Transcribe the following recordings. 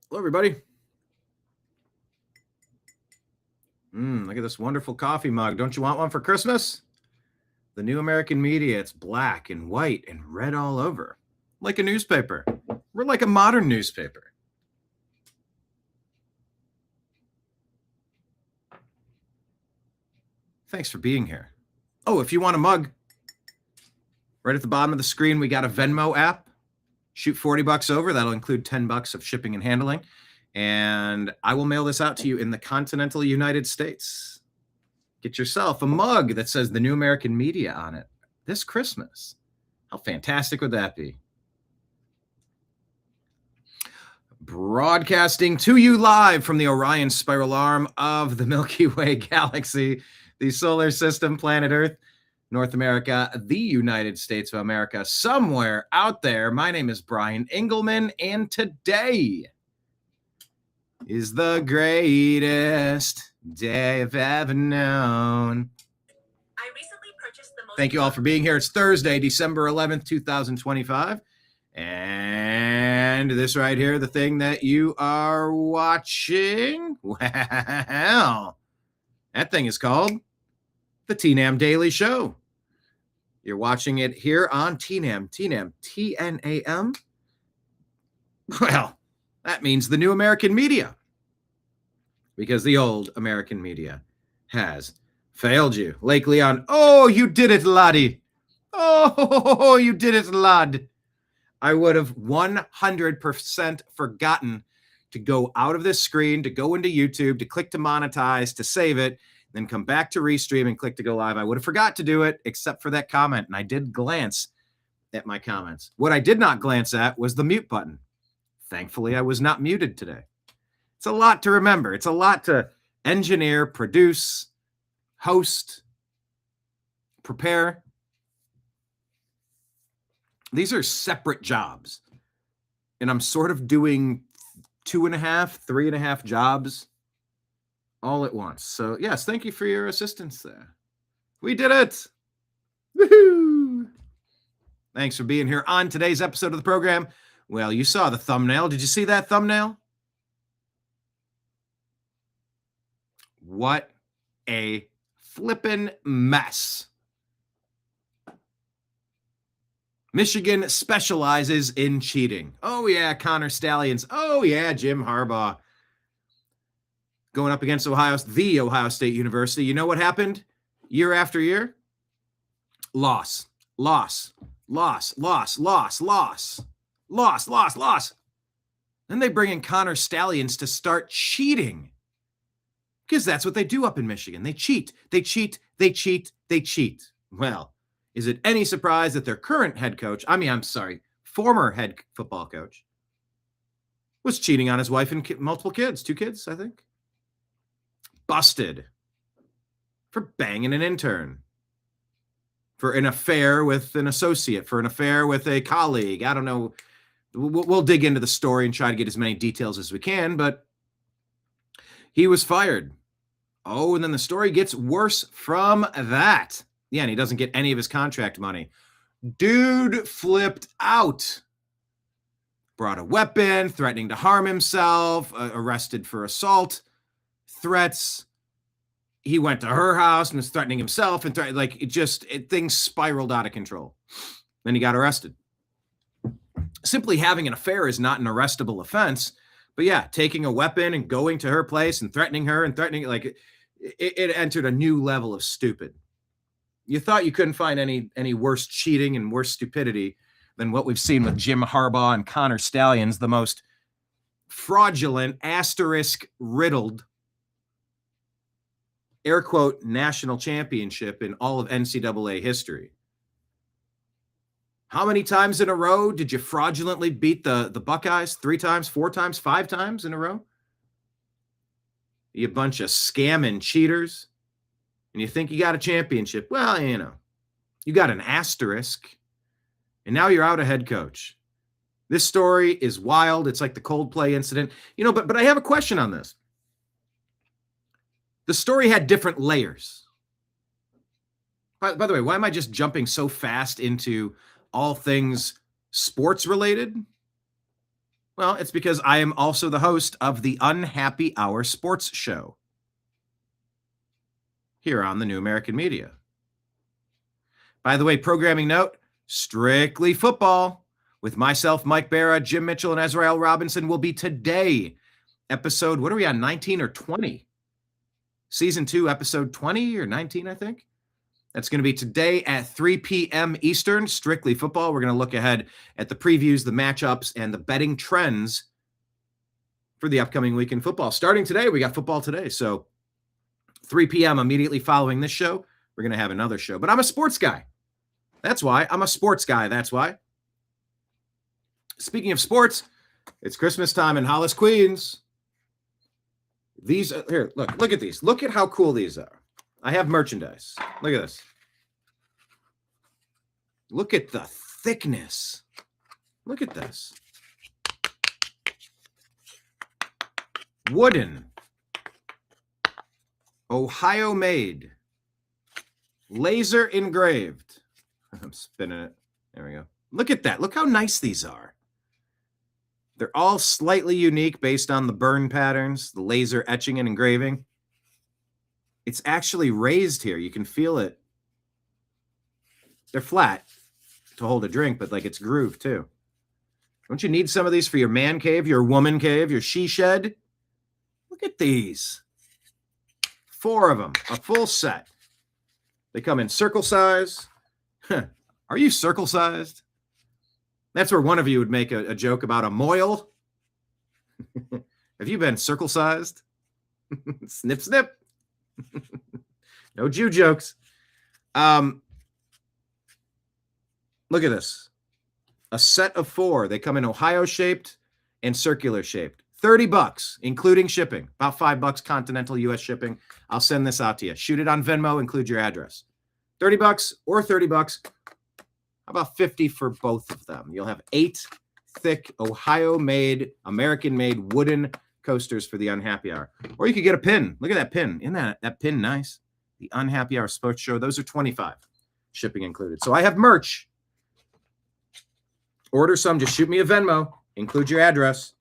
Hello, everybody. Look at this wonderful coffee mug. Don't you want one for Christmas? The New American Media. It's black and white and red all over. Like a newspaper. We're like a modern newspaper. Thanks for being here. Oh, if you want a mug, right at the bottom of the screen, we got a Venmo app. Shoot $40 over. That'll include $10 of shipping and handling. And I will mail this out to you in the continental United States. Get yourself a mug that says the New American Media on it this Christmas. How fantastic would that be? Broadcasting to you live from the Orion spiral arm of the Milky Way galaxy, the solar system, planet Earth, North America, the United States of America, somewhere out there. My name is Brian Engelman, and today is the greatest day I've ever known. I recently purchased the most. Thank you all for being here. It's Thursday, December 11th, 2025. And this right here, the thing that you are watching, well, that thing is called the TNAM Daily Show. You're watching it here on TNAM, T-N-A-M. Well, that means the New American Media, because the old American media has failed you. Lake Leon, oh, you did it, laddie. Oh, you did it, lad. I would have 100% forgotten to go out of this screen, to go into YouTube, to click to monetize, to save it, then come back to Restream and click to go live. I would have forgot to do it, except for that comment, and I did glance at my comments. What I did not glance at was the mute button. Thankfully, I was not muted today. It's a lot to remember. It's a lot to engineer, produce, host, prepare. These are separate jobs, and I'm sort of doing 2.5, 3.5 jobs all at once. So yes, thank you for your assistance there. We did it. Woohoo! Thanks for being here on today's episode of the program. Well, you saw the thumbnail. Did you see that thumbnail? What a flippin' mess. Michigan specializes in cheating. Oh, yeah, Connor Stallions. Oh, yeah, Jim Harbaugh. Going up against the Ohio State University. You know what happened year after year? Loss. Then they bring in Connor Stallions to start cheating. Because that's what they do up in Michigan. They cheat. Well, is it any surprise that their current head coach, former head football coach, was cheating on his wife and multiple kids, 2 kids, I think. Busted for banging an intern, for an affair with an associate, for an affair with a colleague. I don't know. We'll dig into the story and try to get as many details as we can, but he was fired. Oh, and then the story gets worse from that. Yeah, and he doesn't get any of his contract money. Dude flipped out. Brought a weapon, threatening to harm himself, arrested for assault, threats. He went to her house and was threatening himself, and things spiraled out of control. Then he got arrested. Simply having an affair is not an arrestable offense, but yeah, taking a weapon and going to her place and threatening her it entered a new level of stupid. You thought you couldn't find any worse cheating and worse stupidity than what we've seen with Jim Harbaugh and Connor Stallions, the most fraudulent, asterisk-riddled, air quote, national championship in all of NCAA history. How many times in a row did you fraudulently beat the Buckeyes? 3 times, 4 times, 5 times in a row? You bunch of scamming cheaters. And you think you got a championship. Well, you got an asterisk. And now you're out a head coach. This story is wild. It's like the Coldplay incident. But I have a question on this. The story had different layers. By the way, why am I just jumping so fast into all things sports related? Well, it's because I am also the host of the Unhappy Hour Sports Show here on the New American Media. By the way, programming note, strictly football with myself, Mike Barra, Jim Mitchell, and Ezrael Robinson will be today. Episode, what are we on, 19 or 20? Season 2, episode 20 or 19, I think. That's going to be today at 3 p.m. Eastern, strictly football. We're going to look ahead at the previews, the matchups, and the betting trends for the upcoming week in football. Starting today, we got football today. So 3 p.m. immediately following this show, we're going to have another show. But I'm a sports guy. That's why. I'm a sports guy. That's why. Speaking of sports, it's Christmas time in Hollis, Queens. These are, here, look at these. Look at how cool these are. I have merchandise. Look at this. Look at the thickness. Look at this. Wooden. Ohio made. Laser engraved. I'm spinning it. There we go. Look at that. Look how nice these are. They're all slightly unique based on the burn patterns, the laser etching and engraving. It's actually raised here. You can feel it. They're flat to hold a drink, but like it's grooved too. Don't you need some of these for your man cave, your woman cave, your she shed? Look at these. 4 of them, a full set. They come in circle size. Are you circle sized? That's where one of you would make a joke about a moil. Have you been circle sized? Snip, snip. No Jew jokes. Look at this. A set of 4. They come in Ohio shaped and circular shaped. $30, including shipping. About $5 continental U.S. shipping. I'll send this out to you. Shoot it on Venmo. Include your address. $30 or $30. How about 50 for both of them? You'll have 8 thick Ohio-made, American-made wooden coasters for the Unhappy Hour. Or you could get a pin. Look at that pin. Isn't that pin nice? The Unhappy Hour Sports Show. Those are $25, shipping included. So I have merch. Order some. Just shoot me a Venmo. Include your address.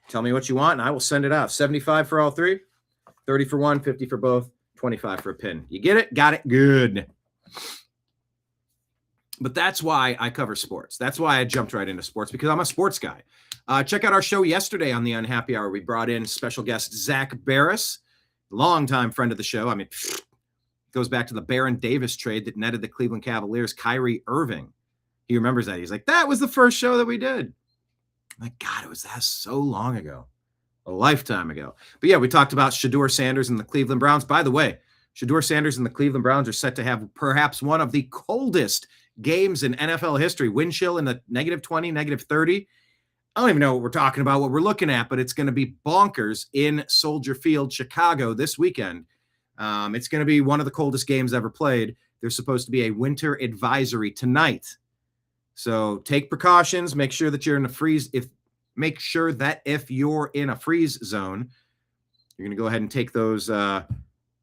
Tell me what you want, and I will send it out. $75 for all 3, $30 for one, $50 for both, $25 for a pin. You get it? Got it? Good. But that's why I cover sports. That's why I jumped right into sports, because I'm a sports guy. Check out our show yesterday on the Unhappy Hour. We brought in special guest Zach Barris, longtime friend of the show. I mean, goes back to the Baron Davis trade that netted the Cleveland Cavaliers Kyrie Irving. He remembers that. He's like, that was the first show that we did. I'm like, God, that's so long ago. A lifetime ago. But yeah, we talked about Shedeur Sanders and the Cleveland Browns. By the way, Shedeur Sanders and the Cleveland Browns are set to have perhaps one of the coldest games in NFL history. Wind chill in the -20, -30. I don't even know what we're talking about, what we're looking at, but it's going to be bonkers in Soldier Field, Chicago this weekend. It's going to be one of the coldest games ever played. There's supposed to be a winter advisory tonight. So take precautions. Make sure that you're in a freeze. Make sure that if you're in a freeze zone, you're going to go ahead and take those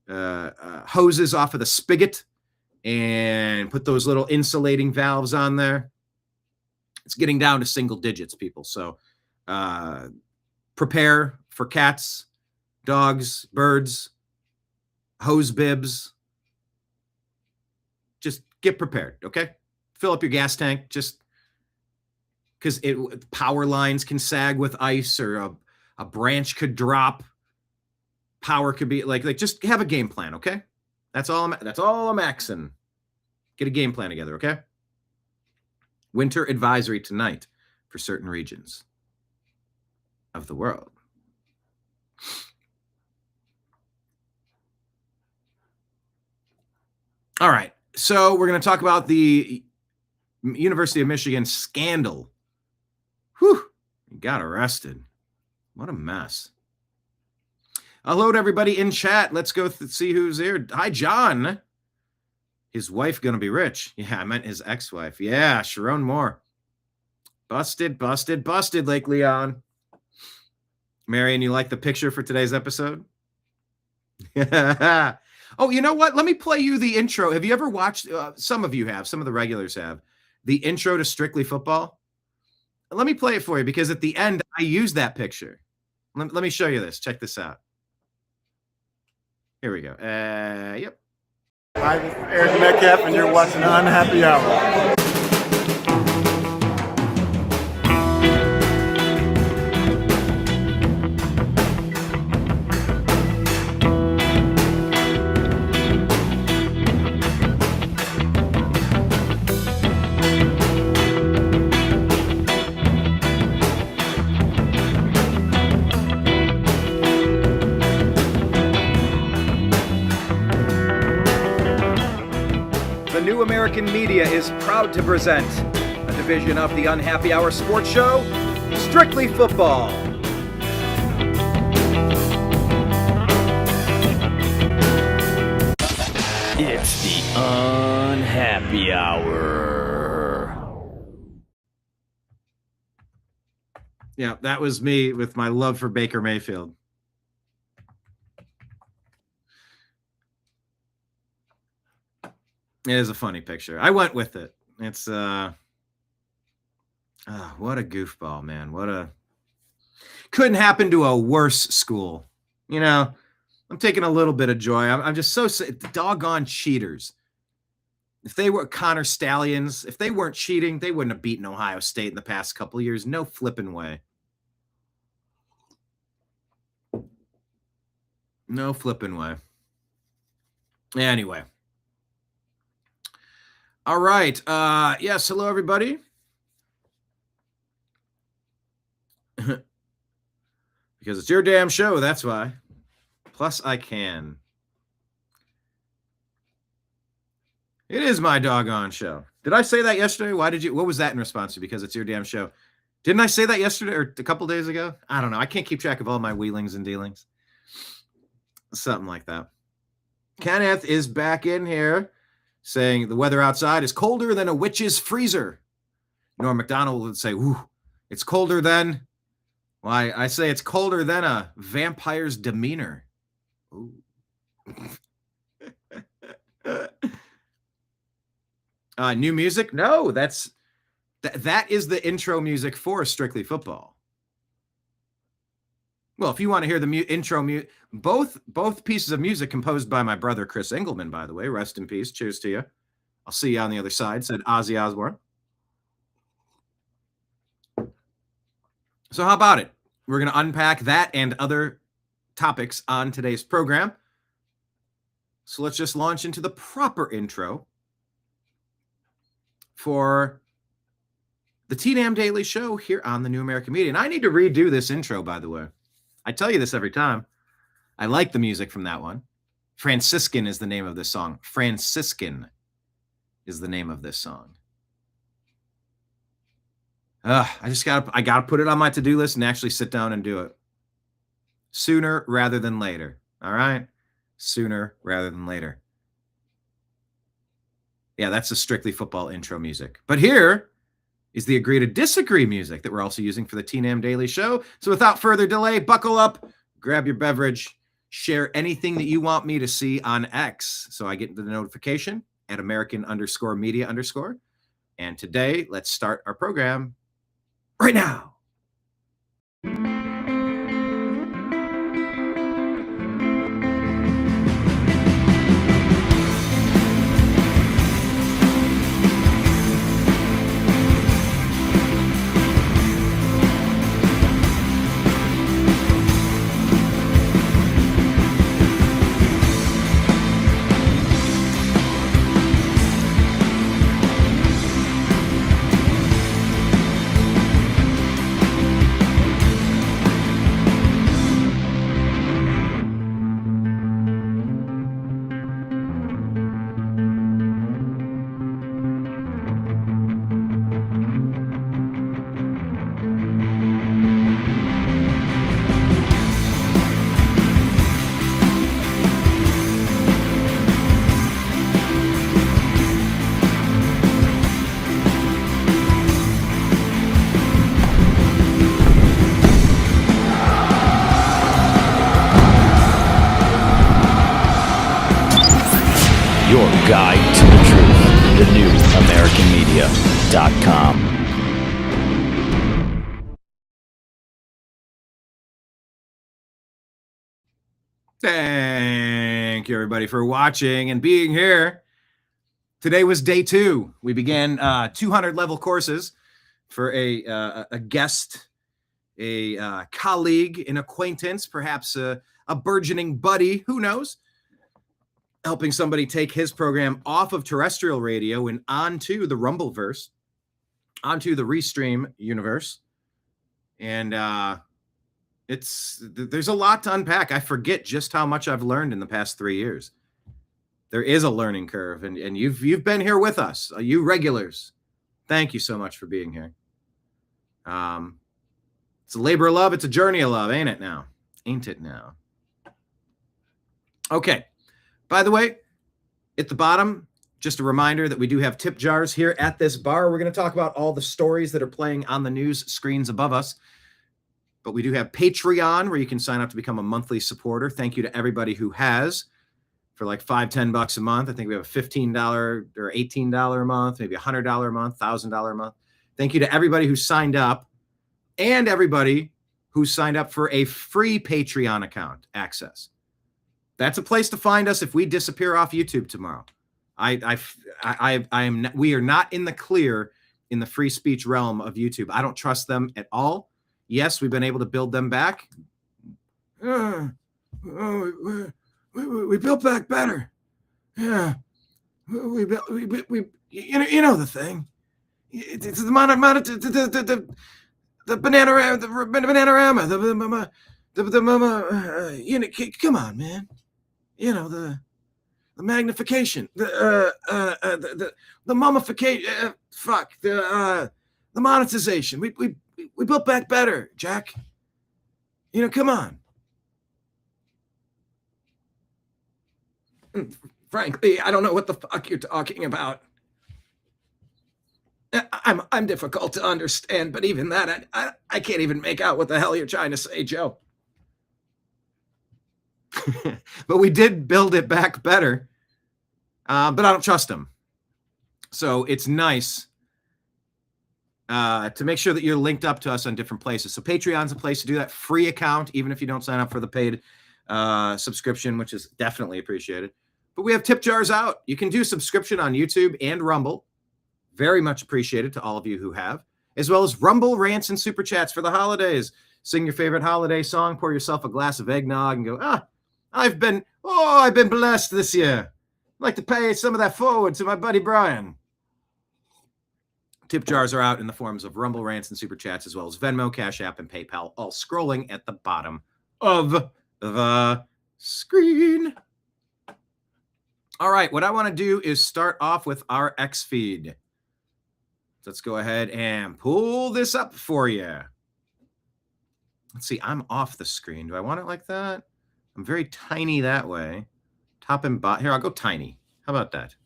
hoses off of the spigot and put those little insulating valves on there. It's getting down to single digits, people. So prepare for cats, dogs, birds, hose bibs. Just get prepared, okay? Fill up your gas tank, just because power lines can sag with ice, or a branch could drop. Power could be like just have a game plan, okay? That's all I'm asking. Get a game plan together, okay? Winter advisory tonight for certain regions of the world. All right, so we're going to talk about the University of Michigan scandal. Whew, he got arrested. What a mess. Hello to everybody in chat. Let's go see who's here. Hi, John. His wife gonna be rich. Yeah, I meant his ex-wife. Yeah, Sherrone Moore. Busted, Lake Leon. Marion, you like the picture for today's episode? Oh, you know what? Let me play you the intro. Have you ever watched, some of you have, some of the regulars have, the intro to Strictly Football? Let me play it for you, because at the end, I used that picture. Let me show you this. Check this out. Here we go. Yep. Hi, this is Eric Metcalf, and you're watching Unhappy Hour. The New American Media is proud to present a division of the Unhappy Hour sports show, Strictly Football. It's the Unhappy Hour. Yeah, that was me with my love for Baker Mayfield. It is a funny picture. I went with it. It's what a goofball, man. Couldn't happen to a worse school. You know, I'm taking a little bit of joy. I'm just so doggone cheaters. If they were Connor Stallions, if they weren't cheating, they wouldn't have beaten Ohio State in the past couple of years. No flipping way. No flipping way. Anyway. All right. Yes. Hello, everybody. Because it's your damn show. That's why. Plus, I can. It is my doggone show. Did I say that yesterday? What was that in response to? Because it's your damn show. Didn't I say that yesterday or a couple days ago? I don't know. I can't keep track of all my wheelings and dealings. Something like that. Kenneth is back in here, saying the weather outside is colder than a witch's freezer. Norm MacDonald would say, "Ooh, it's colder than." Why, I say it's colder than a vampire's demeanor. Ooh. New music? No, that is the intro music for Strictly Football. Well, if you want to hear the intro, both pieces of music composed by my brother Chris Engelman, by the way. Rest in peace. Cheers to you. I'll see you on the other side, said Ozzy Osbourne. So how about it? We're going to unpack that and other topics on today's program. So let's just launch into the proper intro for the T-Nam Daily Show here on the New American Media. And I need to redo this intro, by the way. I tell you this every time. I like the music from that one. Franciscan is the name of this song. Franciscan is the name of this song. I gotta put it on my to-do list and actually sit down and do it. Sooner rather than later. All right? Sooner rather than later. Yeah, that's the Strictly Football intro music. But here is the agree to disagree music that we're also using for the T-Nam Daily Show. So without further delay, buckle up, grab your beverage, share anything that you want me to see on X. So I get the notification at American_media_. And today, let's start our program right now. Your guide to the truth. TheNewAmericanMedia.com. Thank you, everybody, for watching and being here. Today was day 2. We began 200 level courses for a guest, a colleague, an acquaintance, perhaps a burgeoning buddy, who knows, helping somebody take his program off of terrestrial radio and onto the Rumbleverse, onto the Restream universe. And there's a lot to unpack. I forget just how much I've learned in the past 3 years. There is a learning curve, and you've been here with us, you regulars. Thank you so much for being here. It's a labor of love. It's a journey of love, ain't it now? Ain't it now? Okay. By the way, at the bottom, just a reminder that we do have tip jars here at this bar. We're going to talk about all the stories that are playing on the news screens above us. But we do have Patreon, where you can sign up to become a monthly supporter. Thank you to everybody who has. For like $5-10 a month. I think we have a $15 or $18 a month, maybe $100 a month, $1,000 a month. Thank you to everybody who signed up, and everybody who signed up for a free Patreon account access. That's a place to find us if we disappear off YouTube tomorrow. We are not in the clear in the free speech realm of YouTube. I don't trust them at all. Yes, we've been able to build them back. We built back better. Yeah. We you know the thing. It's the Bananarama, come on, man. You know, the magnification, the mummification, the monetization. We built back better, Jack. You know, come on. Frankly, I don't know what the fuck you're talking about. I'm difficult to understand, but even that, I can't even make out what the hell you're trying to say, Joe. But we did build it back better, but I don't trust them. So it's nice to make sure that you're linked up to us on different places. So Patreon's a place to do that. Free account, even if you don't sign up for the paid subscription, which is definitely appreciated. But we have tip jars out. You can do subscription on YouTube and Rumble. Very much appreciated to all of you who have, as well as Rumble rants and super chats for the holidays. Sing your favorite holiday song, pour yourself a glass of eggnog, and go, I've been blessed this year. I'd like to pay some of that forward to my buddy Brian. Tip jars are out in the forms of Rumble rants and super chats, as well as Venmo, Cash App, and PayPal, all scrolling at the bottom of the screen. All right, what I want to do is start off with our X feed. Let's go ahead and pull this up for you. Let's see, I'm off the screen. Do I want it like that? I'm very tiny that way. Top and bottom. Here, I'll go tiny. How about that?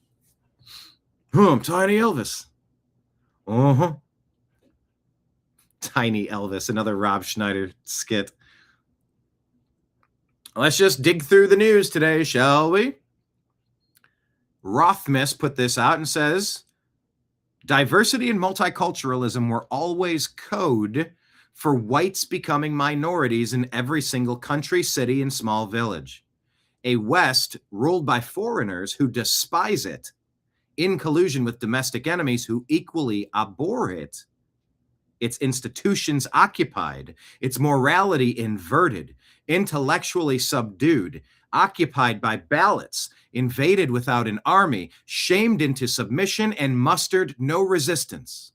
Oh, I'm Tiny Elvis. Uh-huh. Tiny Elvis, another Rob Schneider skit. Let's just dig through the news today, shall we? Rothmis put this out and says, diversity and multiculturalism were always code for whites becoming minorities in every single country, city, and small village. A West ruled by foreigners who despise it, in collusion with domestic enemies who equally abhor it. Its institutions occupied, its morality inverted, intellectually subdued, occupied by ballots, invaded without an army, shamed into submission, and mustered no resistance.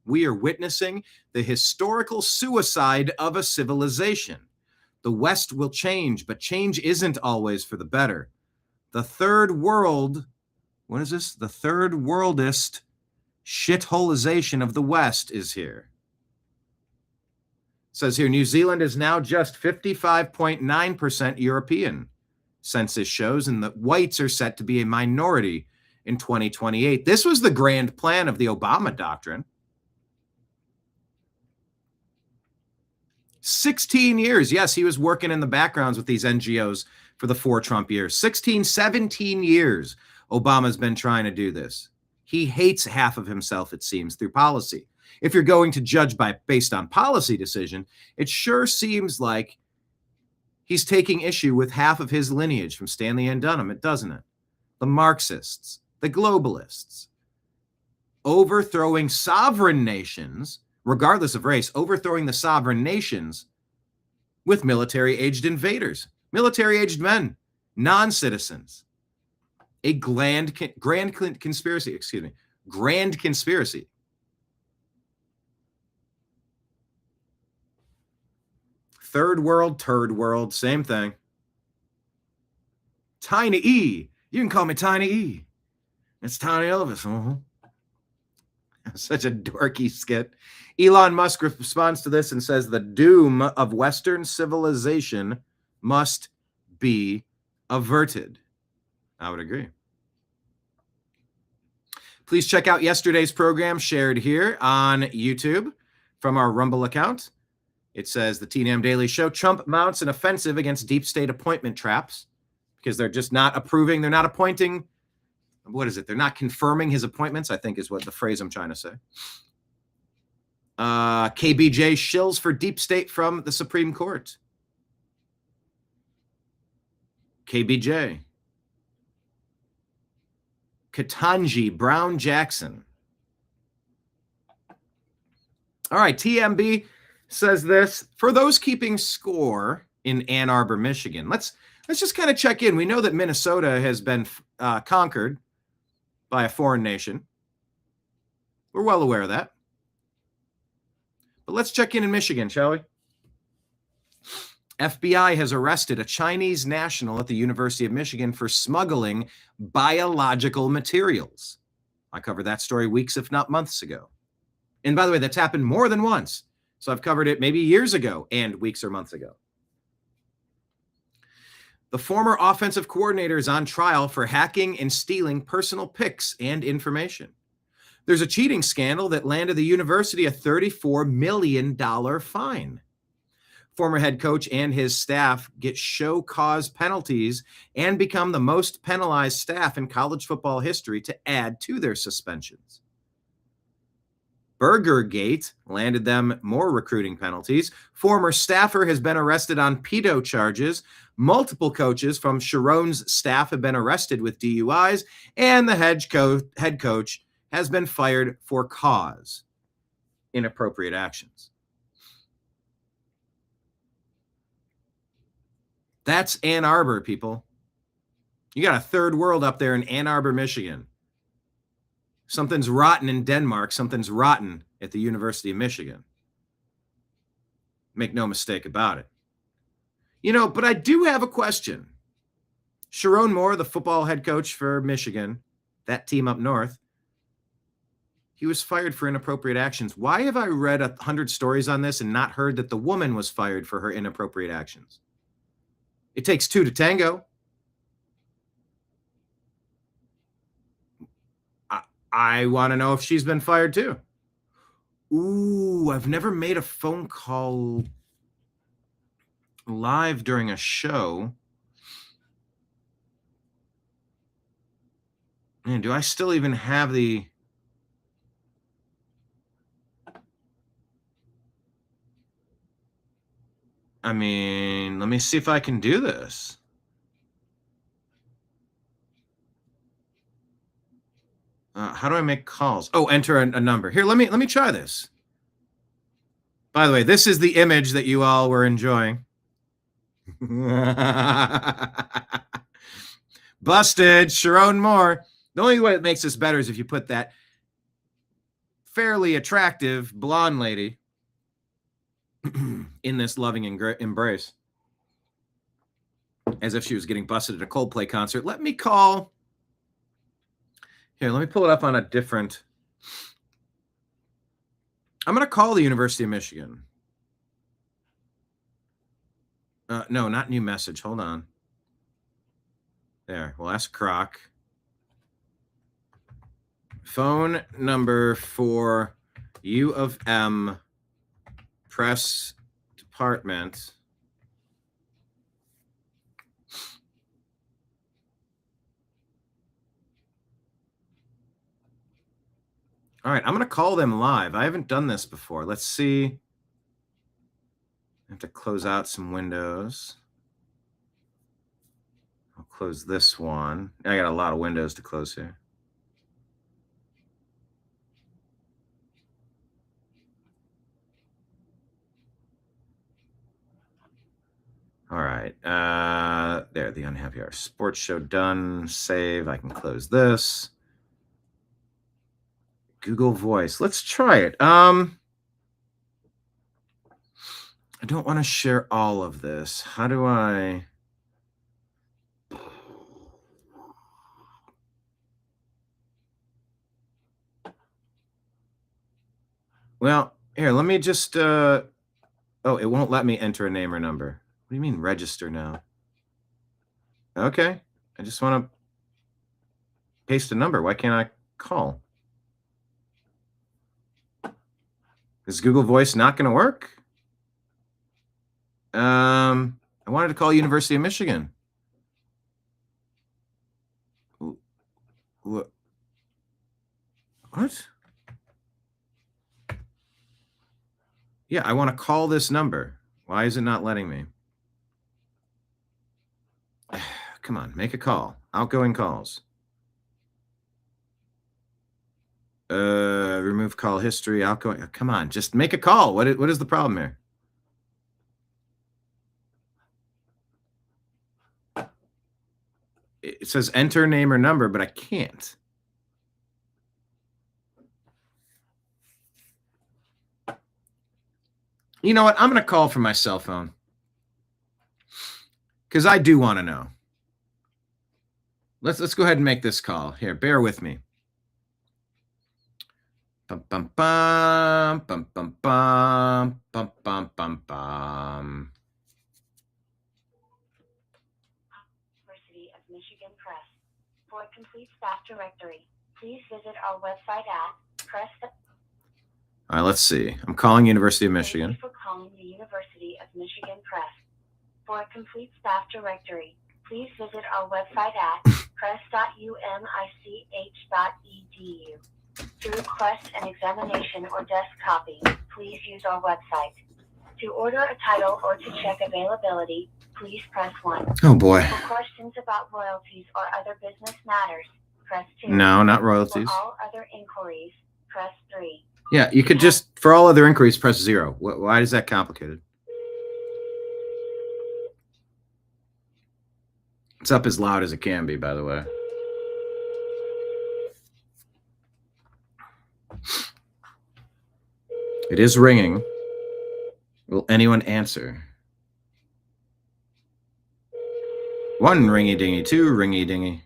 We are witnessing the historical suicide of a civilization. The West will change, but change isn't always for the better. The third world, what is this? The third worldist shitholization of the West is here. It says here, New Zealand is now just 55.9% European. Census shows, and the whites are set to be a minority in 2028. This was the grand plan of the Obama doctrine. 16 years. Yes, he was working in the backgrounds with these NGOs for the 4 Trump years. 16, 17 years Obama's been trying to do this. He hates half of himself, it seems, through policy. If you're going to judge based on policy decision, it sure seems like he's taking issue with half of his lineage from Stanley and Dunham, doesn't it? The Marxists, the globalists, overthrowing sovereign nations, regardless of race, overthrowing the sovereign nations with military-aged invaders, military-aged men, non-citizens. A grand conspiracy. Third world, turd world, same thing. Tiny E. You can call me Tiny E. It's Tiny Elvis. Such a dorky skit. Elon Musk responds to this and says the doom of Western civilization must be averted. I would agree. Please check out yesterday's program shared here on YouTube from our Rumble account. It says the TNAM Daily Show, Trump mounts an offensive against deep state appointment traps because they're just not approving. They're not appointing. What is it? They're not confirming his appointments, I think is what the phrase I'm trying to say. KBJ shills for deep state from the Supreme Court. KBJ. Ketanji Brown Jackson. All right, TMB says this. For those keeping score in Ann Arbor, Michigan, let's just kind of check in. We know that Minnesota has been conquered by a foreign nation. We're well aware of that. But let's check in Michigan, shall we? FBI has arrested a Chinese national at the University of Michigan for smuggling biological materials. I covered that story weeks, if not months ago. And by the way, that's happened more than once. So I've covered it maybe years ago and weeks or months ago. The former offensive coordinator is on trial for hacking and stealing personal pics and information. There's a cheating scandal that landed the university a $34 million fine. Former head coach and his staff get show cause penalties and become the most penalized staff in college football history to add to their suspensions. Burgergate landed them more recruiting penalties. Former staffer has been arrested on pedo charges. Multiple coaches from Sherrone's staff have been arrested with DUIs, and the head coach has been fired for cause inappropriate actions. That's Ann Arbor, people. You got a third world up there in Ann Arbor, Michigan. Something's rotten in Denmark. Something's rotten at the University of Michigan. Make no mistake about it. You know, but I do have a question. Sherrone Moore, the football head coach for Michigan, that team up north, he was fired for inappropriate actions. Why have I read 100 stories on this and not heard that the woman was fired for her inappropriate actions? It takes two to tango. I want to know if she's been fired too. Ooh, I've never made a phone call live during a show. Man, do I still even have the... I mean, let me see if I can do this. How do I make calls? Oh, enter a number. Here, let me try this. By the way, this is the image that you all were enjoying. Busted, Sherrone Moore. The only way it makes this better is if you put that fairly attractive blonde lady in this loving embrace, as if she was getting busted at a Coldplay concert. Let me call. Here, let me pull it up on a different. I'm going to call the University of Michigan. No, not new message. Hold on. There. We'll ask Croc. Phone number for U of M press department. All right, I'm going to call them live. I haven't done this before. Let's see. I have to close out some windows. I'll close this one. I got a lot of windows to close here. All right. There, the Unhappy Hour Sports Show done. Save. I can close this. Google Voice. Let's try it. I don't want to share all of this. How do I? Well, here, let me just, oh, it won't let me enter a name or number. What do you mean register now? Okay. I just want to paste a number. Why can't I call? Is Google Voice not going to work? I wanted to call University of Michigan. What? Yeah, I want to call this number. Why is it not letting me? Come on, make a call. Outgoing calls. Remove call history. Outgoing. Come on, just make a call. What is the problem here? It says enter name or number, but I can't. You know what? I'm going to call from my cell phone because I do want to know. Let's go ahead and make this call. Here, bear with me. Bum bum bum bum bum bum bum bum bum bum. University of Michigan Press. For a complete staff directory, please visit our website at press. All right, let's see. I'm calling University of Michigan. Thank you for calling the University of Michigan Press. For a complete staff directory, please visit our website at press.umich.edu. To request an examination or desk copy, please use our website. To order a title or to check availability, please press 1. Oh, boy. For questions about royalties or other business matters, press 2. No, not royalties. For all other inquiries, press 3. Yeah, you could just, for all other inquiries, press 0. Why is that complicated? It's up as loud as it can be, by the way. It is ringing. Will anyone answer? 1 ringy dingy, 2 ringy dingy.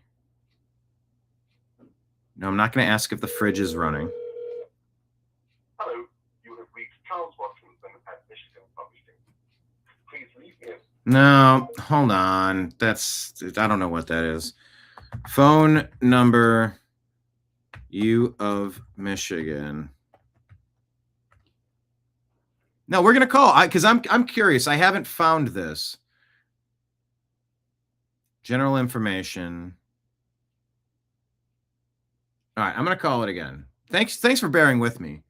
No, I'm not going to ask if the fridge is running. Hello, you have reached Charles Washington at Michigan Publishing. Please leave me a... No, hold on. I don't know what that is. Phone number, U of Michigan. No, we're gonna call because I'm curious. I haven't found this. General information. All right, I'm gonna call it again. Thanks for bearing with me.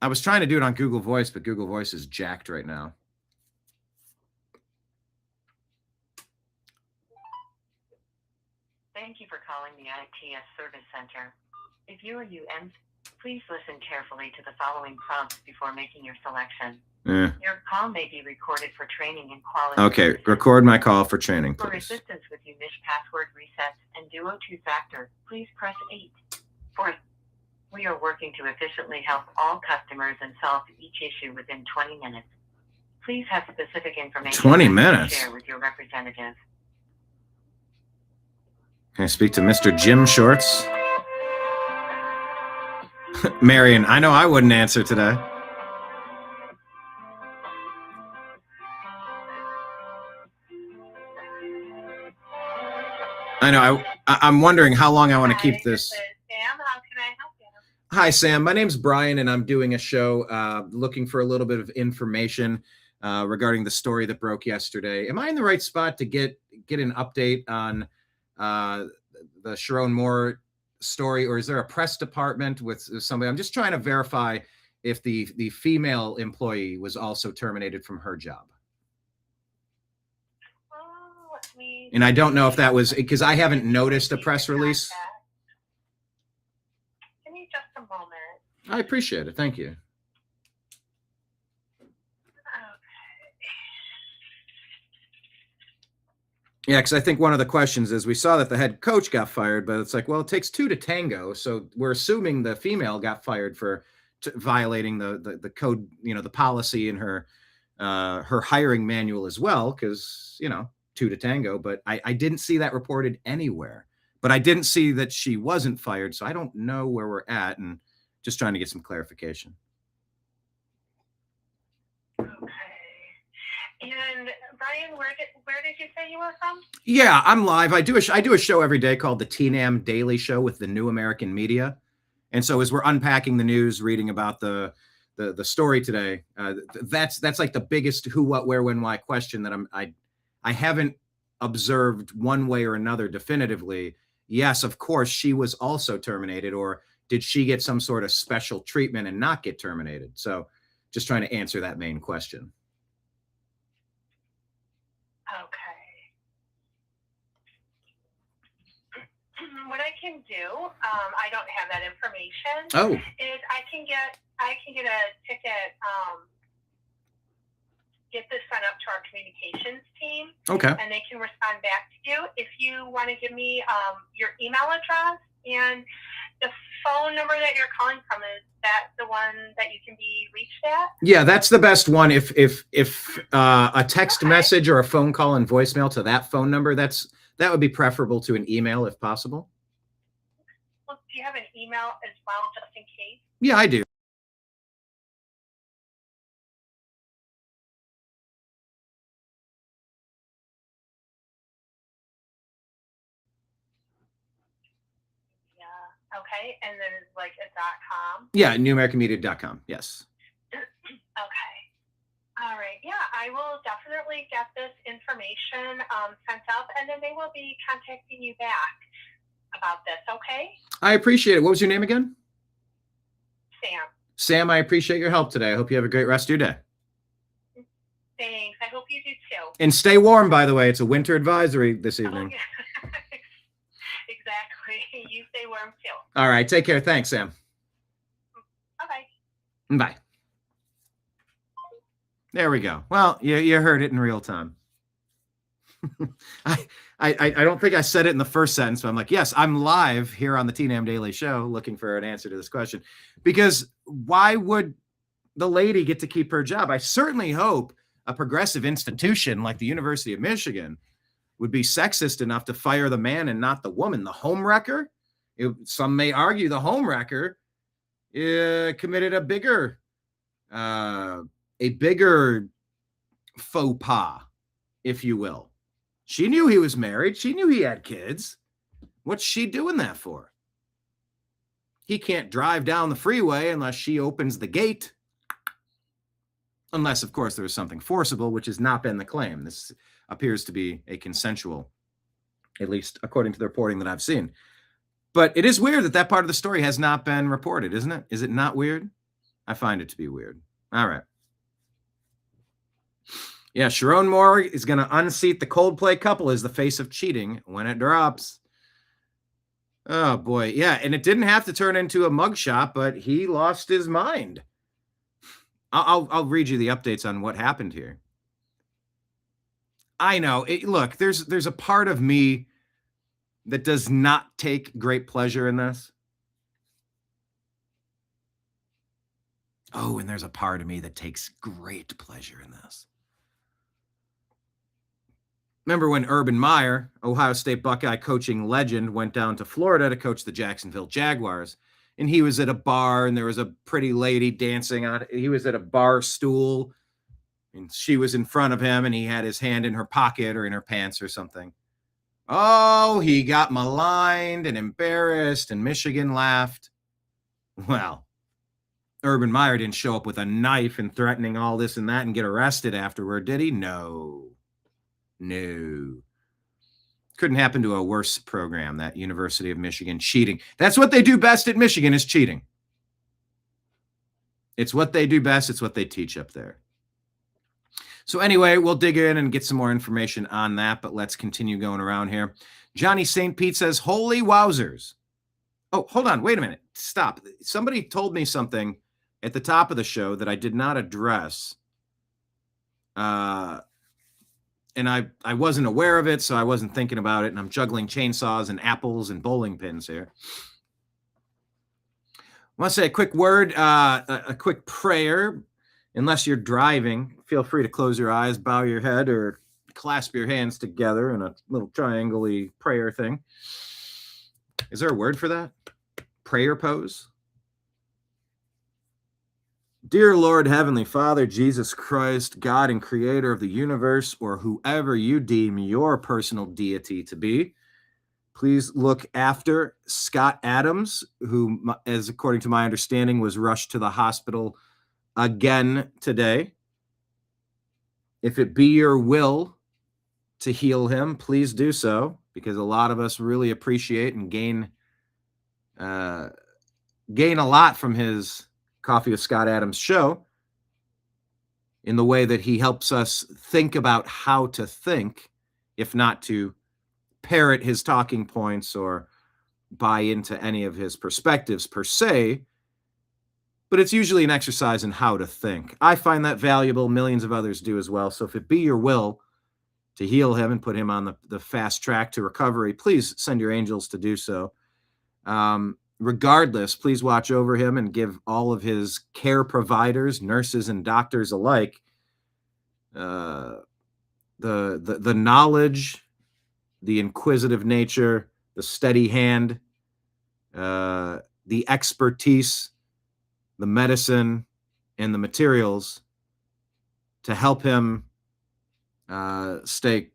I was trying to do it on Google Voice, but Google Voice is jacked right now. Thank you for calling the ITS Service Center. If you are UM, please listen carefully to the following prompts before making your selection. Your call may be recorded for training and quality. Okay, purposes. record my call for training, For please. assistance with UMich password resets and Duo 2-factor, please press 8. We are working to efficiently help all customers and solve each issue within 20 minutes. Please have specific information 20 to minutes? share with your representative. Can I speak to Mr. Jim Shorts? Marion, I know I wouldn't answer today. I know. I'm wondering how long I want to keep this. Sam, how can I help you? Hi, Sam. My name's Brian, and I'm doing a show looking for a little bit of information regarding the story that broke yesterday. Am I in the right spot to get an update on the Sherrone Moore story, or is there a press department with somebody? I'm just trying to verify if the female employee was also terminated from her job. And I don't know if that was because I haven't noticed a press release. Give me just a moment. I appreciate it. Thank you. Yeah, because I think one of the questions is we saw that the head coach got fired, but it's like, well, it takes two to tango. So we're assuming the female got fired for violating the code, the policy in her hiring manual as well, because, two to tango. But I didn't see that reported anywhere. But I didn't see that she wasn't fired. So I don't know where we're at, and just trying to get some clarification. And Brian, where did you say you were from? Yeah, I'm live. I do a show every day called the TNAM Daily Show with the New American Media. And so as we're unpacking the news, reading about the story today, that's like the biggest who, what, where, when, why question that I haven't observed one way or another definitively. Yes, of course, she was also terminated, or did she get some sort of special treatment and not get terminated? So just trying to answer that main question. What I can do, I don't have that information. Oh. Is I can get a ticket, get this sent up to our communications team. Okay. And they can respond back to you. If you want to give me your email address and the phone number that you're calling from, is that the one that you can be reached at? Yeah, that's the best one. If a text message or a phone call and voicemail to that phone number, that would be preferable to an email if possible. Well, do you have an email as well, just in case? Yeah, I do. Yeah. Okay. And then like a .com? Yeah, newamericanmedia.com. Yes. Okay. All right. Yeah, I will definitely get this information sent up, and then they will be contacting you back about this. Okay? I appreciate it. What was your name again? Sam. Sam, I appreciate your help today. I hope you have a great rest of your day. Thanks. I hope you do too. And stay warm, by the way. It's a winter advisory this evening. Oh, exactly. You stay warm too. All right. Take care. Thanks, Sam. Bye-bye. Bye. There we go. Well, you heard it in real time. I don't think I said it in the first sentence, but I'm like, yes, I'm live here on the TNAM Daily Show looking for an answer to this question. Because why would the lady get to keep her job? I certainly hope a progressive institution like the University of Michigan would be sexist enough to fire the man and not the woman. The homewrecker, some may argue the homewrecker committed a bigger faux pas, if you will. She knew he was married. She knew he had kids. What's she doing that for? He can't drive down the freeway unless she opens the gate. Unless, of course, there was something forcible, which has not been the claim. This appears to be a consensual, at least according to the reporting that I've seen. But it is weird that part of the story has not been reported, isn't it? Is it not weird? I find it to be weird. All right. Yeah, Sherrone Moore is going to unseat the Coldplay couple as the face of cheating when it drops. Oh, boy. Yeah, and it didn't have to turn into a mugshot, but he lost his mind. I'll read you the updates on what happened here. I know. Look, there's a part of me that does not take great pleasure in this. Oh, and there's a part of me that takes great pleasure in this. Remember when Urban Meyer, Ohio State Buckeye coaching legend, went down to Florida to coach the Jacksonville Jaguars, and he was at a bar and there was a pretty lady dancing on it. He was at a bar stool and she was in front of him and he had his hand in her pocket or in her pants or something. Oh, he got maligned and embarrassed and Michigan laughed. Well, Urban Meyer didn't show up with a knife and threatening all this and that and get arrested afterward, did he? No. Couldn't happen to a worse program, that University of Michigan. Cheating. That's what they do best at Michigan, is cheating. It's what they do best. It's what they teach up there. So anyway, we'll dig in and get some more information on that, but let's continue going around here. Johnny St. Pete says, holy wowzers. Oh, hold on. Wait a minute. Stop. Somebody told me something at the top of the show that I did not address. And I wasn't aware of it, so I wasn't thinking about it, and I'm juggling chainsaws and apples and bowling pins here. I want to say a quick word, a quick prayer. Unless you're driving, feel free to close your eyes, bow your head, or clasp your hands together in a little triangle-y prayer thing. Is there a word for that? Prayer pose? Dear Lord, Heavenly Father, Jesus Christ, God and Creator of the universe, or whoever you deem your personal deity to be, please look after Scott Adams, who, as according to my understanding, was rushed to the hospital again today. If it be your will to heal him, please do so, because a lot of us really appreciate and gain a lot from his Coffee with Scott Adams show, in the way that he helps us think about how to think, if not to parrot his talking points or buy into any of his perspectives per se, but it's usually an exercise in how to think. I find that valuable. Millions of others do as well. So if it be your will to heal him and put him on the fast track to recovery, please send your angels to do so. Regardless, please watch over him and give all of his care providers, nurses and doctors alike, the knowledge, the inquisitive nature, the steady hand, the expertise, the medicine, and the materials to help him stay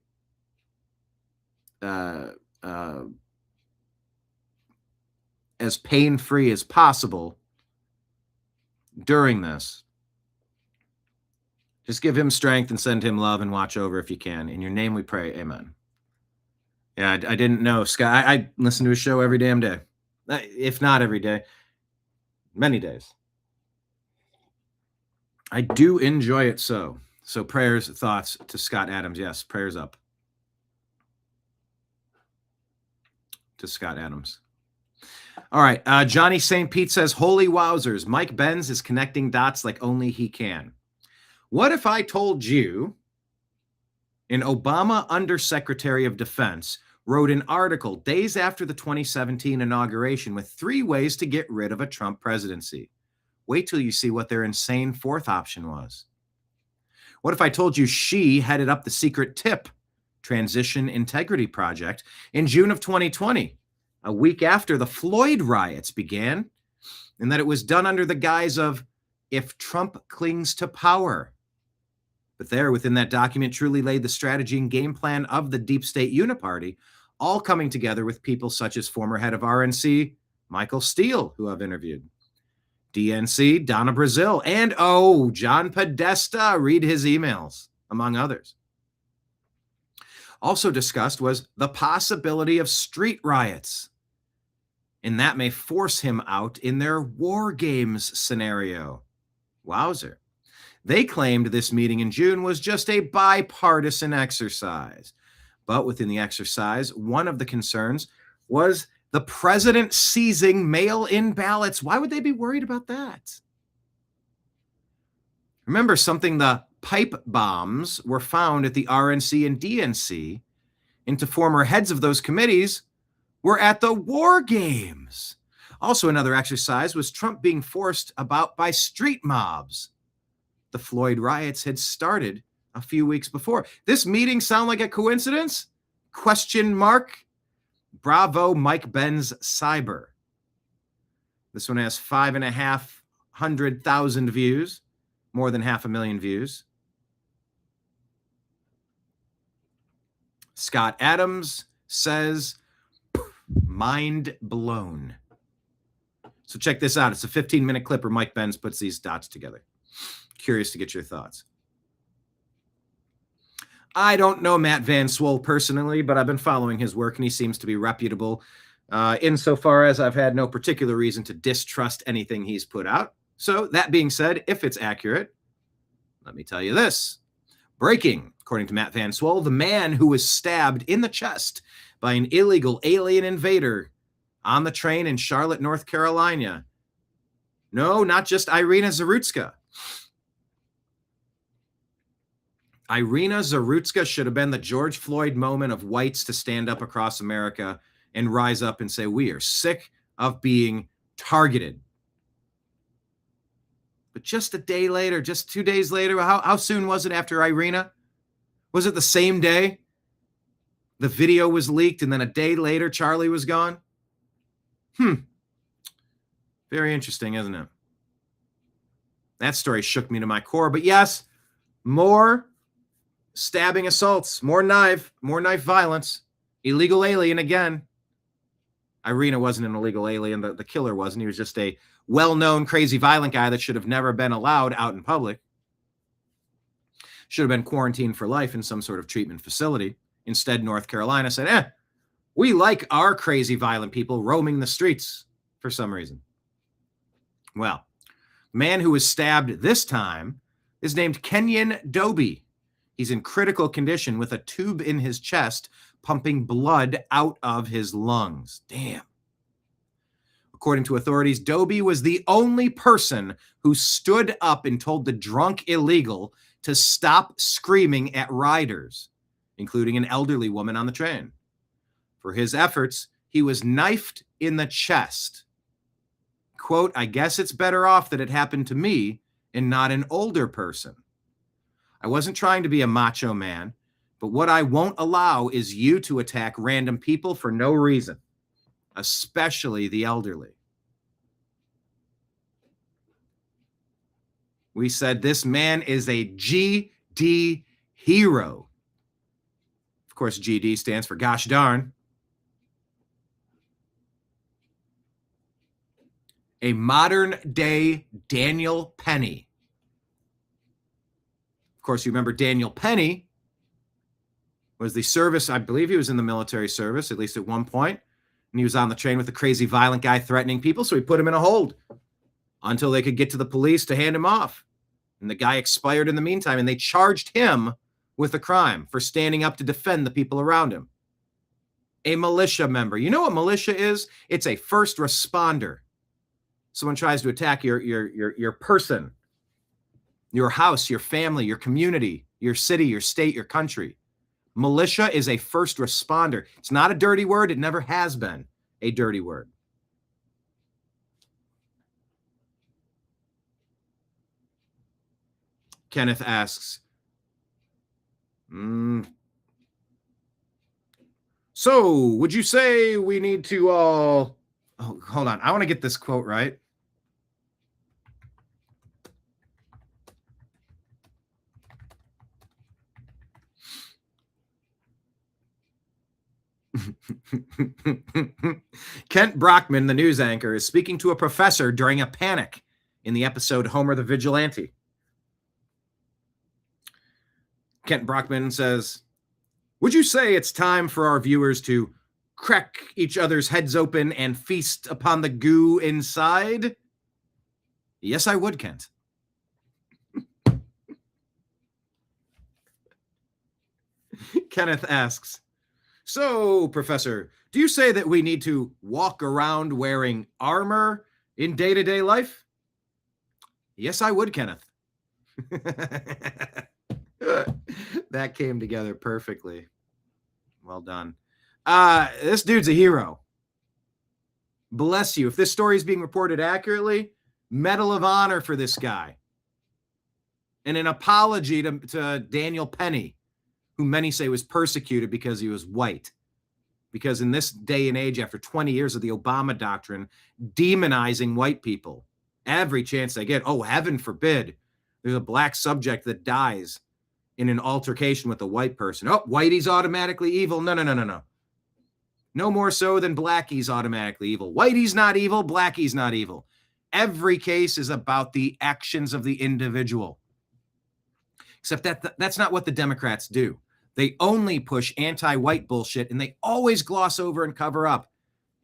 as pain-free as possible during this. Just give him strength and send him love and watch over if you can. In your name we pray, amen. Yeah, I didn't know. Scott, I listen to his show every damn day. If not every day, many days. I do enjoy it so. So prayers, thoughts to Scott Adams. Yes, prayers up to Scott Adams. All right. Johnny St. Pete says, holy wowzers, Mike Benz is connecting dots like only he can. What if I told you an Obama Undersecretary of Defense wrote an article days after the 2017 inauguration with 3 ways to get rid of a Trump presidency? Wait till you see what their insane fourth option was. What if I told you she headed up the secret TIP, Transition Integrity Project, in June of 2020, a week after the Floyd riots began, and that it was done under the guise of if Trump clings to power? But there, within that document, truly laid the strategy and game plan of the deep state uniparty, all coming together with people such as former head of RNC, Michael Steele, who I've interviewed, DNC, Donna Brazil, and John Podesta, read his emails, among others. Also discussed was the possibility of street riots, and that may force him out in their war games scenario. Wowzer. They claimed this meeting in June was just a bipartisan exercise. But within the exercise, one of the concerns was the president seizing mail-in ballots. Why would they be worried about that? Remember something, the pipe bombs were found at the RNC and DNC, and former heads of those committees were at the war games. Also, another exercise was Trump being forced about by street mobs. The Floyd riots had started a few weeks before. This meeting sound like a coincidence? Question mark. Bravo, Mike Benz Cyber. This one has 5,500,000 views, more than 500,000 views. Scott Adams says, mind blown. So check this out. It's a 15-minute clip where Mike Benz puts these dots together. Curious to get your thoughts. I don't know Matt Van Swoel personally, but I've been following his work, and he seems to be reputable insofar as I've had no particular reason to distrust anything he's put out. So that being said, if it's accurate, let me tell you this. Breaking, according to Matt Van Swole, the man who was stabbed in the chest by an illegal alien invader on the train in Charlotte, North Carolina. No, not just Irina Zarutska. Irina Zarutska should have been the George Floyd moment of whites to stand up across America and rise up and say, we are sick of being targeted. But just a day later, just 2 days later, how soon was it after Irina? Was it the same day? The video was leaked and then a day later, Charlie was gone? Very interesting, isn't it? That story shook me to my core. But yes, more stabbing assaults, more knife violence, illegal alien again. Irina wasn't an illegal alien. The killer wasn't. He was just a well-known crazy violent guy that should have never been allowed out in public. Should have been quarantined for life in some sort of treatment facility. Instead, North Carolina said, we like our crazy violent people roaming the streets for some reason. Well, the man who was stabbed this time is named Kenyon Doby. He's in critical condition with a tube in his chest pumping blood out of his lungs. Damn. According to authorities, Doby was the only person who stood up and told the drunk illegal to stop screaming at riders, including an elderly woman on the train. For his efforts, he was knifed in the chest. Quote, I guess it's better off that it happened to me and not an older person. I wasn't trying to be a macho man, but what I won't allow is you to attack random people for no reason, especially the elderly. We said this man is a GD hero. Of course, GD stands for gosh darn. A modern day Daniel Penny. Of course, you remember Daniel Penny was the service, I believe he was in the military service, at least at one point, and he was on the train with a crazy violent guy threatening people, so he put him in a hold until they could get to the police to hand him off. And the guy expired in the meantime, and they charged him with a crime for standing up to defend the people around him. A militia member. You know what militia is? It's a first responder. Someone tries to attack your person, your house, your family, your community, your city, your state, your country. Militia is a first responder. It's not a dirty word. It never has been a dirty word. Kenneth asks, so would you say we need to all... Oh, hold on. I want to get this quote right. Kent Brockman, the news anchor, is speaking to a professor during a panic in the episode Homer the Vigilante. Kent Brockman says, would you say it's time for our viewers to crack each other's heads open and feast upon the goo inside? Yes, I would, Kent. Kenneth asks, so, Professor, do you say that we need to walk around wearing armor in day-to-day life? Yes, I would, Kenneth. That came together perfectly. Well done. This dude's a hero. Bless you. If this story is being reported accurately, Medal of Honor for this guy. And an apology to Daniel Penny, who many say was persecuted because he was white. Because in this day and age, after 20 years of the Obama doctrine, demonizing white people, every chance they get, oh, heaven forbid, there's a black subject that dies in an altercation with a white person. Oh, whitey's automatically evil. No. No more so than blackie's automatically evil. Whitey's not evil. Blackie's not evil. Every case is about the actions of the individual. Except that's not what the Democrats do. They only push anti-white bullshit, and they always gloss over and cover up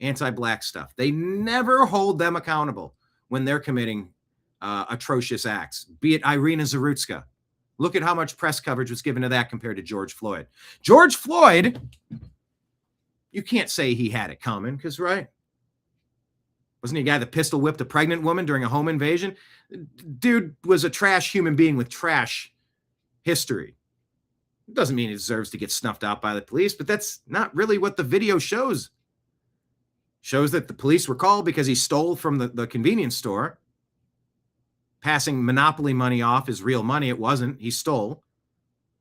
anti-black stuff. They never hold them accountable when they're committing atrocious acts, be it Irina Zarutska, Look at how much press coverage was given to that compared to George Floyd. George Floyd, you can't say he had it coming, because, right? Wasn't he a guy that pistol whipped a pregnant woman during a home invasion? Dude was a trash human being with trash history. It doesn't mean he deserves to get snuffed out by the police, but that's not really what the video shows. Shows that the police were called because he stole from the convenience store, passing monopoly money off as real money. It wasn't. He stole.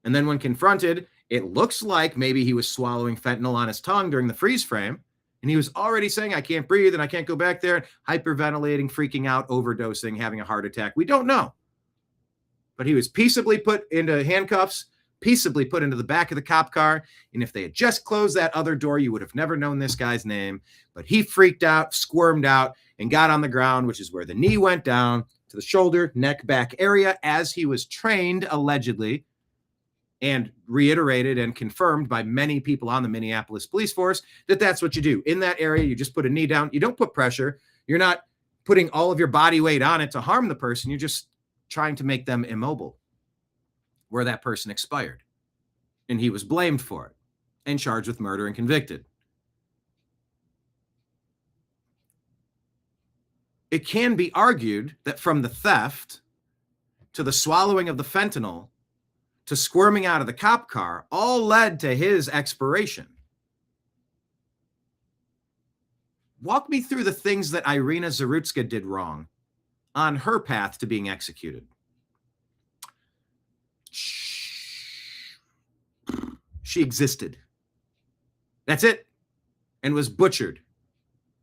And then when confronted, it looks like maybe he was swallowing fentanyl on his tongue during the freeze frame. And he was already saying, I can't breathe and I can't go back there, hyperventilating, freaking out, overdosing, having a heart attack. We don't know. But he was peaceably put into handcuffs, peaceably put into the back of the cop car. And if they had just closed that other door, you would have never known this guy's name. But he freaked out, squirmed out, and got on the ground, which is where the knee went down to the shoulder, neck, back area, as he was trained, allegedly, and reiterated and confirmed by many people on the Minneapolis police force that that's what you do. In that area, you just put a knee down. You don't put pressure. You're not putting all of your body weight on it to harm the person. You're just trying to make them immobile, where that person expired. And he was blamed for it and charged with murder and convicted. It can be argued that from the theft to the swallowing of the fentanyl to squirming out of the cop car all led to his expiration. Walk me through the things that Irina Zarutska did wrong on her path to being executed. She existed. That's it. And was butchered.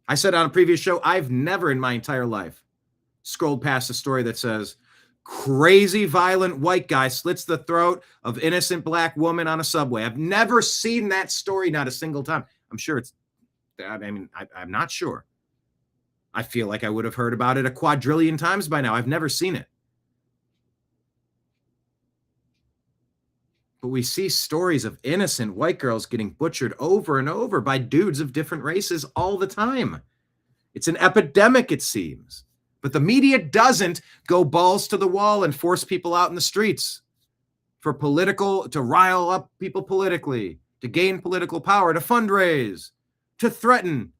I said on a previous show, I've never in my entire life scrolled past a story that says crazy violent white guy slits the throat of innocent black woman on a subway. I've never seen that story, not a single time. I'm sure it's, I'm not sure. I feel like I would have heard about it a quadrillion times by now. I've never seen it. But we see stories of innocent white girls getting butchered over and over by dudes of different races all the time. It's an epidemic, it seems. But the media doesn't go balls to the wall and force people out in the streets for to rile up people politically, to gain political power, to fundraise, to threaten,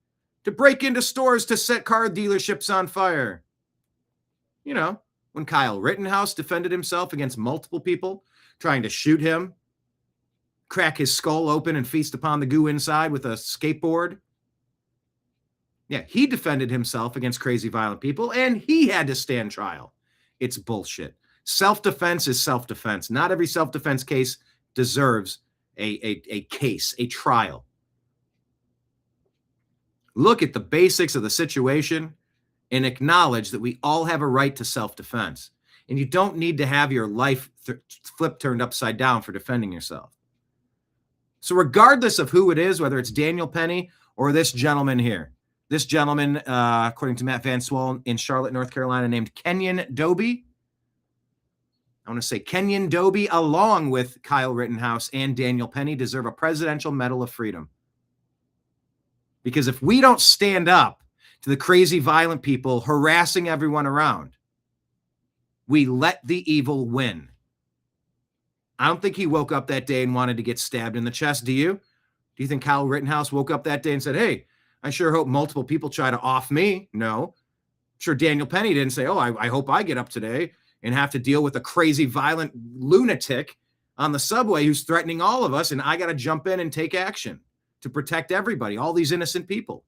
to break into stores, to set car dealerships on fire. You know, when Kyle Rittenhouse defended himself against multiple people trying to shoot him, crack his skull open and feast upon the goo inside with a skateboard. Yeah, he defended himself against crazy violent people, and he had to stand trial. It's bullshit. Self-defense is self-defense. Not every self-defense case deserves a case, a trial. Look at the basics of the situation and acknowledge that we all have a right to self-defense. And you don't need to have your life flip turned upside down for defending yourself. So regardless of who it is, whether it's Daniel Penny or this gentleman here, this gentleman, according to Matt Van Swollen in Charlotte, North Carolina, named Kenyon Dobie. I want to say Kenyon Dobie, along with Kyle Rittenhouse and Daniel Penny, deserve a Presidential Medal of Freedom. Because if we don't stand up to the crazy violent people harassing everyone around, we let the evil win. I don't think he woke up that day and wanted to get stabbed in the chest. Do you? Do you think Kyle Rittenhouse woke up that day and said, hey, I sure hope multiple people try to off me? No. I'm sure Daniel Penny didn't say, oh, I hope I get up today and have to deal with a crazy violent lunatic on the subway who's threatening all of us, and I got to jump in and take action to protect everybody, all these innocent people.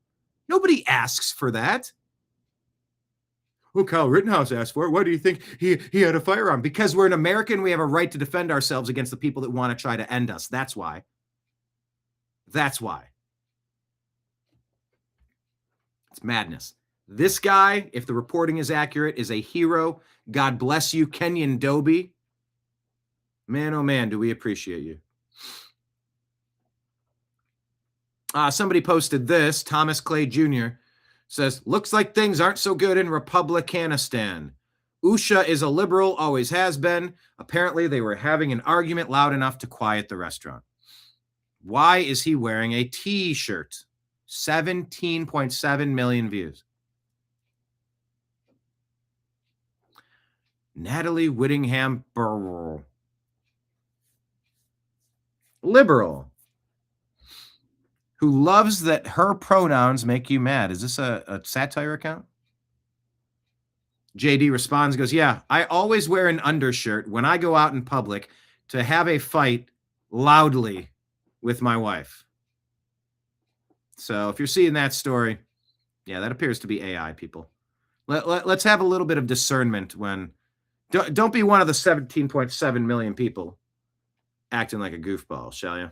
Nobody asks for that. Well, Kyle Rittenhouse asked for it. Why do you think he had a firearm? Because we're an American. We have a right to defend ourselves against the people that want to try to end us. That's why. That's why. It's madness. This guy, if the reporting is accurate, is a hero. God bless you, Kenyon Dobie. Man, oh man, do we appreciate you. Somebody posted this. Thomas Clay Jr. says, looks like things aren't so good in Republicanistan. Usha is a liberal, always has been. Apparently, they were having an argument loud enough to quiet the restaurant. Why is he wearing a T-shirt? 17.7 million views. Natalie Whittingham Burrell. liberal who loves that her pronouns make you mad. Is this a satire account? JD responds, goes, yeah, I always wear an undershirt when I go out in public to have a fight loudly with my wife. So if you're seeing that story, yeah, that appears to be AI, people. Let's have a little bit of discernment when... Don't be one of the 17.7 million people acting like a goofball, shall you?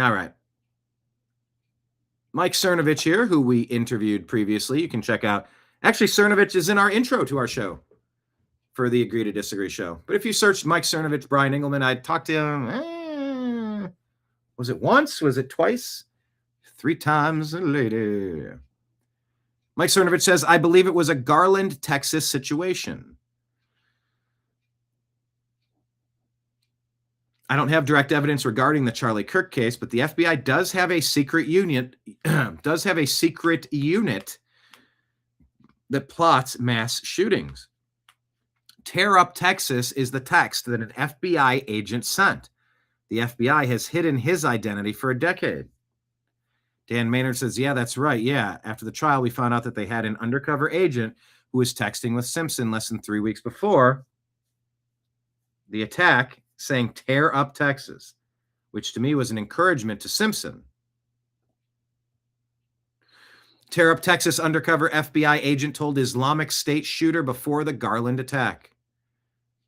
All right. Mike Cernovich here, who we interviewed previously. You can check out. Actually, Cernovich is in our intro to our show for the Agree to Disagree show. But if you search Mike Cernovich, Brian Engelman, I talked to him. Was it once? Was it twice? 3 times later. Mike Cernovich says, I believe it was a Garland, Texas situation. I don't have direct evidence regarding the Charlie Kirk case, but the FBI does have a secret unit, that plots mass shootings. Tear up Texas is the text that an FBI agent sent. The FBI has hidden his identity for a decade. Dan Maynard says, yeah, that's right. Yeah. After the trial, we found out that they had an undercover agent who was texting with Simpson less than 3 weeks before the attack, saying tear up Texas, which to me was an encouragement to Simpson. Tear up Texas undercover FBI agent told Islamic State shooter before the Garland attack.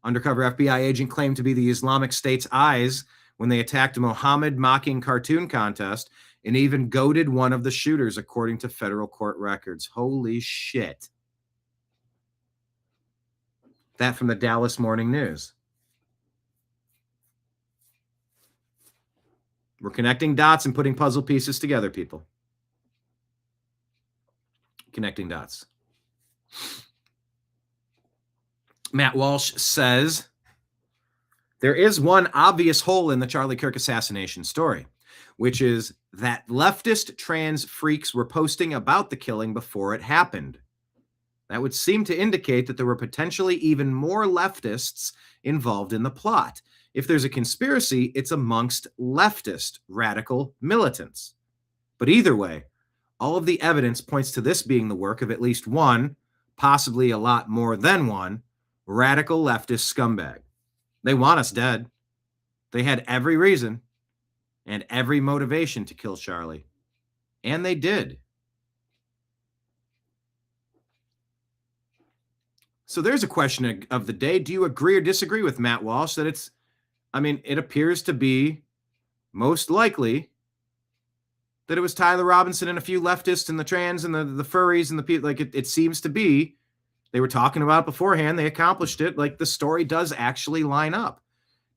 Undercover FBI agent claimed to be the Islamic State's eyes when they attacked a Mohammed mocking cartoon contest and even goaded one of the shooters, according to federal court records. Holy shit. That from the Dallas Morning News. We're connecting dots and putting puzzle pieces together, people. Connecting dots. Matt Walsh says, there is one obvious hole in the Charlie Kirk assassination story, which is that leftist trans freaks were posting about the killing before it happened. That would seem to indicate that there were potentially even more leftists involved in the plot. If there's a conspiracy, it's amongst leftist radical militants. But either way, all of the evidence points to this being the work of at least one, possibly a lot more than one, radical leftist scumbag. They want us dead. They had every reason and every motivation to kill Charlie. And they did. So there's a question of the day. Do you agree or disagree with Matt Walsh that it appears to be most likely that it was Tyler Robinson and a few leftists and the trans and the furries and the people, like it seems to be. They were talking about it beforehand. They accomplished it. Like the story does actually line up.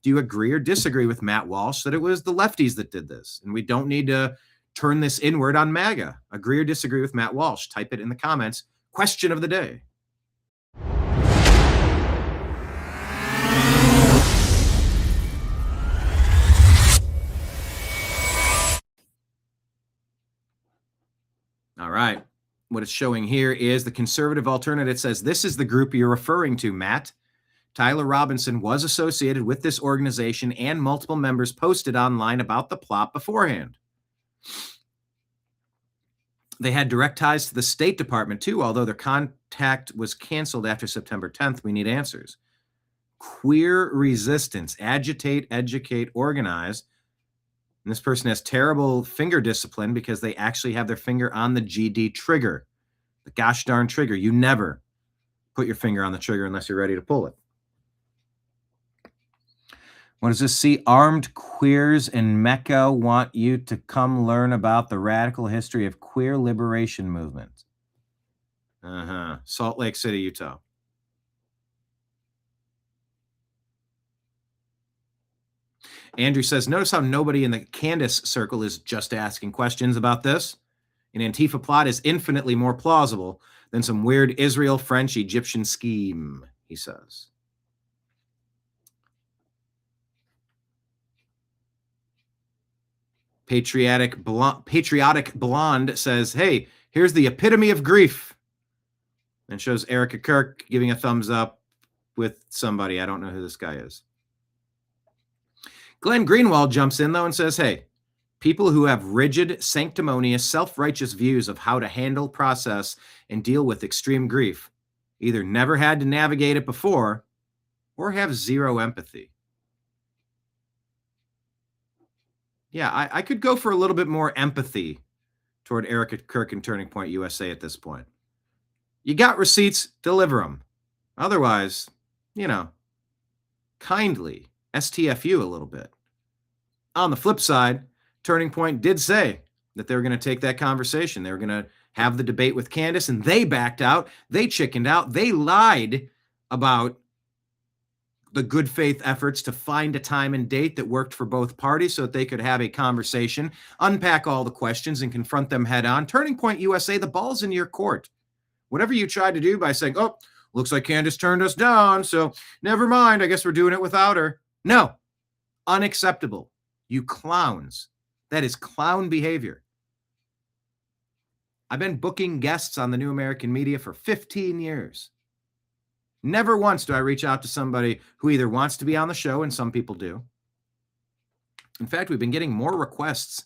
Do you agree or disagree with Matt Walsh that it was the lefties that did this? And we don't need to turn this inward on MAGA. Agree or disagree with Matt Walsh? Type it in the comments. Question of the day. All right. What it's showing here is the conservative alternative. It says, this is the group you're referring to, Matt. Tyler Robinson was associated with this organization and multiple members posted online about the plot beforehand. They had direct ties to the State Department too, although their contact was canceled after September 10th. We need answers. Queer resistance, agitate, educate, organize. And this person has terrible finger discipline because they actually have their finger on the GD trigger, the gosh darn trigger. You never put your finger on the trigger unless you're ready to pull it. What does this see? Armed queers in Mecca want you to come learn about the radical history of queer liberation movement. Salt Lake City, Utah. Andrew says, notice how nobody in the Candace circle is just asking questions about this. An Antifa plot is infinitely more plausible than some weird Israel, French, Egyptian scheme, he says. Patriotic Blonde says, hey, here's the epitome of grief. And shows Erica Kirk giving a thumbs up with somebody. I don't know who this guy is. Glenn Greenwald jumps in, though, and says, hey, people who have rigid, sanctimonious, self-righteous views of how to handle, process, and deal with extreme grief either never had to navigate it before or have zero empathy. Yeah, I could go for a little bit more empathy toward Erica Kirk and Turning Point USA at this point. You got receipts, deliver them. Otherwise, kindly STFU a little bit. On the flip side, Turning Point did say that they were going to take that conversation. They were going to have the debate with Candace, and they backed out. They chickened out. They lied about the good faith efforts to find a time and date that worked for both parties so that they could have a conversation, unpack all the questions, and confront them head on. Turning Point USA, the ball's in your court. Whatever you tried to do by saying, oh, looks like Candace turned us down, so never mind, I guess we're doing it without her. No, unacceptable. You clowns. That is clown behavior. I've been booking guests on the New American Media for 15 years. Never once do I reach out to somebody who either wants to be on the show, and some people do. In fact, we've been getting more requests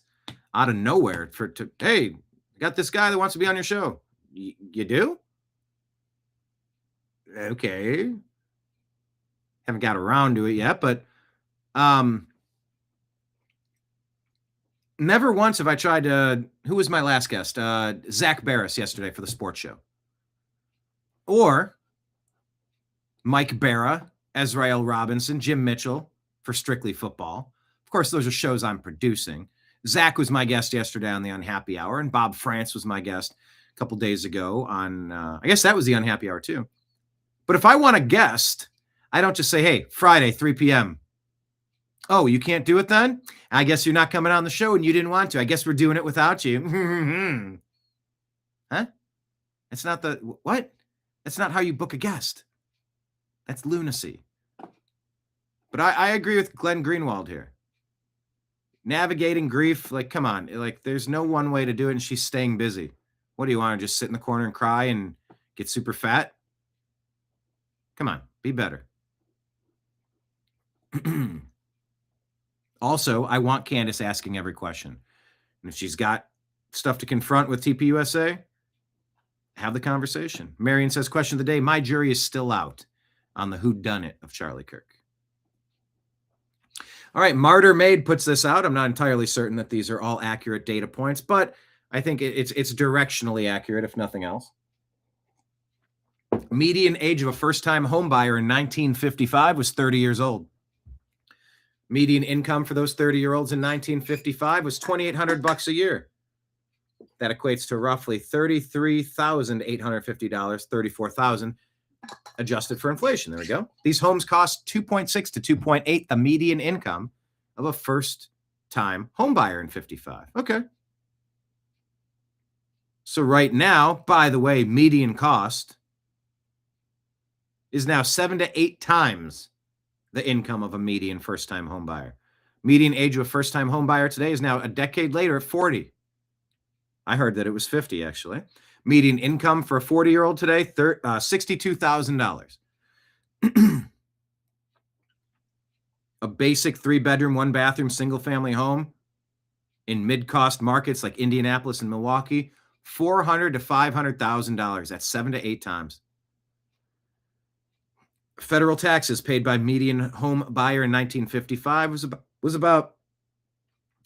out of nowhere hey, I got this guy that wants to be on your show. You do? Okay. Haven't got around to it yet, but never once have I tried to, who was my last guest? Zach Barris yesterday for the sports show. Or Mike Barra, Ezrael Robinson, Jim Mitchell for Strictly Football. Of course, those are shows I'm producing. Zach was my guest yesterday on the Unhappy Hour, and Bob France was my guest a couple days ago on, I guess that was the Unhappy Hour too. But if I want a guest, I don't just say, hey, Friday, 3 p.m. Oh, you can't do it then? I guess you're not coming on the show and you didn't want to. I guess we're doing it without you. Huh? It's not what? That's not how you book a guest. That's lunacy. But I agree with Glenn Greenwald here. Navigating grief, come on. There's no one way to do it, and she's staying busy. What do you want to just sit in the corner and cry and get super fat? Come on, be better. Also, I want Candace asking every question. And if she's got stuff to confront with TPUSA, have the conversation. Marion says, question of the day, my jury is still out on the whodunit of Charlie Kirk. All right, Martyr Maid puts this out. I'm not entirely certain that these are all accurate data points, but I think it's directionally accurate, if nothing else. Median age of a first-time home buyer in 1955 was 30 years old. Median income for those 30-year-olds in 1955 was $2,800 a year. That equates to roughly $33,850, $34,000 adjusted for inflation. There we go. These homes cost 2.6 to 2.8, the median income of a first-time home buyer in 55. Okay. So right now, by the way, median cost is now 7 to 8 times the income of a median first-time home buyer. Median age of a first-time home buyer today is now a decade later at 40. I heard that it was 50, actually. Median income for a 40-year-old today, $62,000. A basic 3-bedroom, 1-bathroom, single-family home in mid-cost markets like Indianapolis and Milwaukee, $400,000 to $500,000. That's 7 to 8 times. Federal taxes paid by median home buyer in 1955 was about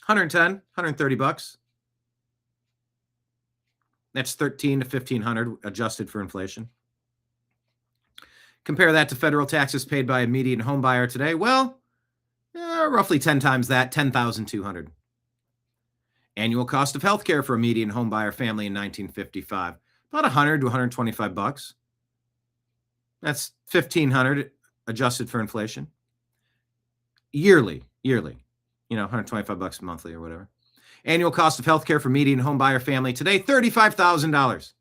$110, $130. That's $1,300 to $1,500 adjusted for inflation. Compare that to federal taxes paid by a median home buyer today. Well, roughly 10 times that, $10,200. Annual cost of healthcare for a median home buyer family in 1955, about $100 to $125. That's $1,500 adjusted for inflation. Yearly, $125 monthly or whatever. Annual cost of healthcare for median home buyer family today, $35,000.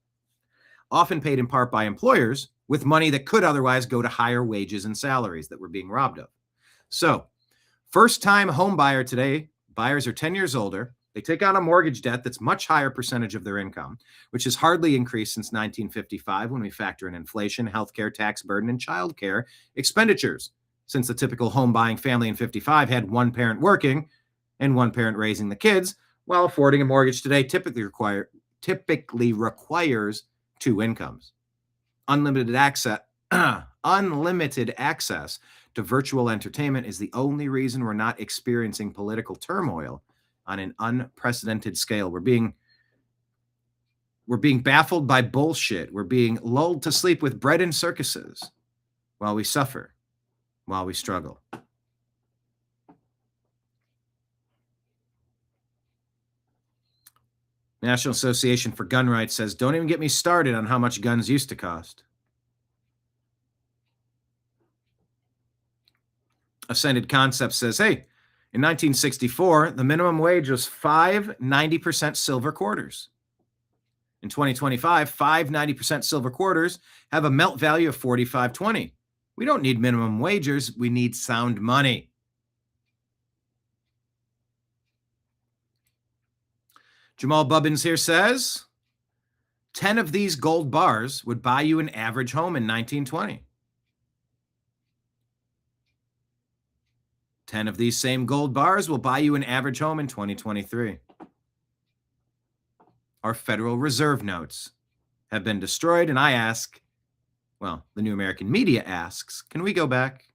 Often paid in part by employers with money that could otherwise go to higher wages and salaries that we're being robbed of. So, first-time home buyer today, buyers are 10 years older, They take on a mortgage debt that's much higher percentage of their income, which has hardly increased since 1955 when we factor in inflation, healthcare, tax burden, and childcare expenditures. Since the typical home buying family in 55 had one parent working and one parent raising the kids, while affording a mortgage today typically requires two incomes. Unlimited access to virtual entertainment is the only reason we're not experiencing political turmoil on an unprecedented scale. We're being baffled by bullshit. We're being lulled to sleep with bread and circuses while we suffer, while we struggle. National Association for Gun Rights says, don't even get me started on how much guns used to cost. Ascended Concepts says, hey, in 1964, the minimum wage was 5 90% silver quarters. In 2025, 5 90% silver quarters have a melt value of $45.20. We don't need minimum wages. We need sound money. Jamal Bubbins here says, 10 of these gold bars would buy you an average home in 1920. 10 of these same gold bars will buy you an average home in 2023. Our Federal Reserve notes have been destroyed, and I ask, well, the New American Media asks, can we go back?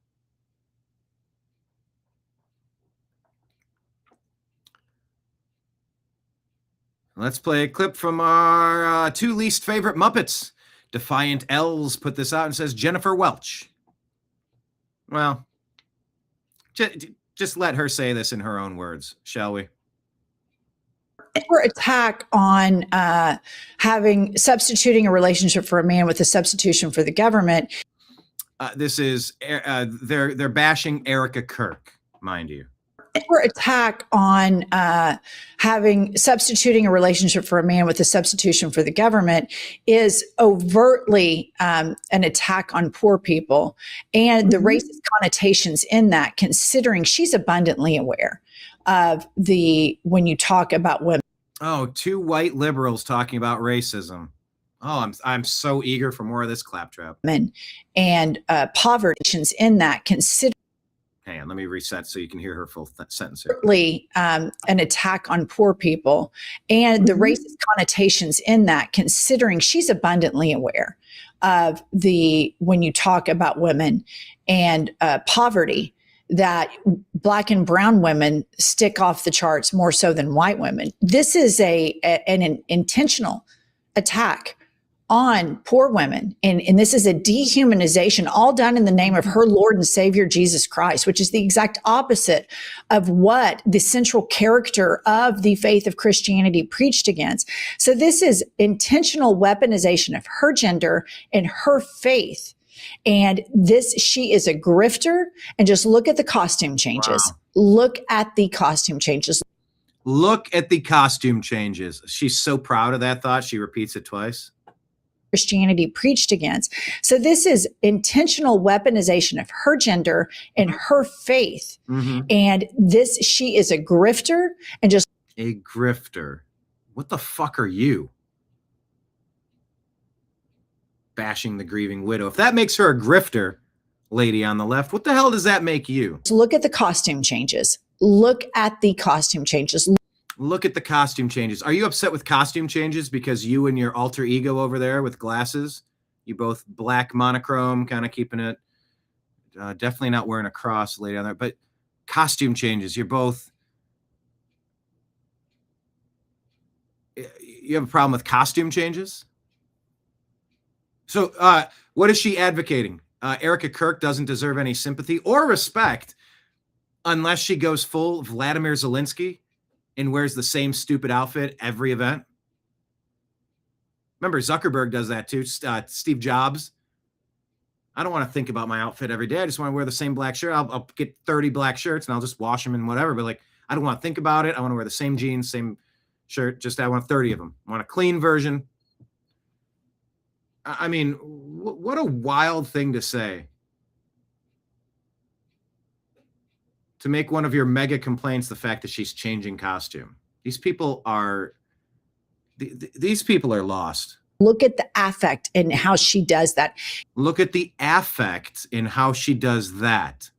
Let's play a clip from our two least favorite Muppets. Defiant L's put this out and says, Jennifer Welch. Well, just let her say this in her own words, shall we? Her attack on substituting a relationship for a man with a substitution for the government. This is they're bashing Erica Kirk, mind you. Her attack on substituting a relationship for a man with a substitution for the government is overtly an attack on poor people and the racist connotations in that, considering she's abundantly aware of when you talk about women. Oh, two white liberals talking about racism. Oh, I'm so eager for more of this claptrap. And poverty in that, consider. Hang on, let me reset so you can hear her full sentence here. An attack on poor people and the racist connotations in that, considering she's abundantly aware of when you talk about women and poverty, that Black and brown women stick off the charts more so than white women. This is an intentional attack on poor women. And this is a dehumanization, all done in the name of her Lord and Savior, Jesus Christ, which is the exact opposite of what the central character of the faith of Christianity preached against. So this is intentional weaponization of her gender and her faith. And she is a grifter. And just look at the costume changes. Wow. Look at the costume changes. Look at the costume changes. She's so proud of that thought. She repeats it twice. Christianity preached against. So this is intentional weaponization of her gender and her faith. Mm-hmm. And she is a grifter and just a grifter. What the fuck are you? Bashing the grieving widow. If that makes her a grifter, lady on the left, what the hell does that make you? Look at the costume changes. Look at the costume changes. Look at the costume changes. Are you upset with costume changes because you and your alter ego over there with glasses, you both black monochrome, kind of keeping it, definitely not wearing a cross lady on there, but costume changes. You're both, you have a problem with costume changes? So what is she advocating? Erica Kirk doesn't deserve any sympathy or respect unless she goes full Vladimir Zelensky and wears the same stupid outfit every event. Remember, Zuckerberg does that too. Steve Jobs. I don't want to think about my outfit every day. I just want to wear the same black shirt. I'll get 30 black shirts and I'll just wash them and whatever. But like, I don't want to think about it. I want to wear the same jeans, same shirt. I want 30 of them. I want a clean version. I mean, what a wild thing to say. To make one of your mega complaints the fact that she's changing costume. These people are lost. Look at the affect and how she does that. Look at the affect in how she does that.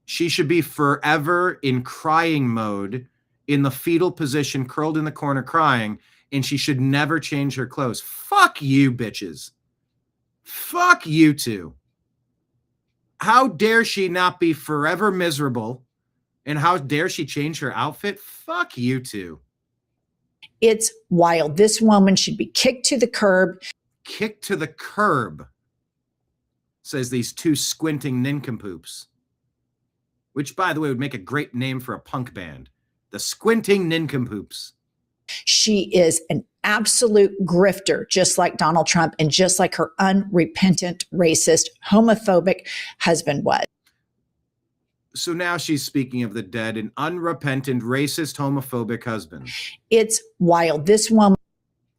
She should be forever in crying mode, in the fetal position, curled in the corner crying, and she should never change her clothes. Fuck you, bitches. Fuck you two. How dare she not be forever miserable? And how dare she change her outfit? Fuck you two. It's wild. This woman should be kicked to the curb. Kicked to the curb, says these two squinting nincompoops. Which, by the way, would make a great name for a punk band. The Squinting Nincompoops. She is an absolute grifter, just like Donald Trump and just like her unrepentant, racist, homophobic husband was. So now she's speaking of the dead, an unrepentant, racist, homophobic husband. It's wild. This woman.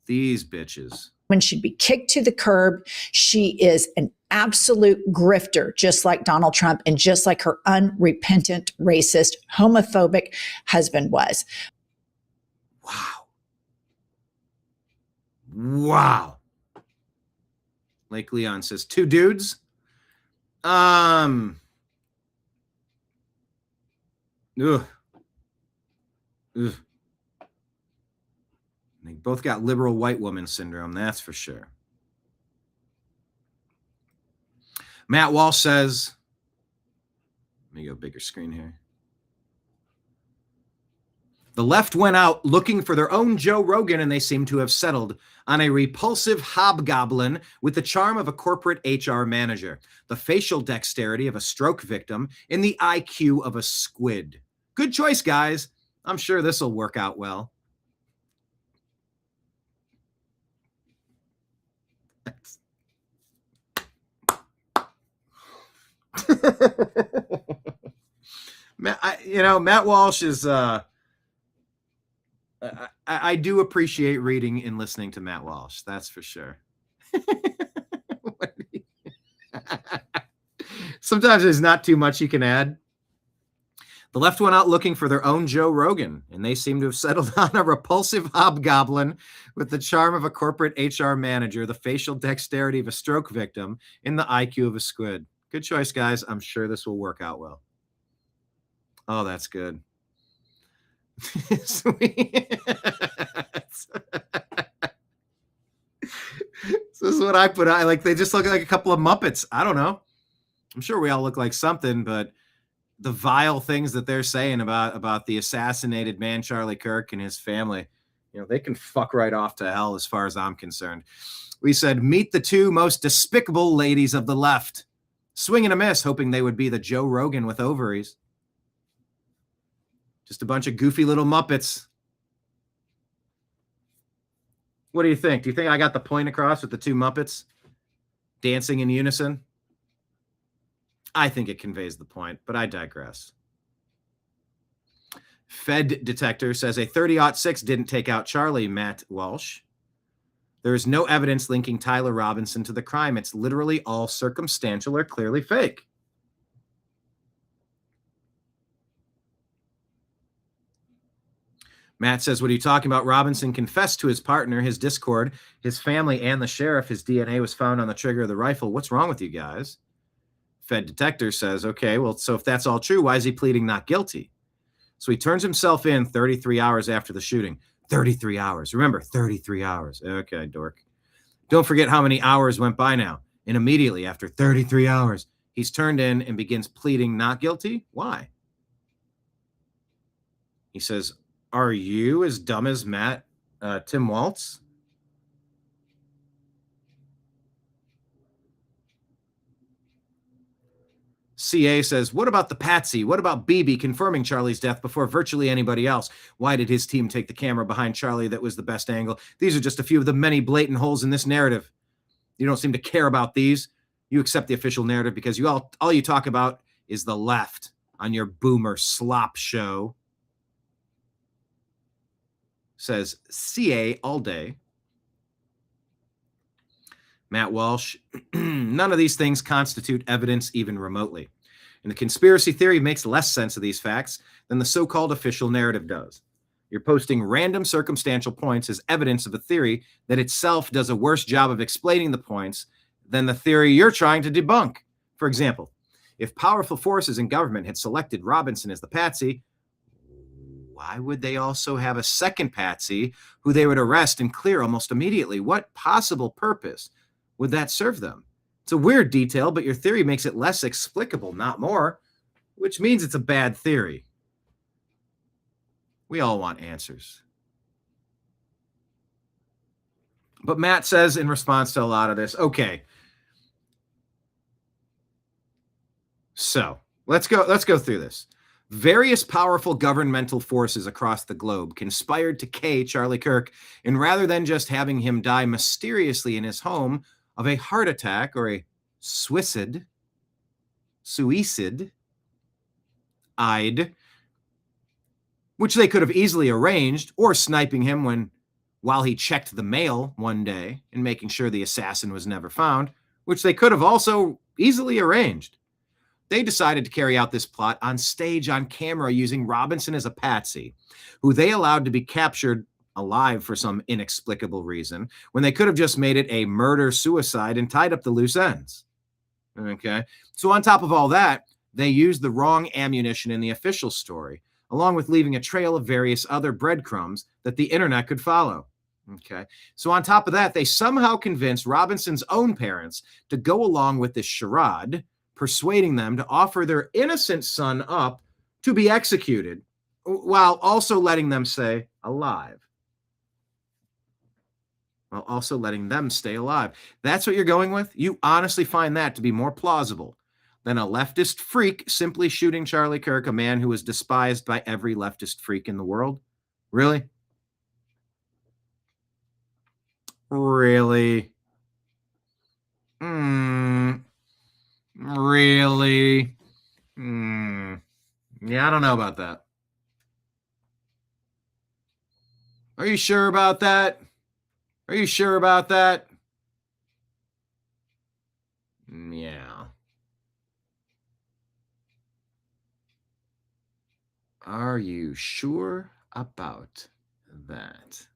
These bitches. Should be kicked to the curb. She is an absolute grifter, just like Donald Trump and just like her unrepentant, racist, homophobic husband was. Wow. Wow. Lake Leon says, 2 dudes? Ugh. Ugh. They both got liberal white woman syndrome, that's for sure. Matt Walsh says, let me go bigger screen here. The left went out looking for their own Joe Rogan, and they seem to have settled on a repulsive hobgoblin with the charm of a corporate HR manager, the facial dexterity of a stroke victim, and the IQ of a squid. Good choice, guys. I'm sure this will work out well. Matt Walsh is I do appreciate reading and listening to Matt Walsh, that's for sure. Sometimes there's not too much you can add. The left went out looking for their own Joe Rogan, and they seem to have settled on a repulsive hobgoblin with the charm of a corporate HR manager, the facial dexterity of a stroke victim, and the IQ of a squid. Good choice, guys. I'm sure this will work out well. Oh, that's good. Sweet. So this is what I put on. Like, they just look like a couple of Muppets. I don't know. I'm sure we all look like something, but the vile things that they're saying about the assassinated man, Charlie Kirk, and his family, they can fuck right off to hell as far as I'm concerned. We said, meet the 2 most despicable ladies of the left. Swing and a miss, hoping they would be the Joe Rogan with ovaries. Just a bunch of goofy little Muppets. What do you think? Do you think I got the point across with the 2 Muppets dancing in unison? I think it conveys the point, but I digress. Fed detector says a 30-06 didn't take out Charlie, Matt Walsh. There is no evidence linking Tyler Robinson to the crime. It's literally all circumstantial or clearly fake. Matt says, what are you talking about? Robinson confessed to his partner, his Discord, his family, and the sheriff. His DNA was found on the trigger of the rifle. What's wrong with you guys? Fed detector says, okay, well, so if that's all true, why is he pleading not guilty? So he turns himself in 33 hours after the shooting. 33 hours. Remember, 33 hours. Okay, dork. Don't forget how many hours went by now. And immediately after 33 hours, he's turned in and begins pleading not guilty. Why? He says, are you as dumb as Tim Waltz? CA says, what about the patsy? What about BB confirming Charlie's death before virtually anybody else? Why did his team take the camera behind Charlie that was the best angle? These are just a few of the many blatant holes in this narrative. You don't seem to care about these. You accept the official narrative because all you talk about is the left on your boomer slop show. Says CA all day. Matt Walsh, none of these things constitute evidence even remotely. And the conspiracy theory makes less sense of these facts than the so-called official narrative does. You're posting random circumstantial points as evidence of a theory that itself does a worse job of explaining the points than the theory you're trying to debunk. For example, if powerful forces in government had selected Robinson as the patsy, why would they also have a second patsy who they would arrest and clear almost immediately? What possible purpose would that serve them? It's a weird detail, but your theory makes it less explicable, not more, which means it's a bad theory. We all want answers. But Matt says in response to a lot of this, okay, so let's go through this. Various powerful governmental forces across the globe conspired to K. Charlie Kirk, and rather than just having him die mysteriously in his home of a heart attack or a suicide, which they could have easily arranged, or sniping him while he checked the mail one day and making sure the assassin was never found, which they could have also easily arranged. They decided to carry out this plot on stage on camera using Robinson as a patsy, who they allowed to be captured alive for some inexplicable reason, when they could have just made it a murder-suicide and tied up the loose ends. Okay? So on top of all that, they used the wrong ammunition in the official story, along with leaving a trail of various other breadcrumbs that the internet could follow. Okay? So on top of that, they somehow convinced Robinson's own parents to go along with this charade, persuading them to offer their innocent son up to be executed, while also letting them stay alive. While also letting them stay alive. That's what you're going with? You honestly find that to be more plausible than a leftist freak simply shooting Charlie Kirk, a man who is despised by every leftist freak in the world? Really? Really? Really? Yeah, I don't know about that. Are you sure about that? Are you sure about that? Yeah. Are you sure about that?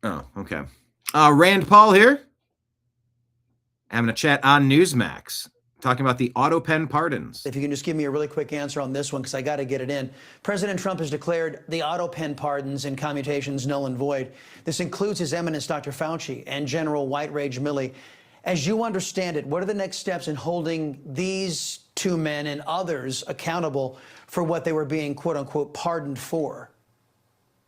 Oh, okay. Rand Paul here. Having a chat on Newsmax, talking about the auto pen pardons. If you can just give me a really quick answer on this one, because I got to get it in. President Trump has declared the auto pen pardons and commutations null and void. This includes His Eminence Dr. Fauci and General White Rage Milley. As you understand it, what are the next steps in holding these two men and others accountable for what they were being, quote unquote, pardoned for?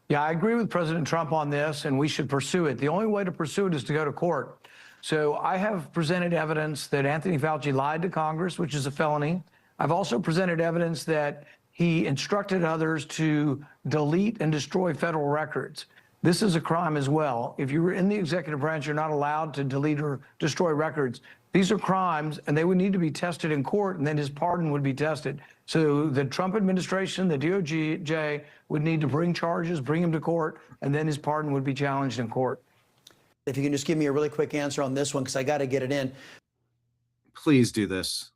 Yeah, I agree with President Trump on this, and we should pursue it. The only way to pursue it is to go to court. So I have presented evidence that Anthony Fauci lied to Congress, which is a felony. I've also presented evidence that he instructed others to delete and destroy federal records. This is a crime as well. If you're in the executive branch, you're not allowed to delete or destroy records. These are crimes, and they would need to be tested in court, and then his pardon would be tested. So the Trump administration, the DOJ, would need to bring charges, bring him to court, and then his pardon would be challenged in court. If you can just give me a really quick answer on this one, because I got to get it in. Please do this.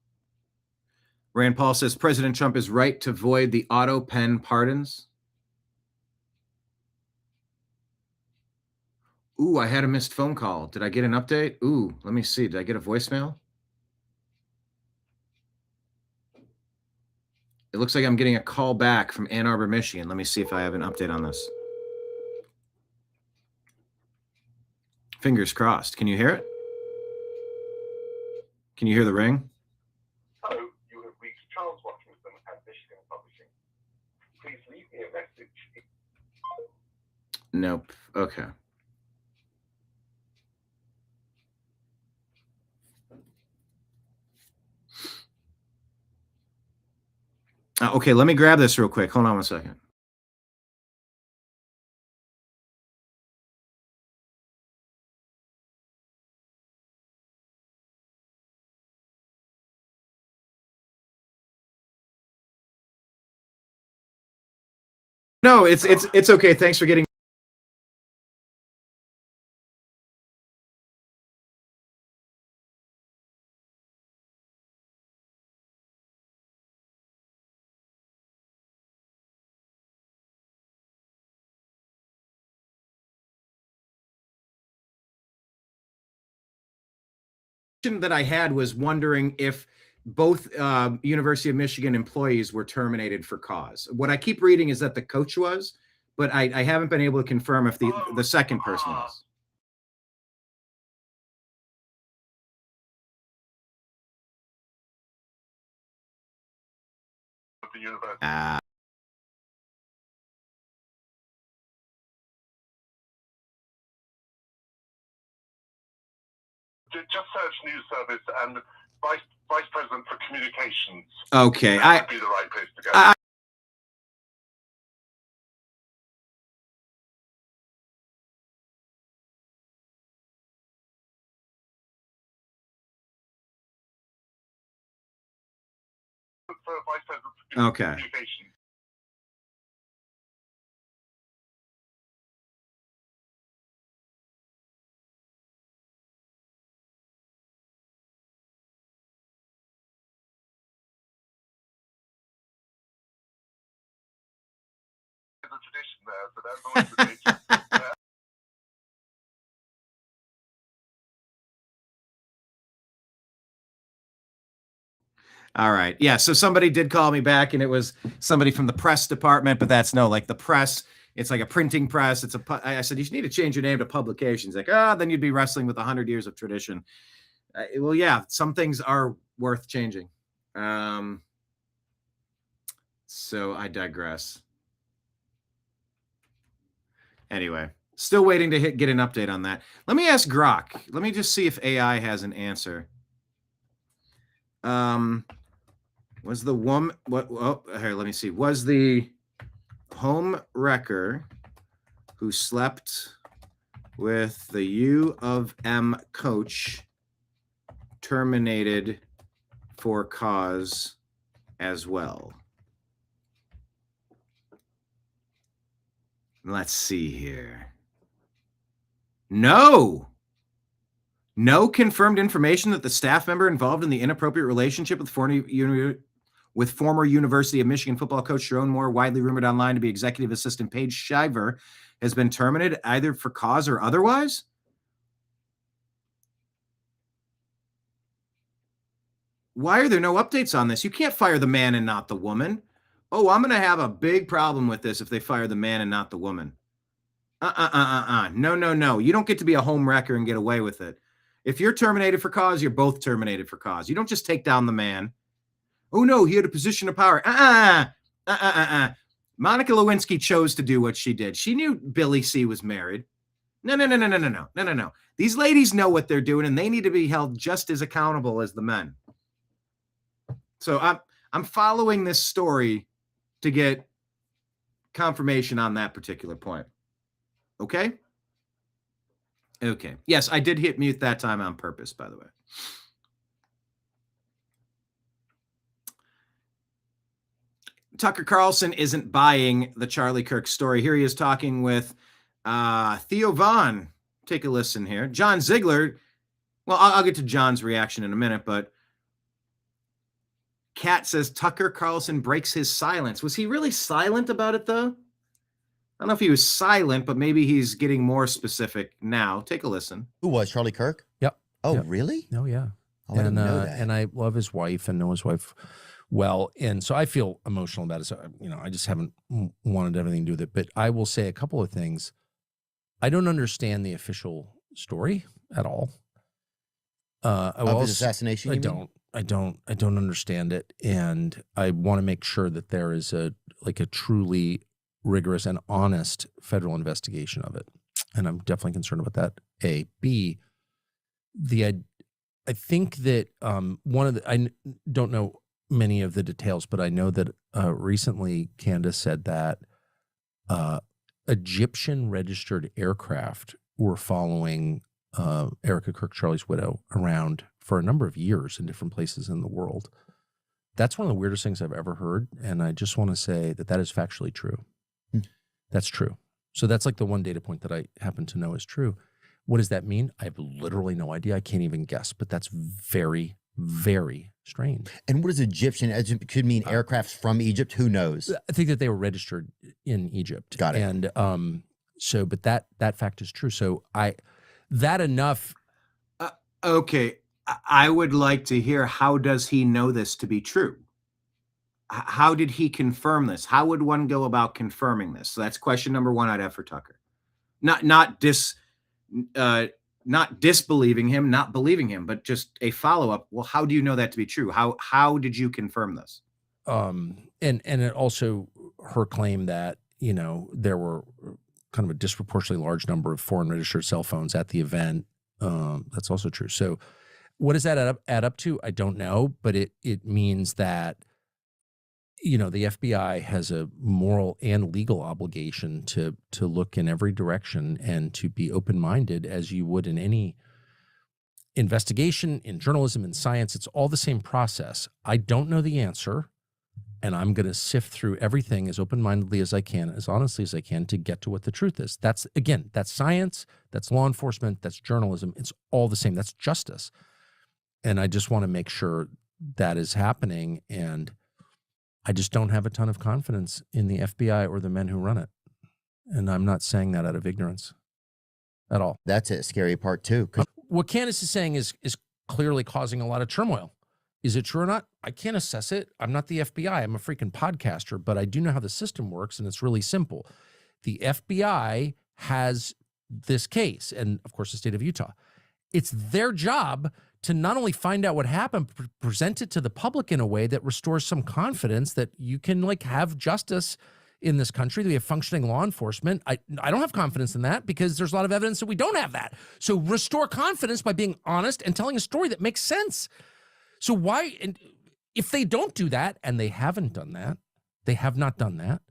Rand Paul says President Trump is right to void the auto pen pardons. Ooh, I had a missed phone call. Did I get an update? Ooh, let me see. Did I get a voicemail? It looks like I'm getting a call back from Ann Arbor, Michigan. Let me see if I have an update on this. Fingers crossed. Can you hear it? Can you hear the ring? Hello, you have reached Charles Washington at Michigan Publishing. Please leave me a message. Nope. Okay. Okay, let me grab this real quick. Hold on one second. No, it's okay. Thanks for getting that I had was wondering if both University of Michigan employees were terminated for cause. What I keep reading is that the coach was, but I haven't been able to confirm if the second person was. The university. Just search news service and vice president for communications. Okay, That would be the right place to go. For vice president for Okay. communications. There's a tradition there, so that's always the case. All right. Yeah. So somebody did call me back, and it was somebody from the press department, but that's no, like the press. It's like a printing press. I said, you need to change your name to publications. Like, then you'd be wrestling with 100 years of tradition. Well, yeah, some things are worth changing. So I digress. Anyway, still waiting to get an update on that. Let me ask Grok. Let me just see if AI has an answer. Was the woman here, let me see. Was the home wrecker who slept with the U of M coach terminated for cause as well? Let's see here. No confirmed information that the staff member involved in the inappropriate relationship with former University of Michigan football coach Sherrone Moore, widely rumored online to be executive assistant Paige Shiver, has been terminated either for cause or otherwise. Why are there no updates on this? You can't fire the man and not the woman. Oh, I'm going to have a big problem with this if they fire the man and not the woman. No. You don't get to be a home wrecker and get away with it. If you're terminated for cause, you're both terminated for cause. You don't just take down the man. Oh, no, he had a position of power. Monica Lewinsky chose to do what she did. She knew Billy C. was married. No. These ladies know what they're doing, and they need to be held just as accountable as the men. So I'm following this story to get confirmation on that particular point. Okay? Okay. Yes, I did hit mute that time on purpose, by the way. Tucker Carlson isn't buying the Charlie Kirk story. Here he is talking with Theo Vaughn. Take a listen here. John Ziegler. Well, I'll get to John's reaction in a minute, but Kat says Tucker Carlson breaks his silence. Was he really silent about it, though? I don't know if he was silent, but maybe he's getting more specific now. Take a listen. Who was Charlie Kirk? Yep. Oh, yep. really? Oh, yeah. Oh, I didn't know that. And I love his wife and know his wife well. And so I feel emotional about it. So, I just haven't wanted everything to do with it. But I will say a couple of things. I don't understand the official story at all. Of his assassination, I don't understand it. And I want to make sure that there is a truly rigorous and honest federal investigation of it. And I'm definitely concerned about that. A. B, I think that I don't know many of the details, but I know that recently Candace said that Egyptian registered aircraft were following Erica Kirk, Charlie's widow, around for a number of years in different places in the world. That's one of the weirdest things I've ever heard. And I just want to say that is factually true. That's true. So that's like the one data point that I happen to know is true. What does that mean? I have literally no idea. I can't even guess, but that's very, very strange. And what is Egyptian? It could mean aircrafts from Egypt. Who knows? I think that they were registered in Egypt. Got it. And but that fact is true. So enough. Okay. I would like to hear, how does he know this to be true? How did he confirm this? How would one go about confirming this? So that's question number one I'd have for Tucker. Not disbelieving him, not believing him, but just a follow-up. Well, how do you know that to be true? How did you confirm this? And it also her claim that, you know, there were kind of a disproportionately large number of foreign registered cell phones at the event. That's also true. So what does that add up to? I don't know, but it means that, you know, the FBI has a moral and legal obligation to look in every direction and to be open-minded, as you would in any investigation, in journalism, in science. It's all the same process. I don't know the answer, and I'm going to sift through everything as open-mindedly as I can, as honestly as I can, to get to what the truth is. That's science, that's law enforcement, that's journalism. It's all the same. That's justice. And I just want to make sure that is happening, and I just don't have a ton of confidence in the FBI or the men who run it. And I'm not saying that out of ignorance at all. That's a scary part too. What Candace is saying is clearly causing a lot of turmoil. Is it true or not? I can't assess it. I'm not the FBI. I'm a freaking podcaster, but I do know how the system works, and it's really simple. The FBI has this case, and of course the state of Utah. It's their job to not only find out what happened, present it to the public in a way that restores some confidence that you can like have justice in this country, that we have functioning law enforcement. I don't have confidence in that because there's a lot of evidence that we don't have that. So restore confidence by being honest and telling a story that makes sense. So why, and if they don't do that, and they haven't done that, they have not done that,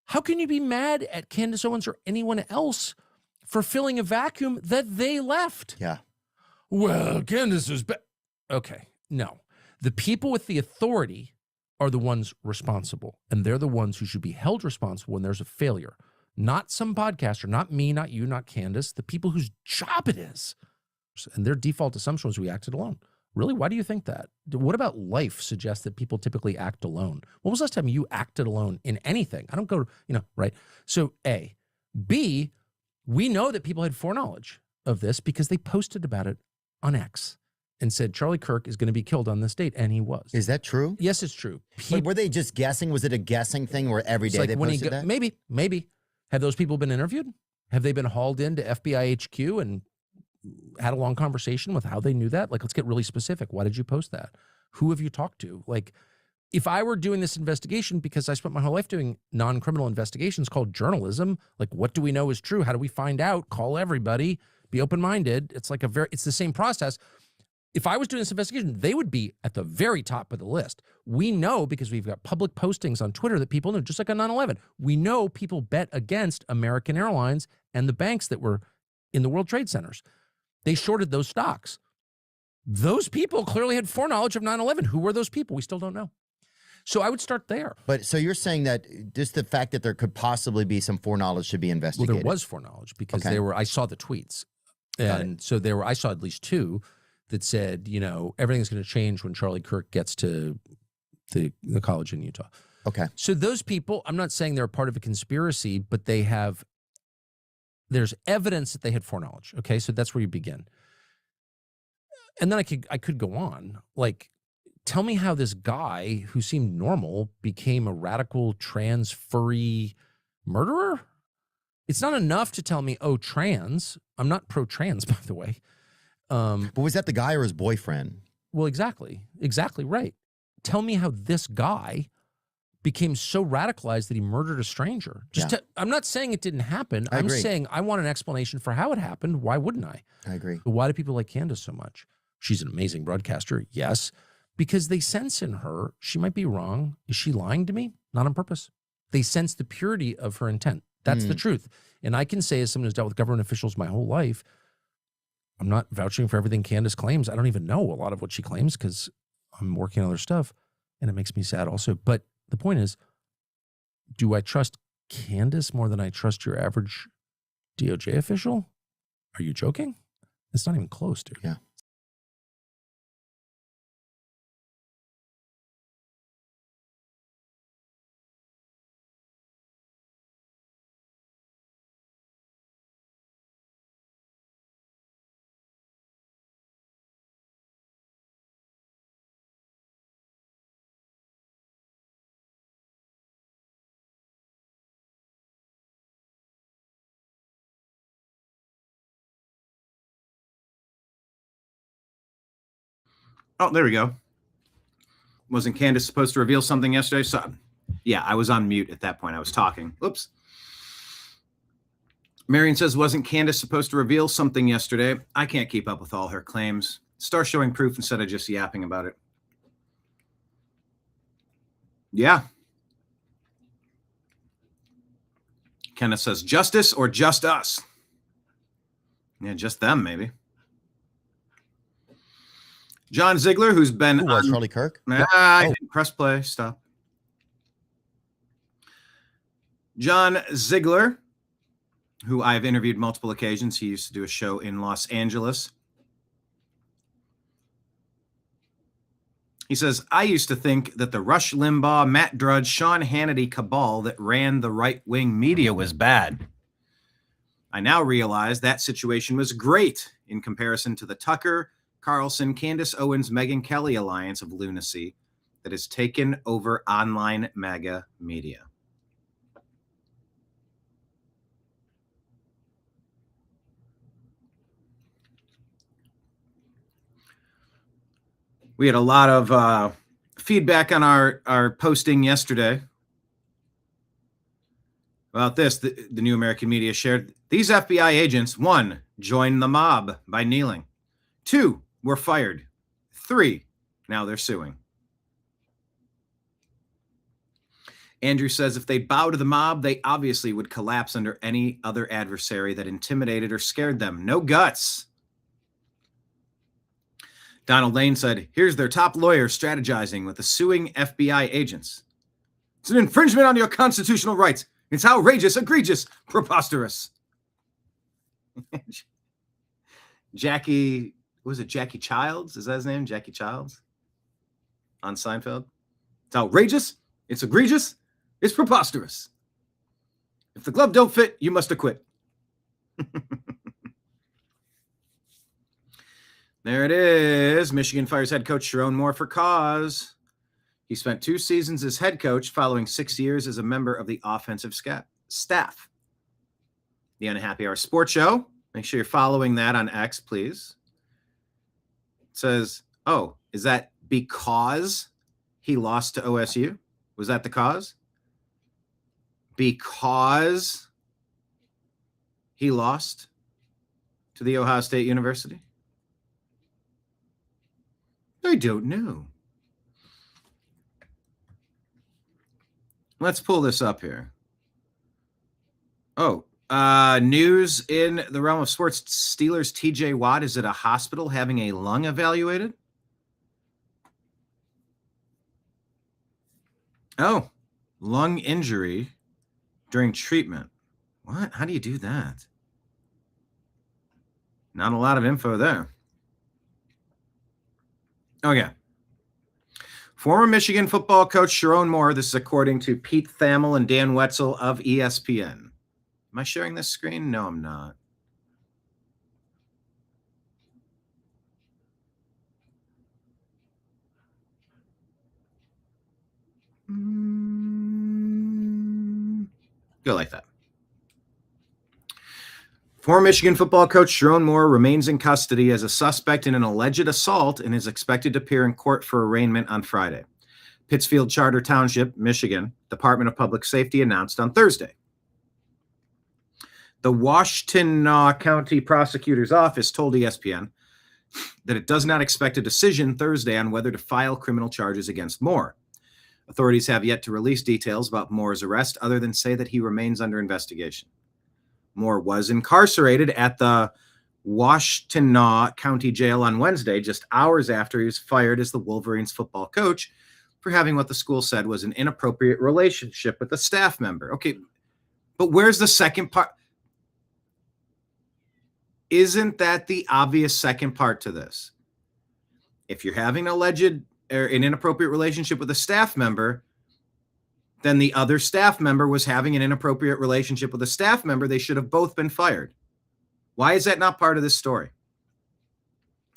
how can you be mad at Candace Owens or anyone else for filling a vacuum that they left? Yeah. Well, Candace is okay. No, the people with the authority are the ones responsible, and they're the ones who should be held responsible when there's a failure. Not some podcaster, not me, not you, not Candace, the people whose job it is. And their default assumption was we acted alone. Really? Why do you think that? What about life suggests that people typically act alone? When was the last time you acted alone in anything? I don't go, right? So A. B, we know that people had foreknowledge of this because they posted about it on X and said Charlie Kirk is going to be killed on this date, and he was. Is that true? Yes, it's true. But were they just guessing? Was it a guessing thing where every day they posted that? Maybe. Have those people been interviewed? Have they been hauled into FBI HQ and had a long conversation with how they knew that? Like, let's get really specific. Why did you post that? Who have you talked to? Like, if I were doing this investigation, because I spent my whole life doing non-criminal investigations called journalism, like, what do we know is true? How do we find out? Call everybody, be open-minded. It's like it's the same process. If I was doing this investigation, they would be at the very top of the list. We know, because we've got public postings on Twitter, that people know, just like on 9/11, we know people bet against American Airlines and the banks that were in the World Trade Centers. They shorted those stocks. Those people clearly had foreknowledge of 9/11. Who were those people? We still don't know. So I would start there. But so you're saying that just the fact that there could possibly be some foreknowledge should be investigated? Well, there was foreknowledge because I saw the tweets. And so I saw at least two that said, everything's going to change when Charlie Kirk gets to the college in Utah. Okay. So those people, I'm not saying they're a part of a conspiracy, but there's evidence that they had foreknowledge. Okay. So that's where you begin. And then I could go on. Like, tell me how this guy who seemed normal became a radical trans furry murderer. It's not enough to tell me, oh, trans. I'm not pro-trans, by the way. But was that the guy or his boyfriend? Well, exactly right. Tell me how this guy became so radicalized that he murdered a stranger. I'm not saying it didn't happen. I'm saying I want an explanation for how it happened. Why wouldn't I? I agree. But why do people like Candace so much? She's an amazing broadcaster, yes, because they sense in her, she might be wrong. Is she lying to me? Not on purpose. They sense the purity of her intent. That's the truth. And I can say, as someone who's dealt with government officials my whole life, I'm not vouching for everything Candace claims. I don't even know a lot of what she claims because I'm working on other stuff, and it makes me sad also. But the point is, do I trust Candace more than I trust your average DOJ official? Are you joking? It's not even close, dude. Yeah. Oh, there we go. Wasn't Candace supposed to reveal something yesterday? So, yeah, I was on mute at that point. I was talking. Oops. Marion says, wasn't Candace supposed to reveal something yesterday? I can't keep up with all her claims. Start showing proof instead of just yapping about it. Yeah. Kenneth says, justice or just us? Yeah, just them, maybe. John Ziegler, who's been Who was Charlie Kirk? I didn't press play. Stop. John Ziegler, who I've interviewed multiple occasions. He used to do a show in Los Angeles. He says, I used to think that the Rush Limbaugh, Matt Drudge, Sean Hannity cabal that ran the right-wing media was bad. I now realize that situation was great in comparison to the Tucker, Carlson, Candace Owens, Megyn Kelly alliance of lunacy that has taken over online MAGA media. We had a lot of feedback on our posting yesterday about this. The New American Media shared, these FBI agents, 1, joined the mob by kneeling. 2, were fired. 3, now they're suing. Andrew says if they bow to the mob, they obviously would collapse under any other adversary that intimidated or scared them. No guts. Donald Lane said, here's their top lawyer strategizing with the suing FBI agents. It's an infringement on your constitutional rights. It's outrageous, egregious, preposterous. Jackie, was it Jackie Childs? Is that his name? Jackie Childs? On Seinfeld? It's outrageous, it's egregious, it's preposterous. If the glove don't fit, you must acquit. There it is. Michigan fires head coach Sherrone Moore for cause. He spent 2 seasons as head coach following 6 years as a member of the offensive staff. The Unhappy Hour Sports Show. Make sure you're following that on X, please. It says, oh, is that because he lost to OSU? Was that the cause? Because he lost to the Ohio State University? I don't know. Let's pull this up here. Oh, news in the realm of sports. Steelers TJ Watt is at a hospital having a lung evaluated. Oh, lung injury during treatment. What? How do you do that? Not a lot of info there. Okay. Former Michigan football coach Sherrone Moore, this is according to Pete Thamel and Dan Wetzel of ESPN. Am I sharing this screen? No, I'm not. Go like that. Former Michigan football coach Sherrone Moore remains in custody as a suspect in an alleged assault and is expected to appear in court for arraignment on Friday. Pittsfield Charter Township, Michigan, Department of Public Safety announced on Thursday. The Washtenaw County Prosecutor's Office told ESPN that it does not expect a decision Thursday on whether to file criminal charges against Moore. Authorities have yet to release details about Moore's arrest other than say that he remains under investigation. Moore was incarcerated at the Washtenaw County Jail on Wednesday, just hours after he was fired as the Wolverines football coach for having what the school said was an inappropriate relationship with a staff member. Okay, but where's the second part? Isn't that the obvious second part to this? If you're having an alleged or an inappropriate relationship with a staff member, then the other staff member was having an inappropriate relationship with a staff member. They should have both been fired. Why is that not part of this story?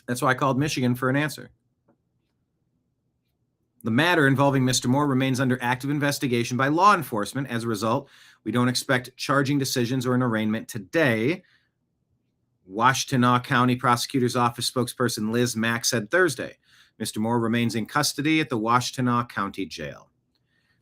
That's why I called Michigan for an answer. The matter involving Mr. Moore remains under active investigation by law enforcement. As a result, we don't expect charging decisions or an arraignment today. Washtenaw County Prosecutor's Office spokesperson Liz Mack said Thursday. Mr. Moore remains in custody at the Washtenaw County Jail.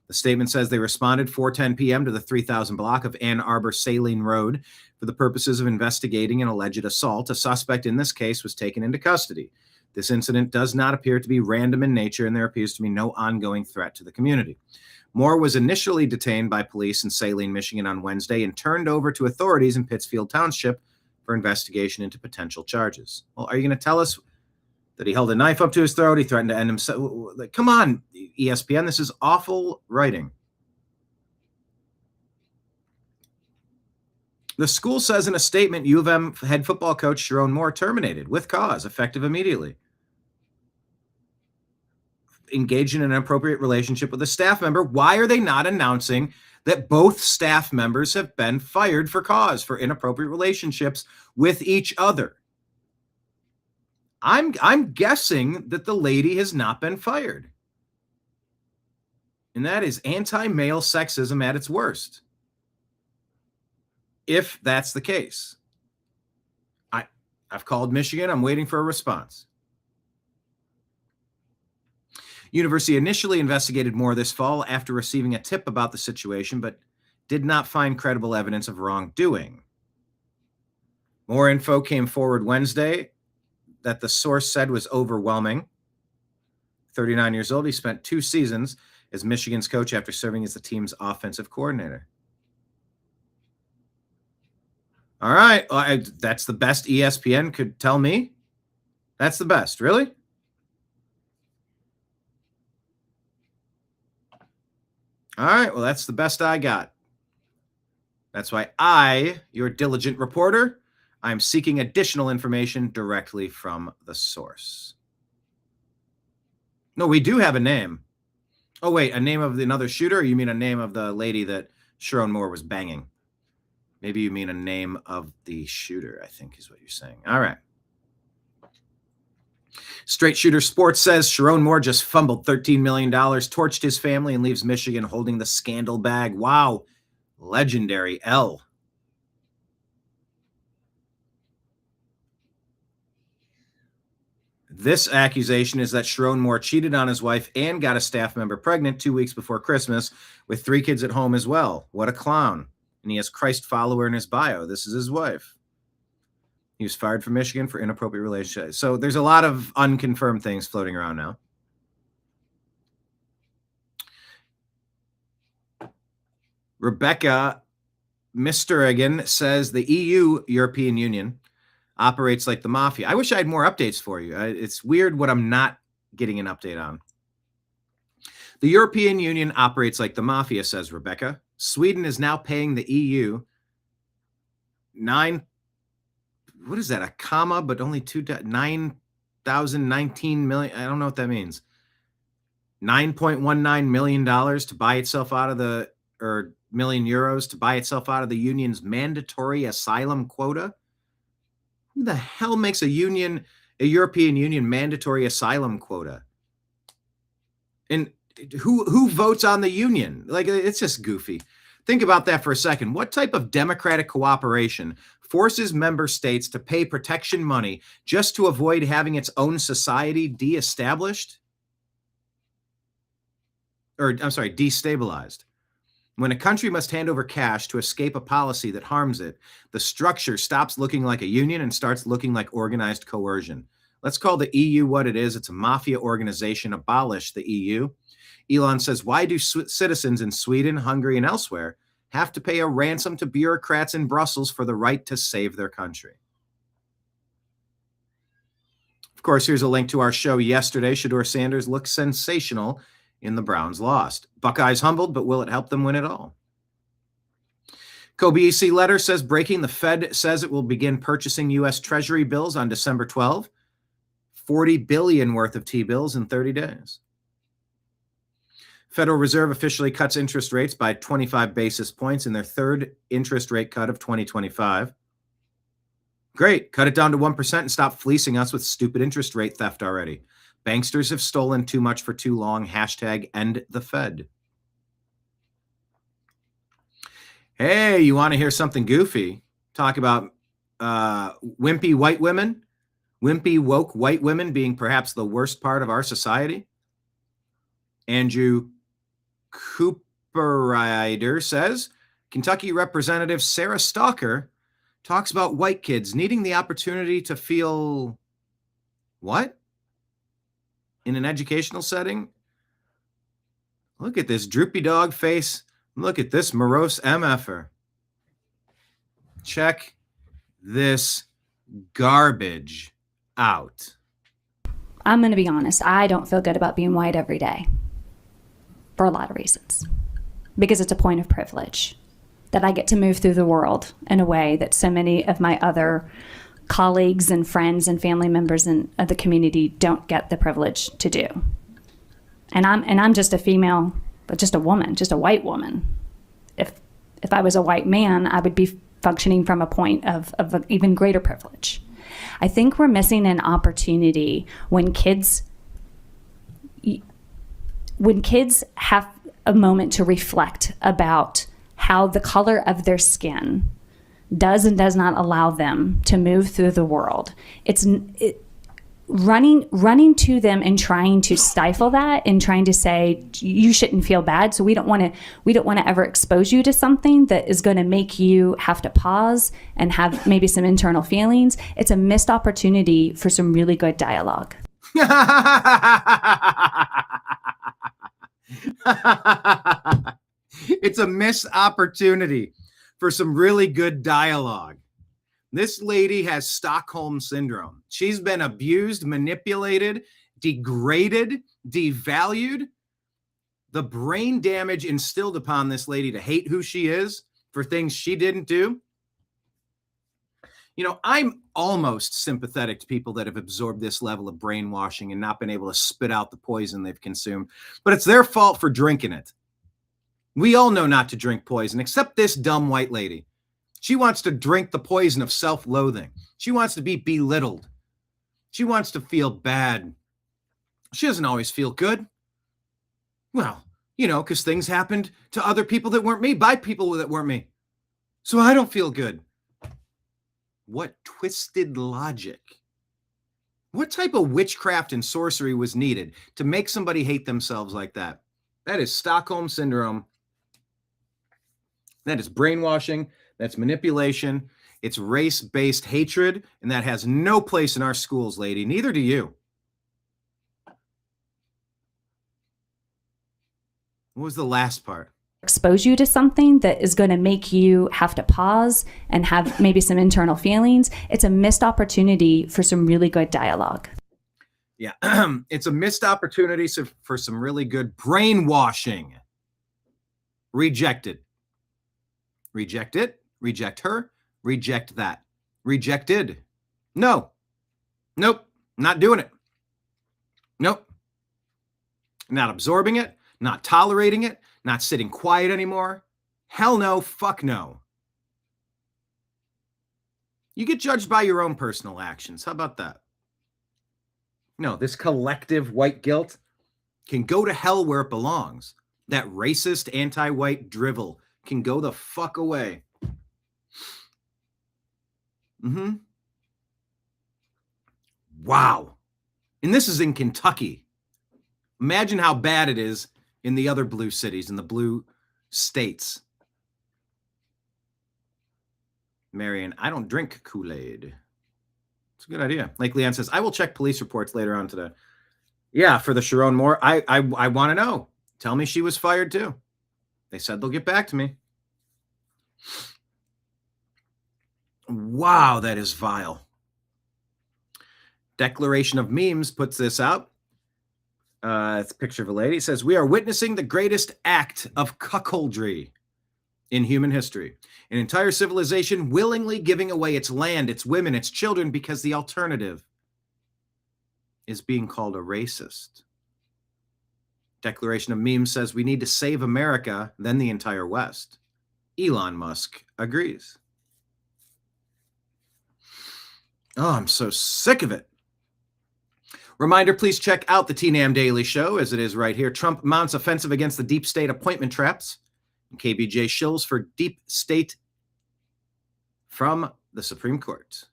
The statement says they responded 4:10 p.m. to the 3000 block of Ann Arbor Saline Road for the purposes of investigating an alleged assault. A suspect in this case was taken into custody. This incident does not appear to be random in nature, and there appears to be no ongoing threat to the community. Moore was initially detained by police in Saline, Michigan on Wednesday and turned over to authorities in Pittsfield Township for investigation into potential charges. Well, are you going to tell us that he held a knife up to his throat? He threatened to end himself. Like, come on, ESPN. This is awful writing. The school says in a statement, U of M head football coach Sherrone Moore terminated with cause, effective immediately. Engaged in an inappropriate relationship with a staff member. Why are they not announcing that both staff members have been fired for cause for inappropriate relationships with each other? I'm guessing that the lady has not been fired. And that is anti-male sexism at its worst. If that's the case. I've called Michigan. I'm waiting for a response. University initially investigated Moore this fall after receiving a tip about the situation, but did not find credible evidence of wrongdoing. More info came forward Wednesday that the source said was overwhelming. 39 years old, he spent 2 seasons as Michigan's coach after serving as the team's offensive coordinator. All right, that's the best ESPN could tell me. That's the best, really? All right, well, that's the best I got. That's why I, your diligent reporter, I'm seeking additional information directly from the source. No, we do have a name. Oh, wait, a name of another shooter? Or you mean a name of the lady that Sherrone Moore was banging? Maybe you mean a name of the shooter, I think is what you're saying. All right. Straight Shooter Sports says Sherrone Moore just fumbled $13 million, torched his family, and leaves Michigan holding the scandal bag. Wow. Legendary L. This accusation is that Sherrone Moore cheated on his wife and got a staff member pregnant 2 weeks before Christmas with 3 kids at home as well. What a clown. And he has Christ follower in his bio. This is his wife. He was fired from Michigan for inappropriate relationships. So there's a lot of unconfirmed things floating around now. Rebecca Misterigan says the EU, European Union, operates like the mafia. I wish I had more updates for you. It's weird what I'm not getting an update on. The European Union operates like the mafia, says Rebecca. Sweden is now paying the EU what is that, a comma, but only 9,019 million. I don't know what that means. $9.19 million to buy itself out of million euros to buy itself out of the union's mandatory asylum quota. Who the hell makes a European Union mandatory asylum quota? And who votes on the union? Like, it's just goofy. Think about that for a second. What type of democratic cooperation forces member states to pay protection money just to avoid having its own society de-established? Or, I'm sorry, destabilized. When a country must hand over cash to escape a policy that harms it, the structure stops looking like a union and starts looking like organized coercion. Let's call the EU what it is. It's a mafia organization. Abolish the EU. Elon says, why do citizens in Sweden, Hungary, and elsewhere have to pay a ransom to bureaucrats in Brussels for the right to save their country? Of course, here's a link to our show yesterday. Shedeur Sanders looks sensational in the Browns lost. Buckeyes humbled, but will it help them win it all? Kobe EC letter says breaking. The Fed says it will begin purchasing U.S. Treasury bills on December 12. $40 billion worth of T-bills in 30 days. Federal Reserve officially cuts interest rates by 25 basis points in their third interest rate cut of 2025. Great. Cut it down to 1% and stop fleecing us with stupid interest rate theft already. Banksters have stolen too much for too long. Hashtag end the Fed. Hey, you want to hear something goofy? Talk about wimpy white women? Wimpy, woke white women being perhaps the worst part of our society. Andrew Cooperider says, Kentucky Representative Sarah Stalker talks about white kids needing the opportunity to feel what? In an educational setting? Look at this droopy dog face. Look at this morose MFer. Check this garbage out. I'm going to be honest. I don't feel good about being white every day for a lot of reasons. Because it's a point of privilege that I get to move through the world in a way that so many of my other colleagues and friends and family members of the community don't get the privilege to do. And I'm just a female, but just a woman, just a white woman. If I was a white man, I would be functioning from a point of an even greater privilege. I think we're missing an opportunity when kids have a moment to reflect about how the color of their skin does and does not allow them to move through the world. Running to them and trying to stifle that and trying to say you shouldn't feel bad, so we don't want to ever expose you to something that is going to make you have to pause and have maybe some internal feelings. It's a missed opportunity for some really good dialogue. It's a missed opportunity for some really good dialogue. This lady has Stockholm syndrome. She's been abused, manipulated, degraded, devalued. The brain damage instilled upon this lady to hate who she is for things she didn't do. You know, I'm almost sympathetic to people that have absorbed this level of brainwashing and not been able to spit out the poison they've consumed, but it's their fault for drinking it. We all know not to drink poison, except this dumb white lady. She wants to drink the poison of self-loathing. She wants to be belittled. She wants to feel bad. She doesn't always feel good. Well, you know, because things happened to other people that weren't me, by people that weren't me. So I don't feel good. What twisted logic? What type of witchcraft and sorcery was needed to make somebody hate themselves like that? That is Stockholm syndrome. That is brainwashing. That's manipulation. It's race-based hatred, and that has no place in our schools, lady. Neither do you. What was the last part? Expose you to something that is going to make you have to pause and have maybe some internal feelings. It's a missed opportunity for some really good dialogue. Yeah, it's a missed opportunity for some really good brainwashing. Reject it. Reject it. Reject her. Reject that. Rejected. No. Nope. Not doing it. Nope. Not absorbing it. Not tolerating it. Not sitting quiet anymore. Hell no. Fuck no. You get judged by your own personal actions. How about that? No, this collective white guilt can go to hell where it belongs. That racist, anti-white drivel can go the fuck away. Wow. And this is in Kentucky. Imagine how bad it is in the other blue cities, in the blue states. Marion, I don't drink Kool-Aid. It's a good idea. Like Leanne says, I will check police reports later on today. Yeah, for the Sherrone Moore, I want to know. Tell me she was fired too. They said they'll get back to me. Wow, that is vile. Declaration of Memes puts this out. It's a picture of a lady. It says, we are witnessing the greatest act of cuckoldry in human history. An entire civilization willingly giving away its land, its women, its children, because the alternative is being called a racist. Declaration of Memes says we need to save America, then the entire West. Elon Musk agrees. Oh, I'm so sick of it. Reminder, please check out the TNAM Daily Show, as it is right here. Trump mounts offensive against the deep state appointment traps. And KBJ shills for deep state from the Supreme Court.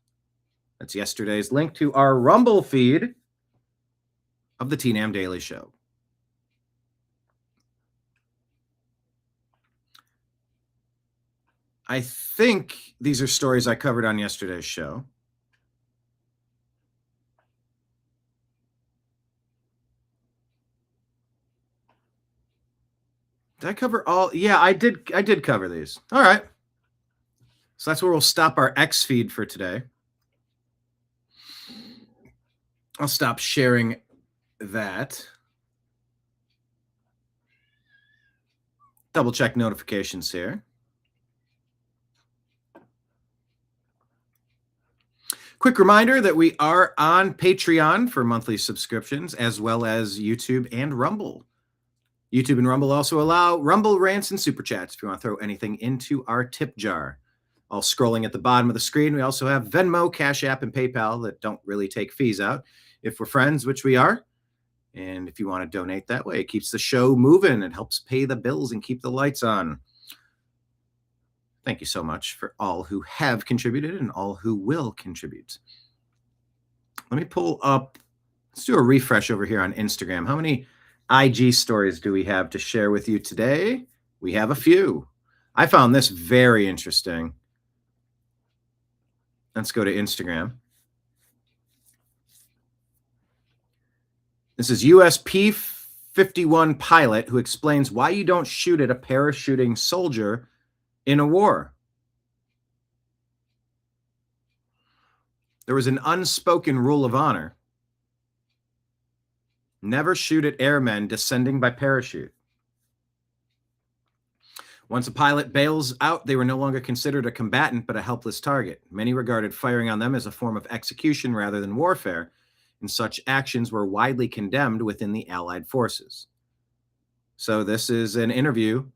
That's yesterday's link to our Rumble feed of the TNAM Daily Show. I think these are stories I covered on yesterday's show. Did I cover all? Yeah, I did cover these. All right. So that's where we'll stop our X feed for today. I'll stop sharing that. Double check notifications here. Quick reminder that we are on Patreon for monthly subscriptions, as well as YouTube and Rumble. YouTube and Rumble also allow Rumble rants and super chats if you want to throw anything into our tip jar. All scrolling at the bottom of the screen, we also have Venmo, Cash App, and PayPal that don't really take fees out if we're friends, which we are. And if you want to donate that way, it keeps the show moving. It helps pay the bills and keep the lights on. Thank you so much for all who have contributed and all who will contribute. Let me pull up. Let's do a refresh over here on Instagram. How many IG stories do we have to share with you today? We have a few. I found this very interesting. Let's go to Instagram. This is USP 51 pilot who explains why you don't shoot at a parachuting soldier in a war. There was an unspoken rule of honor. Never shoot at airmen descending by parachute. Once a pilot bails out, they were no longer considered a combatant, but a helpless target. Many regarded firing on them as a form of execution rather than warfare, and such actions were widely condemned within the Allied forces. So this is an interview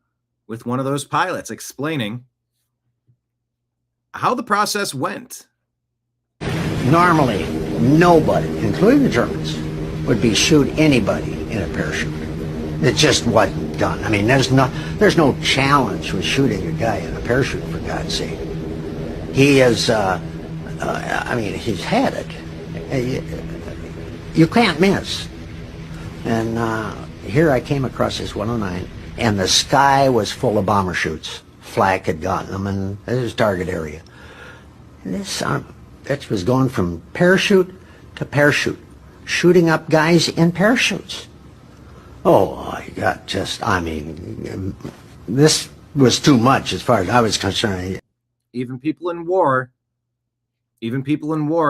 with one of those pilots explaining how the process went. Normally, nobody, including the Germans, would be shoot anybody in a parachute. It just wasn't done. I mean, there's no challenge with shooting a guy in a parachute, for God's sake. He is, I mean, he's had it. You can't miss. And here I came across this 109, and the sky was full of bomber chutes. Flak had gotten them, and this was target area. And this bitch was going from parachute to parachute, shooting up guys in parachutes. Oh, I got just, I mean, this was too much as far as I was concerned. Even people in war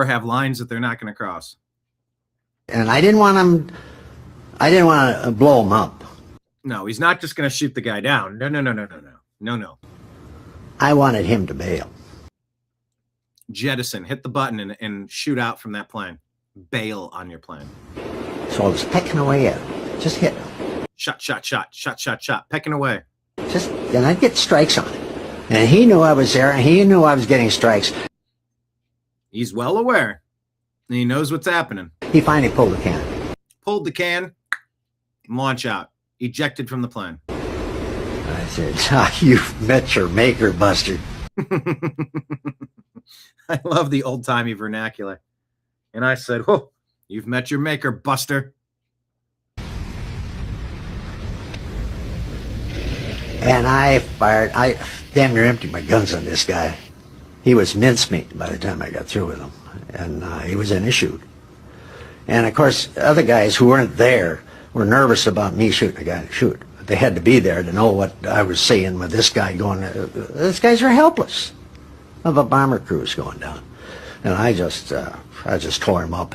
have lines that they're not going to cross. And I didn't want to blow him up. No, he's not just going to shoot the guy down. No. I wanted him to bail. Jettison, hit the button and shoot out from that plane. Bail on your plane. So I was pecking away at him. Just hit him. Shot. Pecking away. And I'd get strikes on him. And he knew I was there, and he knew I was getting strikes. He's well aware. And he knows what's happening. He finally pulled the can. Pulled the can, launch out. Ejected from the plane. I said, you've met your maker, Buster. I love the old-timey vernacular. And I said, oh, you've met your maker, Buster. And I damn near emptied my guns on this guy. He was mincemeat by the time I got through with him. And he was in a chute. And of course, other guys who weren't there were nervous about me shooting a guy in a chute. But they had to be there to know what I was seeing with this guy going, these guys are helpless of a bomber cruise going down. And I just tore him up.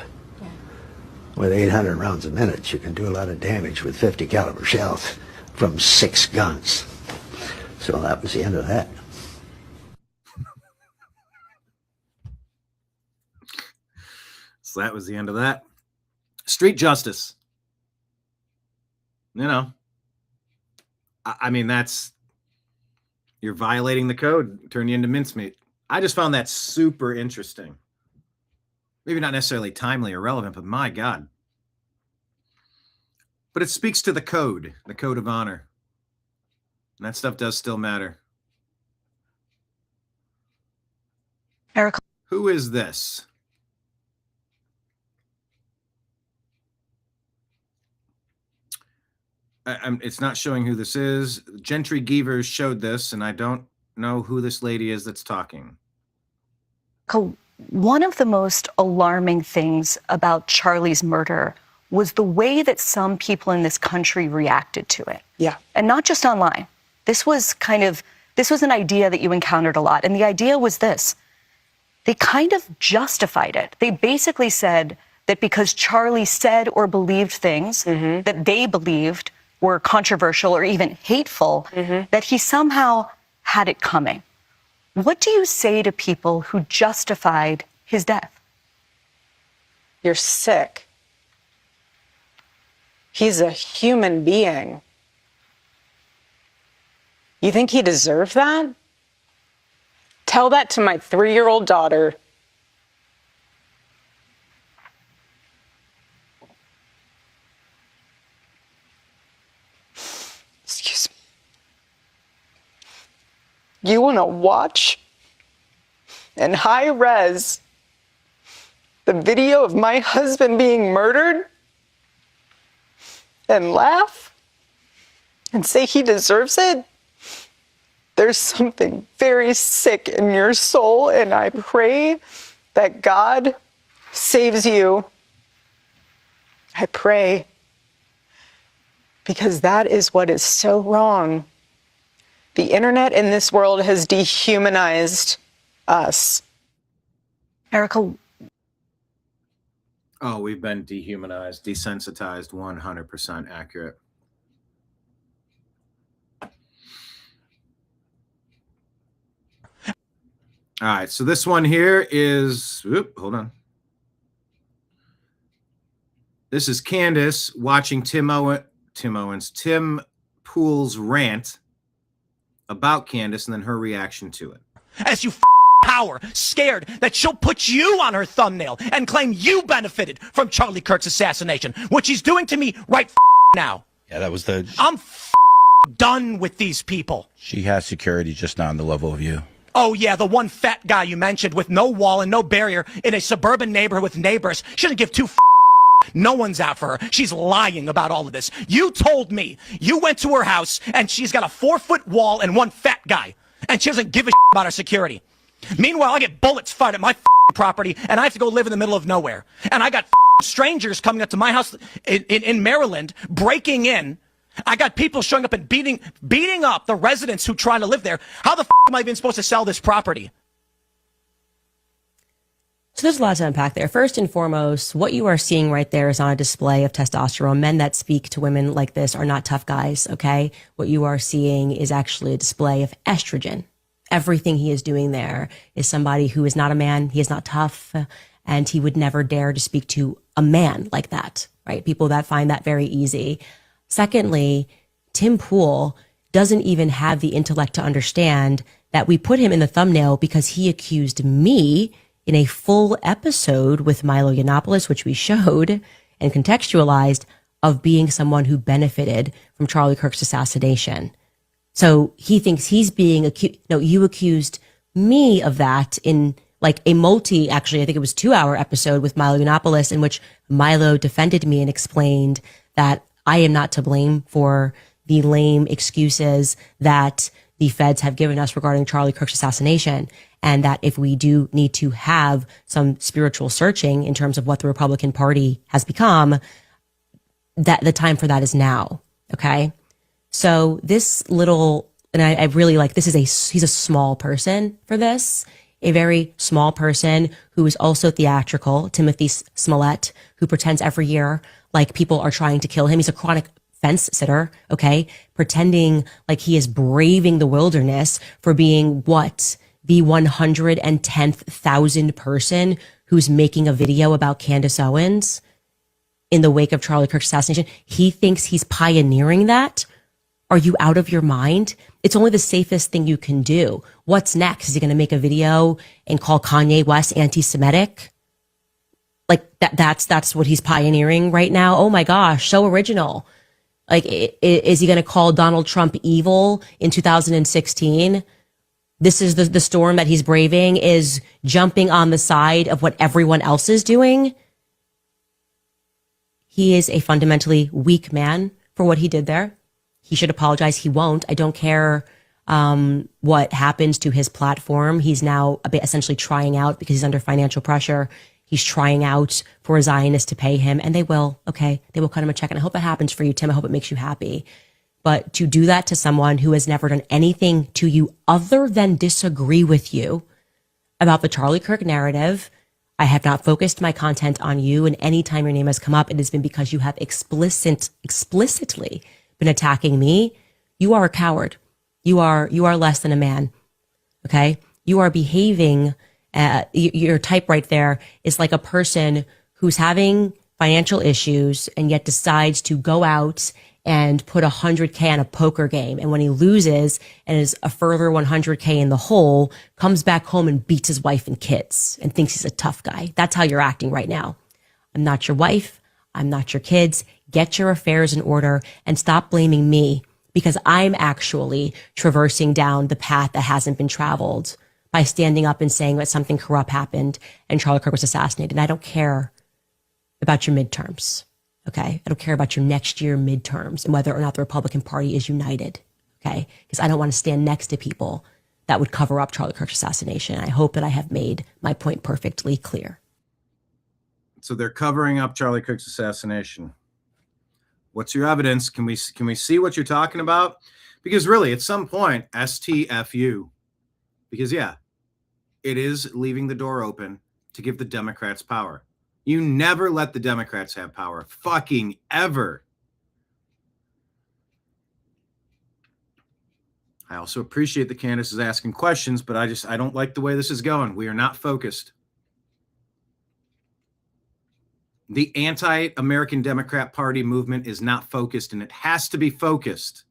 With 800 rounds a minute, you can do a lot of damage with 50 caliber shells from 6 guns. So that was the end of that. So that was the end of that. Street justice. You know, I mean, you're violating the code, turn you into mincemeat. I just found that super interesting. Maybe not necessarily timely or relevant, but my God. But it speaks to the code of honor. And that stuff does still matter. Eric. Who is this? It's not showing who this is. Gentry Geevers showed this, and I don't know who this lady is that's talking. One of the most alarming things about Charlie's murder was the way that some people in this country reacted to it. Yeah. And not just online. This was an idea that you encountered a lot. And the idea was this. They kind of justified it. They basically said that because Charlie said or believed things that they believed were controversial or even hateful, that he somehow had it coming. What do you say to people who justified his death? You're sick. He's a human being. You think he deserved that? Tell that to my 3-year-old daughter. Excuse me. You want to watch in high res the video of my husband being murdered and laugh and say he deserves it? There's something very sick in your soul, and I pray that God saves you. I pray, because that is what is so wrong. The internet in this world has dehumanized us. Erica. Oh, we've been dehumanized, desensitized, 100% accurate. All right, so this one here is, hold on. This is Candace watching Tim Pool's rant about Candace and then her reaction to it. As you power, scared that she'll put you on her thumbnail and claim you benefited from Charlie Kirk's assassination, which he's doing to me right now. Yeah, that was the... I'm done with these people. She has security, just not on the level of you. Oh, yeah, the one fat guy you mentioned with no wall and no barrier in a suburban neighborhood with neighbors. She doesn't give two no one's out for her. She's lying about all of this. You told me you went to her house and she's got a 4-foot wall and one fat guy. And she doesn't give a about her security. Meanwhile, I get bullets fired at my property and I have to go live in the middle of nowhere. And I got strangers coming up to my house in Maryland, breaking in. I got people showing up and beating up the residents who try to live there. How the am I even supposed to sell this property? So there's a lot to unpack there. First and foremost, what you are seeing right there is on a display of testosterone. Men that speak to women like this are not tough guys, okay? What you are seeing is actually a display of estrogen. Everything he is doing there is somebody who is not a man, he is not tough, and he would never dare to speak to a man like that, right? People that find that very easy. Secondly, Tim Pool doesn't even have the intellect to understand that we put him in the thumbnail because he accused me in a full episode with Milo Yiannopoulos, which we showed and contextualized, of being someone who benefited from Charlie Kirk's assassination. So he thinks he's being accused. No, you accused me of that in like a actually, I think it was 2-hour episode with Milo Yiannopoulos, in which Milo defended me and explained that I am not to blame for the lame excuses that the feds have given us regarding Charlie Kirk's assassination, and that if we do need to have some spiritual searching in terms of what the Republican Party has become, that the time for that is now. Okay. So this little, and I really like, he's a small person for this, a very small person who is also theatrical, Timothy Smollett, who pretends every year like people are trying to kill him. He's a chronic fence sitter, okay, pretending like he is braving the wilderness for being what? The 110,000th person who's making a video about Candace Owens in the wake of Charlie Kirk's assassination. He thinks he's pioneering that. Are you out of your mind? It's only the safest thing you can do. What's next? Is he going to make a video and call Kanye West anti-Semitic? Like that's what he's pioneering right now. Oh my gosh, so original. Like, is he going to call Donald Trump evil in 2016? This is the storm that he's braving, is jumping on the side of what everyone else is doing. He is a fundamentally weak man for what he did there. He should apologize. He won't. I don't care what happens to his platform. He's now essentially trying out because he's under financial pressure. He's trying out for a Zionist to pay him, and they will. Okay, they will cut him a check, and I hope it happens for you, Tim. I hope it makes you happy. But to do that to someone who has never done anything to you other than disagree with you about the Charlie Kirk narrative, I have not focused my content on you, and anytime your name has come up, it has been because you have explicitly been attacking me. You are a coward. You are less than a man. Okay, you are behaving. Your type right there is like a person who's having financial issues and yet decides to go out and put 100K on a poker game. And when he loses and is a further 100K in the hole, comes back home and beats his wife and kids and thinks he's a tough guy. That's how you're acting right now. I'm not your wife. I'm not your kids. Get your affairs in order and stop blaming me, because I'm actually traversing down the path that hasn't been traveled by standing up and saying that something corrupt happened and Charlie Kirk was assassinated. And I don't care about your midterms. Okay. I don't care about your next year midterms and whether or not the Republican Party is united. Okay. Because I don't want to stand next to people that would cover up Charlie Kirk's assassination. And I hope that I have made my point perfectly clear. So they're covering up Charlie Kirk's assassination. What's your evidence? Can we see what you're talking about? Because really, at some point, STFU. Because yeah, it is leaving the door open to give the Democrats power. You never let the Democrats have power. Fucking ever. I also appreciate that Candace is asking questions, but I don't like the way this is going. We are not focused. The anti-American Democrat Party movement is not focused, and it has to be focused.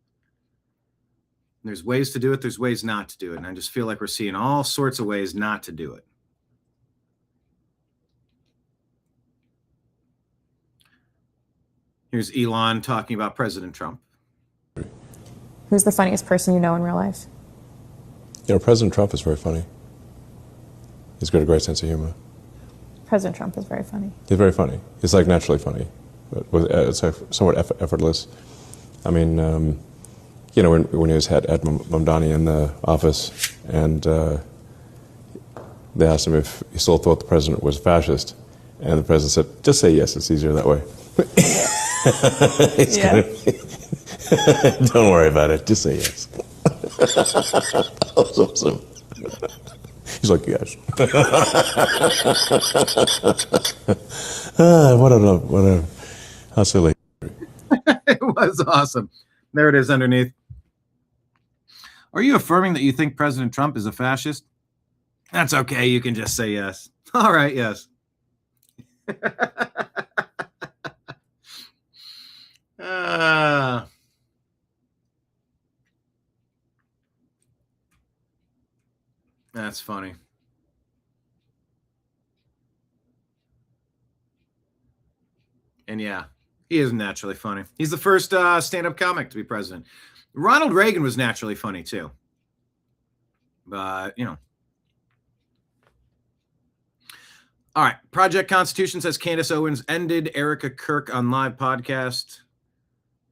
There's ways to do it. There's ways not to do it. And I just feel like we're seeing all sorts of ways not to do it. Here's Elon talking about President Trump. Who's the funniest person you know in real life? You know, President Trump is very funny. He's got a great sense of humor. President Trump is very funny. He's very funny. He's like naturally funny, but it's like somewhat effortless. I mean, you know, when he had Mamdani in the office, and they asked him if he still thought the president was a fascist, and the president said, "Just say yes. It's easier that way." Don't worry about it. Just say yes. That was awesome. He's like, yes. How silly. It was awesome. There it is underneath. Are you affirming that you think President Trump is a fascist? That's okay. You can just say yes. All right, yes. That's funny. And yeah, he is naturally funny. He's the first stand-up comic to be president. Ronald Reagan was naturally funny too. But, you know. All right. Project Constitution says Candace Owens ended Erica Kirk on live podcast.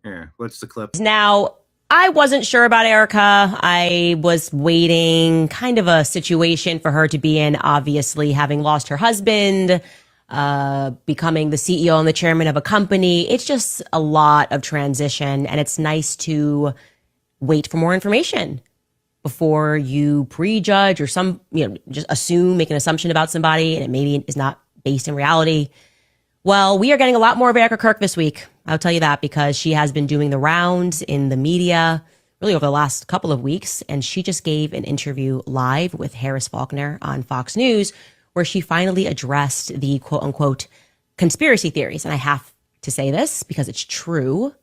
Here, what's the clip? Now, I wasn't sure about Erica. I was waiting, kind of a situation for her to be in, obviously, having lost her husband, becoming the CEO and the chairman of a company. It's just a lot of transition, and it's nice to wait for more information before you prejudge or just assume, make an assumption about somebody, and it maybe is not based in reality. Well, we are getting a lot more of Erica Kirk this week. I'll tell you that, because she has been doing the rounds in the media really over the last couple of weeks. And she just gave an interview live with Harris Faulkner on Fox News, where she finally addressed the quote unquote conspiracy theories. And I have to say this because it's true,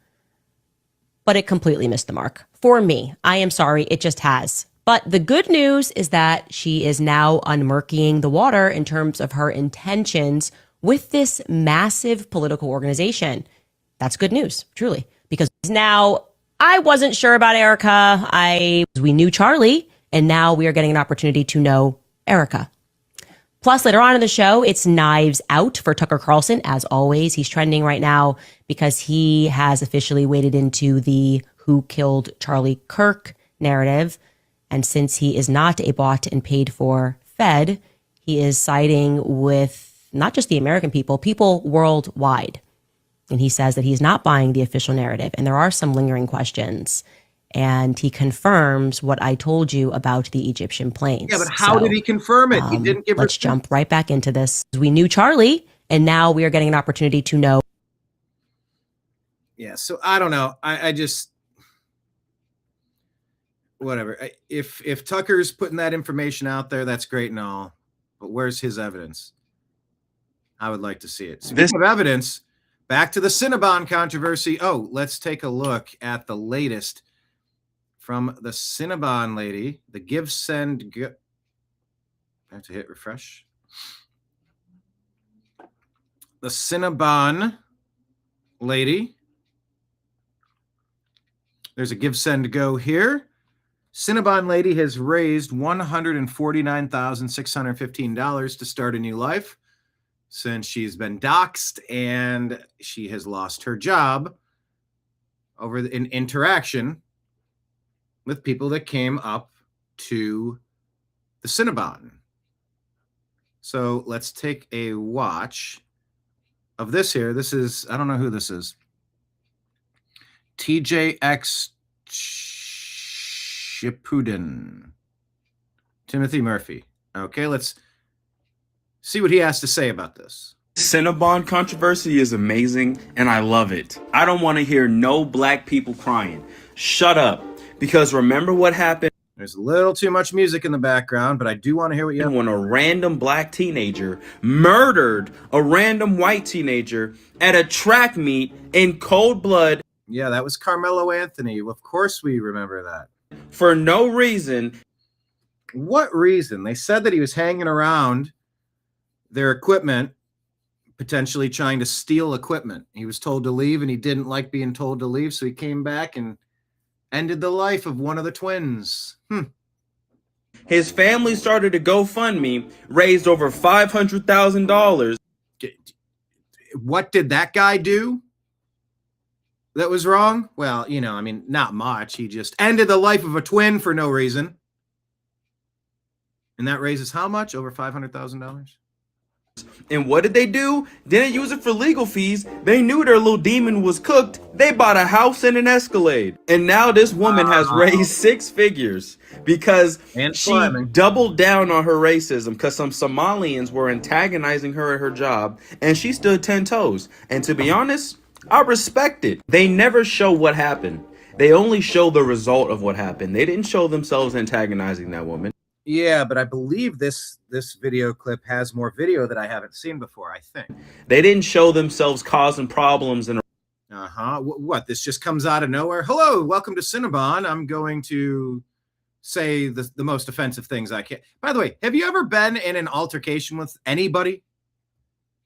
but it completely missed the mark for me. I am sorry. It just has. But the good news is that she is now unmurkying the water in terms of her intentions with this massive political organization. That's good news, truly, because now I wasn't sure about Erica. We knew Charlie, and now we are getting an opportunity to know Erica. Plus, later on in the show, it's Knives Out for Tucker Carlson. As always, he's trending right now because he has officially waded into the Who Killed Charlie Kirk narrative. And since he is not a bought and paid for Fed, he is siding with not just the American people worldwide. And he says that he's not buying the official narrative. And there are some lingering questions. And he confirms what I told you about the Egyptian planes. Yeah, but how did he confirm it? He didn't give. Let's jump right back into this. We knew Charlie, and now we are getting an opportunity to know. Yeah, so I don't know. I just whatever. If Tucker's putting that information out there, that's great and all. But where's his evidence? I would like to see it. Speaking of evidence, back to the Cinnabon controversy. Oh, let's take a look at the latest from the Cinnabon lady, the give, send, go. I have to hit refresh. The Cinnabon lady. There's a give, send, go here. Cinnabon lady has raised $149,615 to start a new life since she's been doxxed and she has lost her job over an interaction with people that came up to the Cinnabon. So let's take a watch of this here. This is, I don't know who this is. TJX Shippuden. Timothy Murphy. Okay, let's see what he has to say about this. Cinnabon controversy is amazing, and I love it. I don't want to hear no black people crying. Shut up. Because remember what happened? There's a little too much music in the background, but I do want to hear what you have. When a random black teenager murdered a random white teenager at a track meet in cold blood. Yeah, that was Carmelo Anthony. Of course we remember that. For no reason. What reason? They said that he was hanging around their equipment, potentially trying to steal equipment. He was told to leave, and he didn't like being told to leave, so he came back and ended the life of one of the twins. His family started a GoFundMe, raised over $500,000. What did that guy do that was wrong? Well, you know, I mean, not much. He just ended the life of a twin for no reason. And that raises how much? Over $500,000? And what did they do? Didn't use it for legal fees. They knew their little demon was cooked. They bought a house and an Escalade. And now this woman has raised 6 figures because she doubled down on her racism because some Somalians were antagonizing her at her job, and she stood 10 toes. And to be honest, I respect it. They never show what happened. They only show the result of what happened. They didn't show themselves antagonizing that woman. Yeah, but I believe this video clip has more video that I haven't seen before, I think. They didn't show themselves causing problems. What? This just comes out of nowhere? Hello, welcome to Cinnabon. I'm going to say the most offensive things I can. By the way, have you ever been in an altercation with anybody?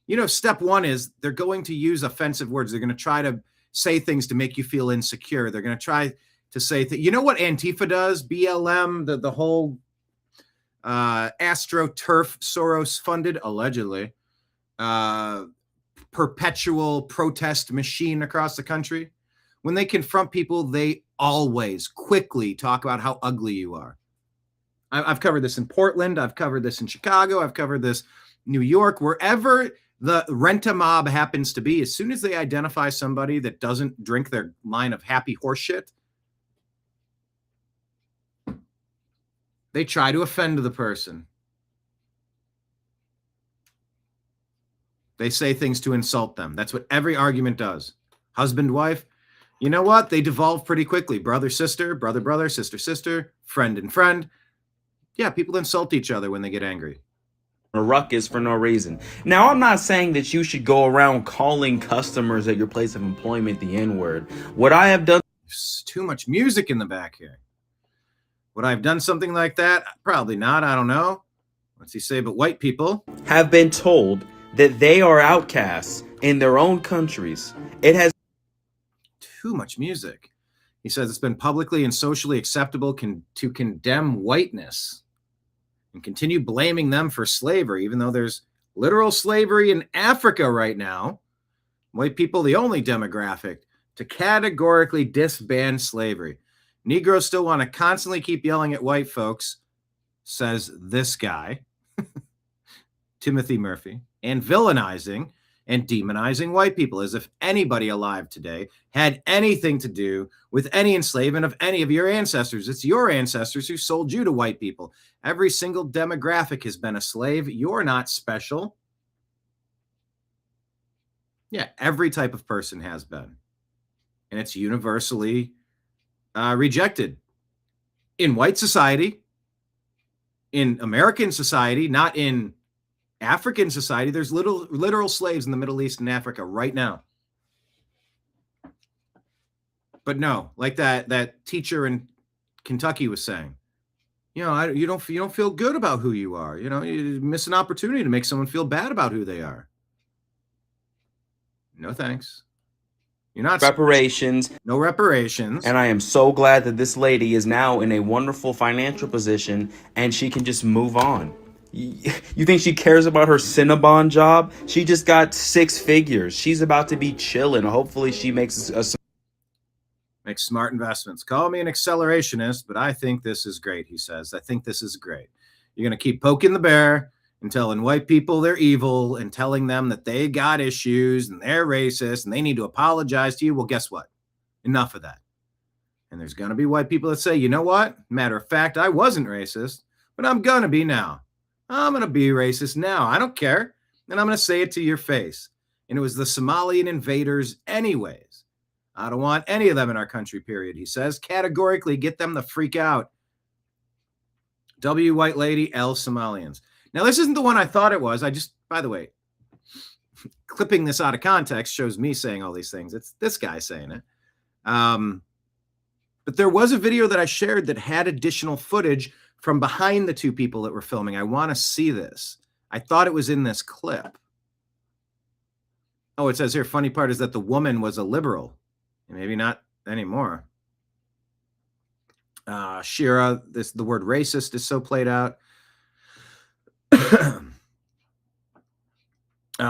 You know, step one is they're going to use offensive words. They're going to try to say things to make you feel insecure. They're going to try to say that. You know what Antifa does? BLM, the whole AstroTurf Soros funded, allegedly, perpetual protest machine across the country. When they confront people, they always quickly talk about how ugly you are. I've covered this in Portland. I've covered this in Chicago. I've covered this New York, wherever the rent-a-mob happens to be. As soon as they identify somebody that doesn't drink their line of happy horse shit, they try to offend the person. They say things to insult them. That's what every argument does. Husband, wife. You know what? They devolve pretty quickly. Brother, sister, brother, brother, sister, sister, friend and friend. Yeah, people insult each other when they get angry. A ruckus for no reason. Now, I'm not saying that you should go around calling customers at your place of employment the N-word. What I have done... There's too much music in the back here. Would I have done something like that? Probably not. I don't know. What's he say? But white people have been told that they are outcasts in their own countries. It has too much music. He says it's been publicly and socially acceptable to condemn whiteness, and continue blaming them for slavery, even though there's literal slavery in Africa right now. White people, the only demographic to categorically disband slavery. Negroes still want to constantly keep yelling at white folks, says this guy, Timothy Murphy, and villainizing and demonizing white people as if anybody alive today had anything to do with any enslavement of any of your ancestors. It's your ancestors who sold you to white people. Every single demographic has been a slave. You're not special. Yeah, every type of person has been. And it's universally rejected in white society, in American society, not in African society. There's literal slaves in the Middle East and Africa right now. But no, like that teacher in Kentucky was saying, you don't feel good about who you are. You miss an opportunity to make someone feel bad about who they are. No thanks. You're not reparations. No reparations. And I am so glad that this lady is now in a wonderful financial position and she can just move on. You think she cares about her Cinnabon job? She just got 6 figures. She's about to be chilling. Hopefully she makes smart investments. Call me an accelerationist, but I think this is great, he says. I think this is great. You're going to keep poking the bear and telling white people they're evil and telling them that they got issues and they're racist and they need to apologize to you. Well, guess what? Enough of that. And there's going to be white people that say, you know what? Matter of fact, I wasn't racist, but I'm going to be now. I'm going to be racist now. I don't care. And I'm going to say it to your face. And it was the Somalian invaders anyways. I don't want any of them in our country, period, he says. Categorically, get them the freak out. W. White Lady, L. Somalians. Now, this isn't the one I thought it was. By the way, clipping this out of context shows me saying all these things. It's this guy saying it. But there was a video that I shared that had additional footage from behind the 2 people that were filming. I want to see this. I thought it was in this clip. Oh, it says here, funny part is that the woman was a liberal. Maybe not anymore. Shira, the word racist is so played out.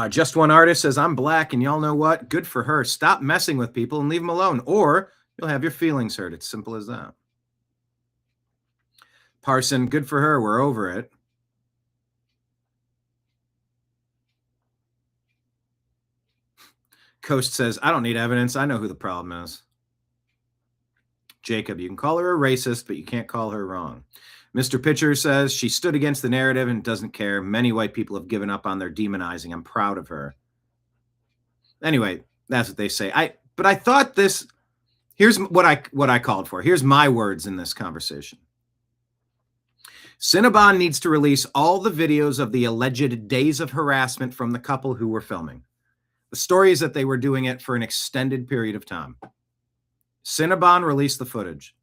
Just One Artist says, I'm black, and y'all know what? Good for her. Stop messing with people and leave them alone, or you'll have your feelings hurt. It's simple as that. Parson, good for her. We're over it. Coast says, I don't need evidence. I know who the problem is. Jacob, you can call her a racist, but you can't call her wrong. Mr. Pitcher says, she stood against the narrative and doesn't care. Many white people have given up on their demonizing. I'm proud of her. Anyway, that's what they say. But I thought this, here's what I called for. Here's my words in this conversation. Cinnabon needs to release all the videos of the alleged days of harassment from the couple who were filming. The story is that they were doing it for an extended period of time. Cinnabon released the footage.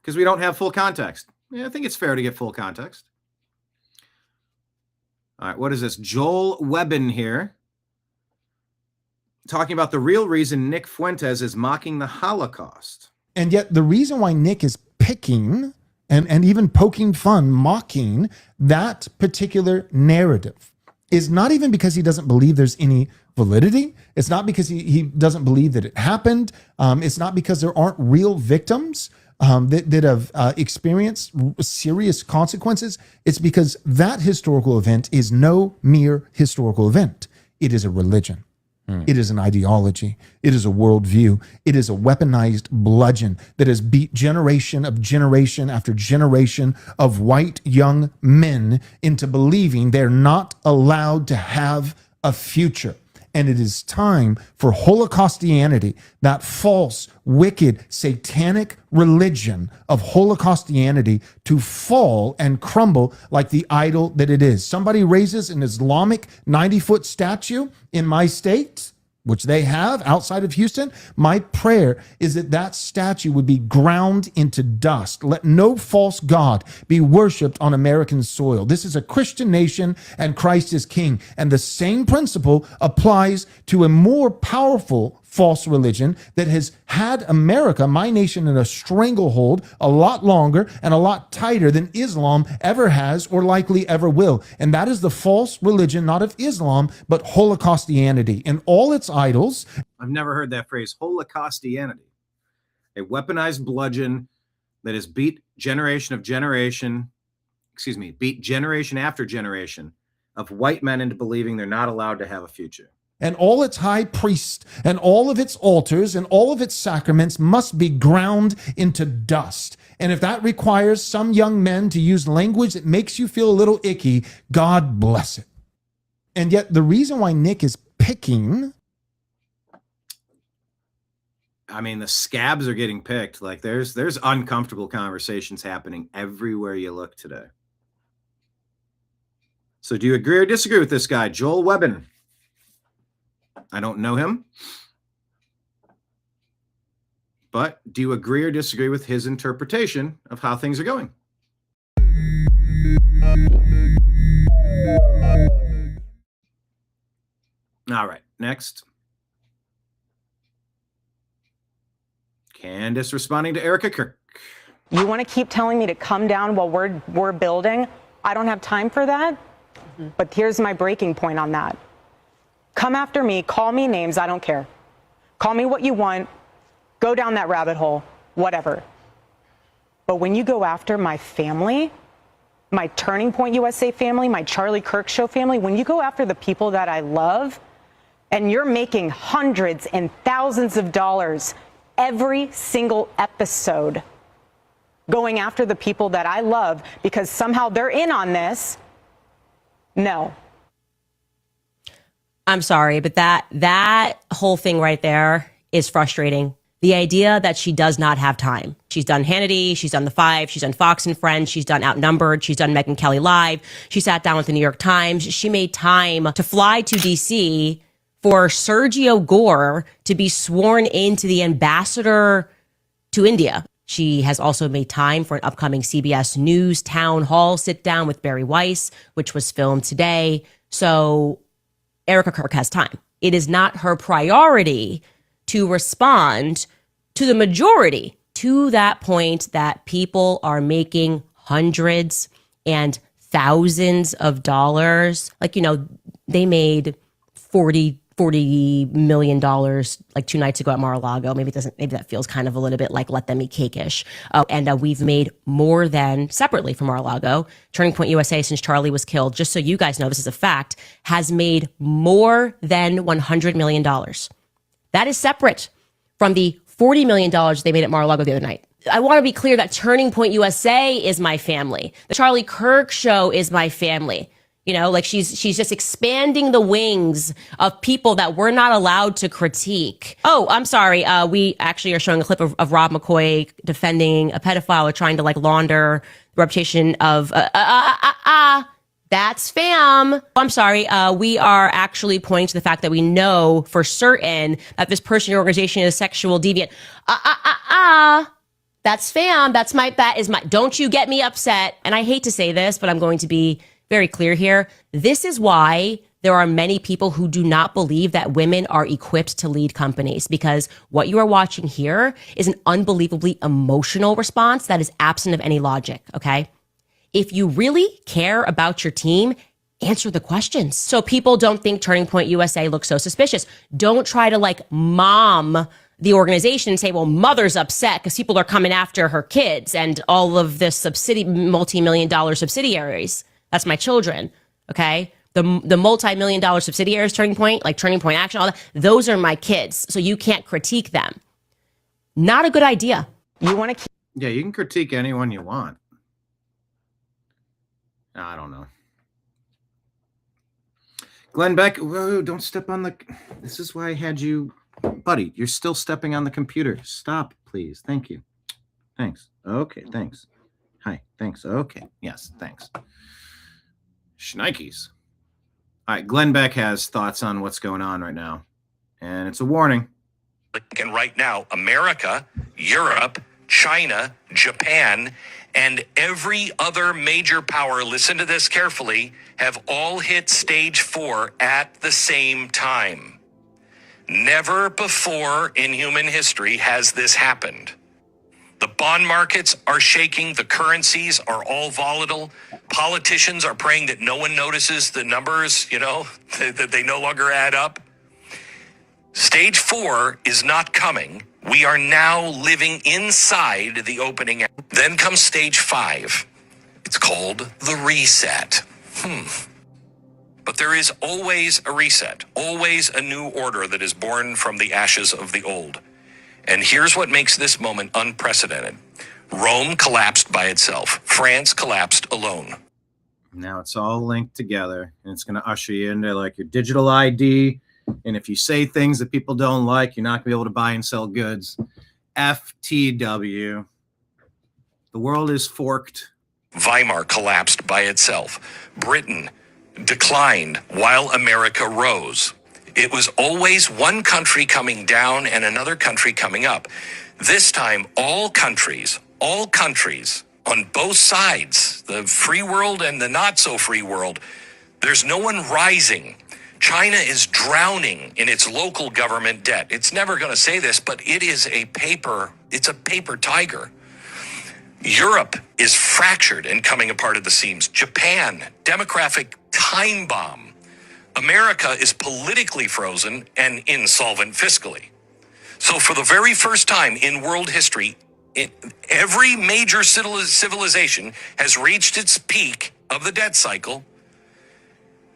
Because we don't have full context. Yeah, I think it's fair to get full context. All right, what is this? Joel Webbin here. Talking about the real reason Nick Fuentes is mocking the Holocaust. And yet the reason why Nick is picking and even poking fun, mocking that particular narrative is not even because he doesn't believe there's any validity. It's not because he doesn't believe that it happened. It's not because there aren't real victims that have experienced serious consequences. It's because that historical event is no mere historical event. It is a religion. It is an ideology. It is a worldview. It is a weaponized bludgeon that has beat generation after generation of white young men into believing they're not allowed to have a future. And it is time for Holocaustianity, that false, wicked, satanic religion of Holocaustianity, to fall and crumble like the idol that it is. Somebody raises an Islamic 90-foot statue in my state, which they have outside of Houston. My prayer is that that statue would be ground into dust. Let no false god be worshiped on American soil. This is a Christian nation and Christ is king. And the same principle applies to a more powerful false religion that has had America, my nation, in a stranglehold a lot longer and a lot tighter than Islam ever has or likely ever will. And that is the false religion, not of Islam, but Holocaustianity and all its idols. I've never heard that phrase, Holocaustianity. A weaponized bludgeon that has beat generation after generation of white men into believing they're not allowed to have a future. And all its high priests and all of its altars and all of its sacraments must be ground into dust. And if that requires some young men to use language that makes you feel a little icky, God bless it. And yet the reason why Nick is picking... I mean, the scabs are getting picked. Like there's uncomfortable conversations happening everywhere you look today. So do you agree or disagree with this guy, Joel Webbin? I don't know him. But do you agree or disagree with his interpretation of how things are going? All right, next. Candace responding to Erica Kirk. You want to keep telling me to come down while we're building? I don't have time for that. But here's my breaking point on that. Come after me, call me names, I don't care. Call me what you want, go down that rabbit hole, whatever. But when you go after my family, my Turning Point USA family, my Charlie Kirk Show family, when you go after the people that I love, and you're making hundreds and thousands of dollars every single episode going after the people that I love because somehow they're in on this, no. I'm sorry, but that whole thing right there is frustrating. The idea that she does not have time. She's done Hannity, she's done The Five, she's done Fox and Friends, she's done Outnumbered, she's done Megyn Kelly Live, she sat down with the New York Times, she made time to fly to DC for Sergio Gore to be sworn into the ambassador to India. She has also made time for an upcoming CBS News town hall sit down with Barry Weiss, which was filmed today. So Erica Kirk has time. It is not her priority to respond to the majority, to that point that people are making hundreds and thousands of dollars. Like, you know, they made $40 million like 2 nights ago at Mar-a-Lago. Maybe that feels kind of a little bit like let them eat cake-ish. And we've made more than, separately from Mar-a-Lago, Turning Point USA, since Charlie was killed, just so you guys know, this is a fact, has made more than $100 million. That is separate from the $40 million they made at Mar-a-Lago the other night. I want to be clear that Turning Point USA is my family. The Charlie Kirk Show is my family. You know, like she's just expanding the wings of people that we're not allowed to critique. Oh, I'm sorry. We actually are showing a clip of Rob McCoy defending a pedophile or trying to like launder the reputation of that's fam. I'm sorry. We are actually pointing to the fact that we know for certain that this person or organization is a sexual deviant. That's fam. That is my, don't you get me upset. And I hate to say this, but I'm going to be very clear here. This is why there are many people who do not believe that women are equipped to lead companies, because what you are watching here is an unbelievably emotional response that is absent of any logic, okay? If you really care about your team, answer the questions. So people don't think Turning Point USA looks so suspicious. Don't try to like mom the organization and say, well, mother's upset because people are coming after her kids and all of this multi-million-dollar subsidiaries. That's my children, okay? The multi-million-dollar subsidiaries, Turning Point, like Turning Point Action, all that, those are my kids, so you can't critique them. Not a good idea. You want to... Yeah, you can critique anyone you want. I don't know. Glenn Beck, whoa, don't step on the... This is why I had you... Buddy, you're still stepping on the computer. Stop, please. Thank you. Thanks. Okay, thanks. Hi, thanks. Okay, yes, thanks. Schnikes. All right, Glenn Beck has thoughts on what's going on right now, and it's a warning. And right now, America, Europe, China, Japan, and every other major power, listen to this carefully, have all hit stage 4 at the same time. Never before in human history has this happened. The bond markets are shaking. The currencies are all volatile. Politicians are praying that no one notices the numbers, that they no longer add up. Stage 4 is not coming. We are now living inside the opening. Then comes stage 5. It's called the reset. But there is always a reset, always a new order that is born from the ashes of the old. And here's what makes this moment unprecedented. Rome collapsed by itself. France collapsed alone. Now it's all linked together, and it's going to usher you into like your digital ID. And if you say things that people don't like, you're not going to be able to buy and sell goods. FTW. The world is forked. Weimar collapsed by itself. Britain declined while America rose. It was always one country coming down and another country coming up. This time, all countries on both sides, the free world and the not so free world, there's no one rising. China is drowning in its local government debt. It's never going to say this, but it's a paper tiger. Europe is fractured and coming apart at the seams. Japan, demographic time bomb. America is politically frozen and insolvent fiscally. So for the very first time in world history, every major civilization has reached its peak of the debt cycle.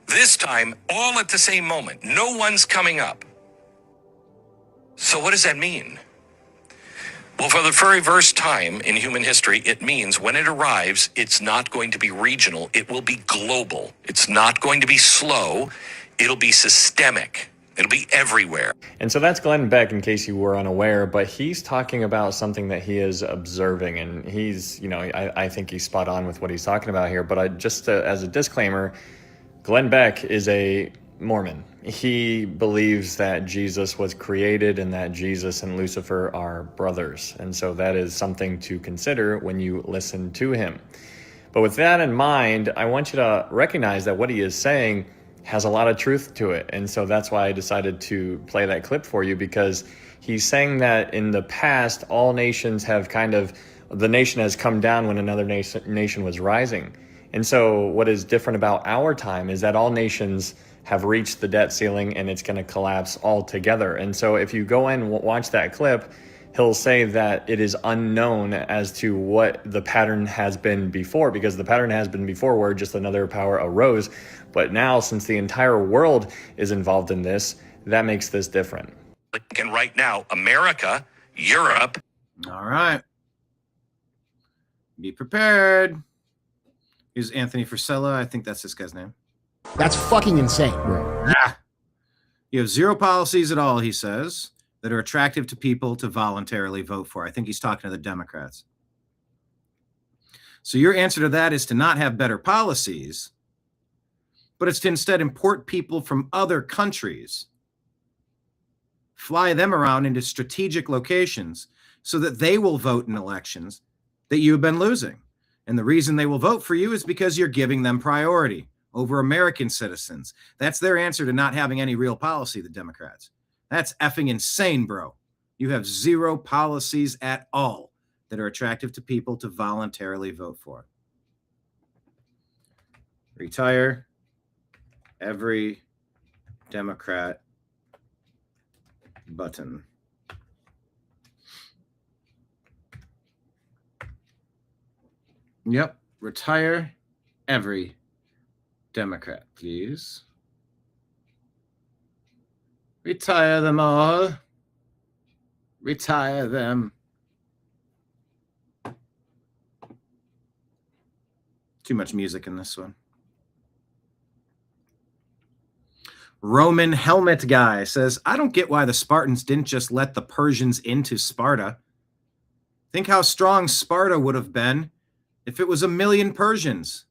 This time, all at the same moment. No one's coming up. So what does that mean? Well, for the very first time in human history, it means when it arrives, it's not going to be regional. It will be global. It's not going to be slow. It'll be systemic. It'll be everywhere. And so that's Glenn Beck, in case you were unaware, but he's talking about something that he is observing. And he's, I think he's spot on with what he's talking about here. But as a disclaimer, Glenn Beck is a Mormon. He believes that Jesus was created and that Jesus and Lucifer are brothers. And so that is something to consider when you listen to him. But with that in mind, I want you to recognize that what he is saying has a lot of truth to it. And so that's why I decided to play that clip for you, because he's saying that in the past, all nations have the nation has come down when another nation was rising. And so what is different about our time is that all nations have reached the debt ceiling and it's going to collapse altogether. And so if you go and watch that clip, he'll say that it is unknown as to what the pattern has been before, because the pattern has been before where just another power arose. But now, since the entire world is involved in this, that makes this different. And right now, America, Europe. All right. Be prepared. Here's Anthony Frisella. I think that's this guy's name. That's fucking insane, bro. Yeah. You have zero policies at all, he says, that are attractive to people to voluntarily vote for. I think he's talking to the Democrats. So your answer to that is to not have better policies, but it's to instead import people from other countries, fly them around into strategic locations so that they will vote in elections that you've been losing. And the reason they will vote for you is because you're giving them priority over American citizens. That's their answer to not having any real policy, the Democrats. That's effing insane, bro. You have zero policies at all that are attractive to people to voluntarily vote for. Retire every Democrat button. Yep. Retire every Democrat, please. Retire them all. Retire them. Too much music in this one. Roman Helmet Guy says, I don't get why the Spartans didn't just let the Persians into Sparta. Think how strong Sparta would have been if it was 1 million Persians.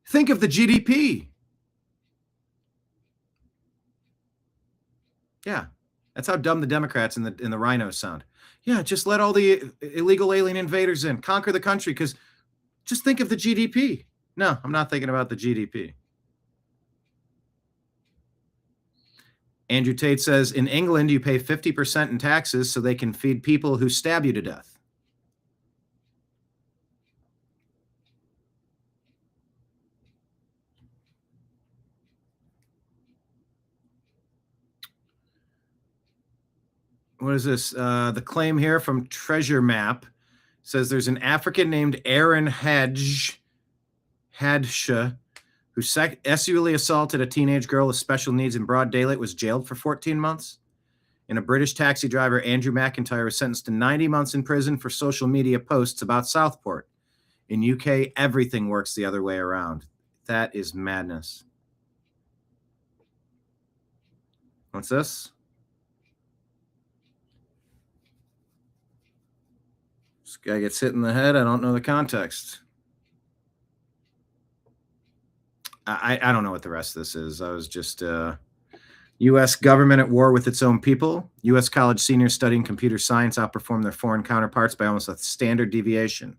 Think of the GDP. Yeah, that's how dumb the Democrats and the rhinos sound. Yeah, just let all the illegal alien invaders in, conquer the country, because just think of the GDP. No, I'm not thinking about the GDP. Andrew Tate says, in England, you pay 50% in taxes so they can feed people who stab you to death. What is this? The claim here from Treasure Map says there's an African named Aaron Hadsha who sexually assaulted a teenage girl with special needs in broad daylight, was jailed for 14 months. And a British taxi driver, Andrew McIntyre, was sentenced to 90 months in prison for social media posts about Southport. In UK, everything works the other way around. That is madness. What's this? This guy gets hit in the head. I don't know the context. I don't know what the rest of this is. I was just U.S. government at war with its own people. U.S. college seniors studying computer science outperform their foreign counterparts by almost a standard deviation.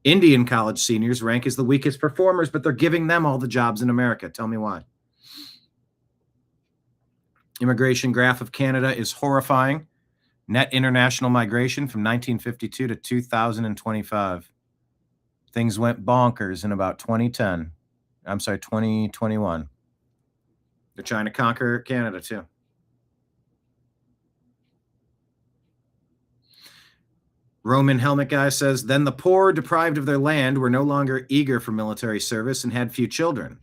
Indian college seniors rank as the weakest performers, but they're giving them all the jobs in America. Tell me why. Immigration graph of Canada is horrifying. Net international migration from 1952 to 2025. Things went bonkers in about 2021. They're trying to conquer Canada too. Roman helmet guy says, then the poor, deprived of their land, were no longer eager for military service and had few children,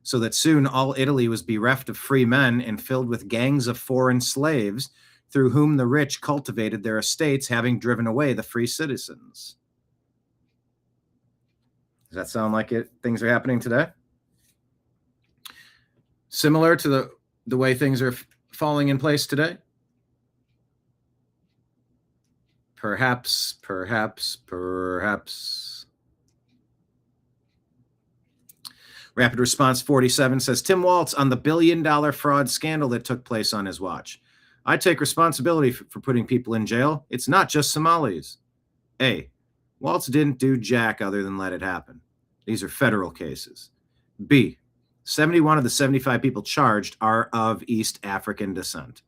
so that soon all Italy was bereft of free men and filled with gangs of foreign slaves, through whom the rich cultivated their estates, having driven away the free citizens. Does that sound like it? Things are happening today? Similar to the way things are falling in place today? Perhaps. Rapid Response 47 says, Tim Waltz on the billion-dollar fraud scandal that took place on his watch. I take responsibility for putting people in jail. It's not just Somalis. A, Waltz didn't do jack other than let it happen. These are federal cases. B, 71 of the 75 people charged are of East African descent.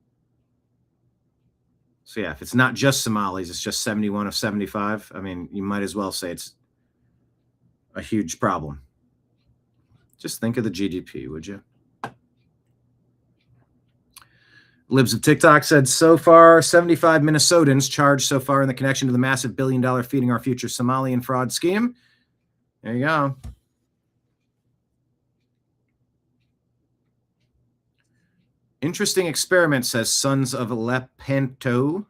So yeah, if it's not just Somalis, it's just 71 of 75. I mean, you might as well say it's a huge problem. Just think of the GDP, would you? Libs of TikTok said, so far, 75 Minnesotans charged so far in the connection to the massive billion-dollar Feeding Our Future Somalian fraud scheme. There you go. Interesting experiment, says Sons of Lepanto.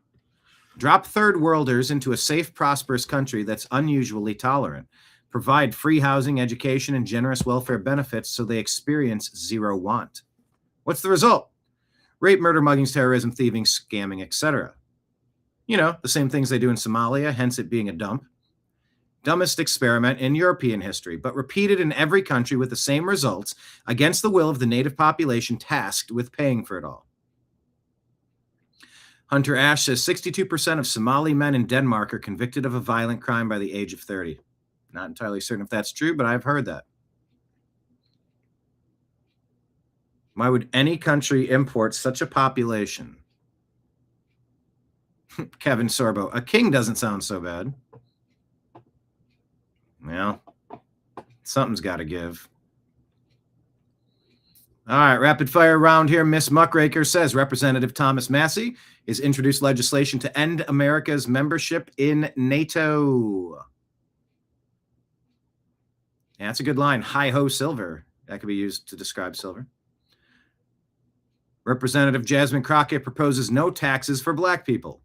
Drop third worlders into a safe, prosperous country that's unusually tolerant. Provide free housing, education, and generous welfare benefits so they experience zero want. What's the result? Rape, murder, muggings, terrorism, thieving, scamming, etc. You know, the same things they do in Somalia, hence it being a dump. Dumbest experiment in European history, but repeated in every country with the same results against the will of the native population tasked with paying for it all. Hunter Ash says 62% of Somali men in Denmark are convicted of a violent crime by the age of 30. Not entirely certain if that's true, but I've heard that. Why would any country import such a population? Kevin Sorbo, a king doesn't sound so bad. Well, something's got to give. All right, rapid fire round here. Miss Muckraker says Representative Thomas Massey has introduced legislation to end America's membership in NATO. Yeah, that's a good line. Hi-ho silver. That could be used to describe silver. Representative Jasmine Crockett proposes no taxes for black people.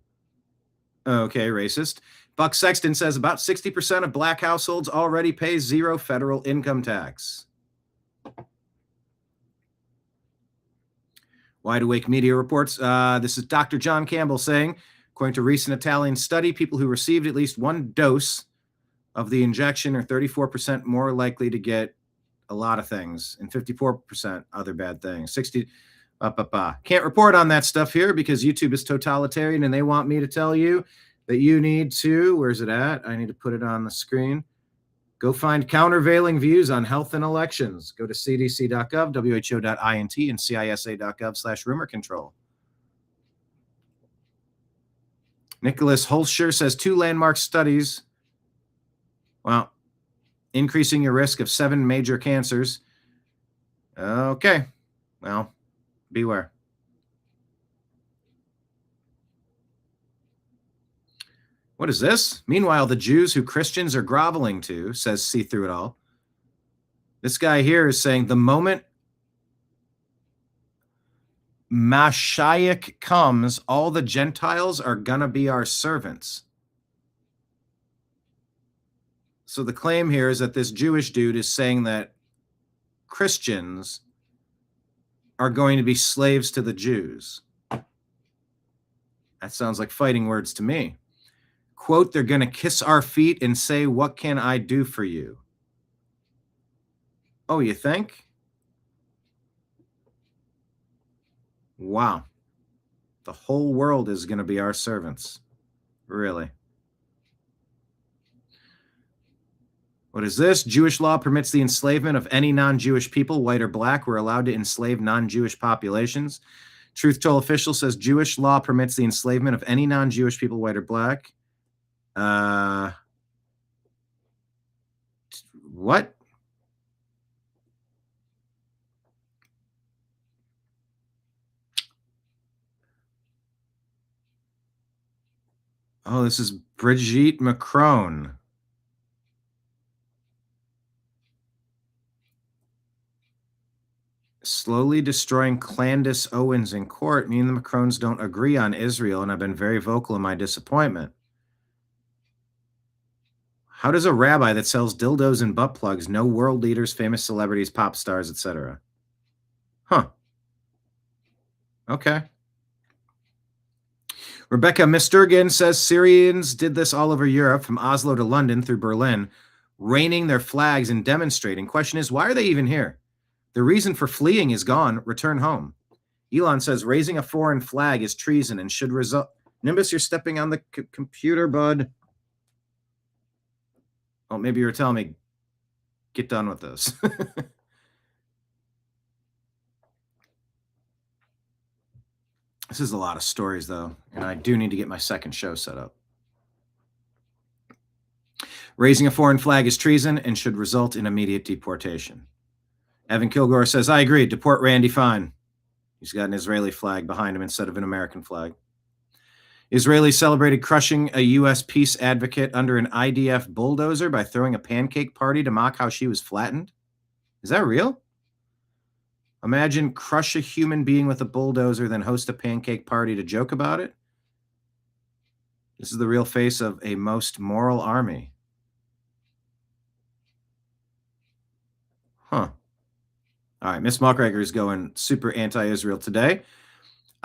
Okay, racist. Buck Sexton says about 60% of black households already pay zero federal income tax. Wide Awake Media reports, this is Dr. John Campbell saying, according to a recent Italian study, people who received at least one dose of the injection are 34% more likely to get a lot of things and 54% other bad things. Can't report on that stuff here because YouTube is totalitarian and they want me to tell you that you need to, where's it at? I need to put it on the screen. Go find countervailing views on health and elections. Go to cdc.gov, who.int, and cisa.gov/rumor control. Nicholas Holscher says 2 landmark studies. Well, increasing your risk of 7 major cancers. Okay. Well, beware. What is this? Meanwhile, the Jews who Christians are groveling to, says See Through It All. This guy here is saying the moment Mashiach comes, all the Gentiles are going to be our servants. So the claim here is that this Jewish dude is saying that Christians are going to be slaves to the Jews. That sounds like fighting words to me. Quote, they're going to kiss our feet and say, what can I do for you? Oh, you think? Wow. The whole world is going to be our servants. Really? What is this? Jewish law permits the enslavement of any non-Jewish people, white or black. We're allowed to enslave non-Jewish populations. Truth Toll official says Jewish law permits the enslavement of any non-Jewish people, white or black. What? Oh, this is Brigitte Macron. Slowly destroying Candace Owens in court. Me and the Macrons don't agree on Israel, and I've been very vocal in my disappointment. How does a rabbi that sells dildos and butt plugs know world leaders, famous celebrities, pop stars, etc.? Huh. Okay. Rebecca Misturgan says Syrians did this all over Europe, from Oslo to London through Berlin, raining their flags and demonstrating. Question is, why are they even here? The reason for fleeing is gone. Return home. Elon says raising a foreign flag is treason and should result. Nimbus, you're stepping on the computer, bud. Oh, maybe you were telling me, get done with this. This is a lot of stories, though, and I do need to get my second show set up. Raising a foreign flag is treason and should result in immediate deportation. Evan Kilgore says, I agree. Deport Randy Fine. He's got an Israeli flag behind him instead of an American flag. Israelis celebrated crushing a U.S. peace advocate under an IDF bulldozer by throwing a pancake party to mock how she was flattened. Is that real? Imagine crush a human being with a bulldozer, then host a pancake party to joke about it. This is the real face of a most moral army. Huh. All right, Miss Muckraker is going super anti-Israel today.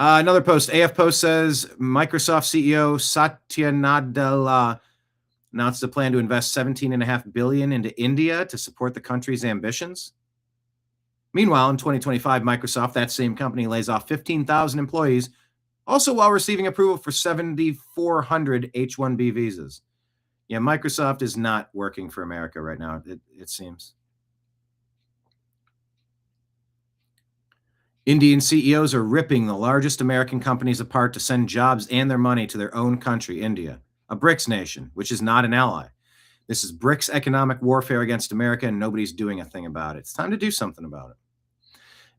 Another post. AF Post says Microsoft CEO Satya Nadella announced a plan to invest $17.5 billion into India to support the country's ambitions. Meanwhile, in 2025, Microsoft, that same company, lays off 15,000 employees, also while receiving approval for 7,400 H-1B visas. Yeah, Microsoft is not working for America right now, it seems. Indian CEOs are ripping the largest American companies apart to send jobs and their money to their own country, India, a BRICS nation, which is not an ally. This is BRICS economic warfare against America, and nobody's doing a thing about it. It's time to do something about it.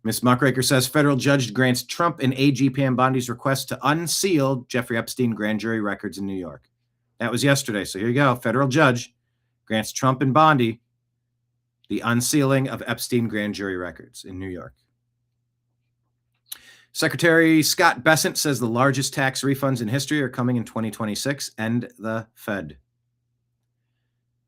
Ms. Muckraker says federal judge grants Trump and AG Pam Bondi's request to unseal Jeffrey Epstein grand jury records in New York. That was yesterday, so here you go. Federal judge grants Trump and Bondi the unsealing of Epstein grand jury records in New York. Secretary Scott Bessent says the largest tax refunds in history are coming in 2026, and the Fed.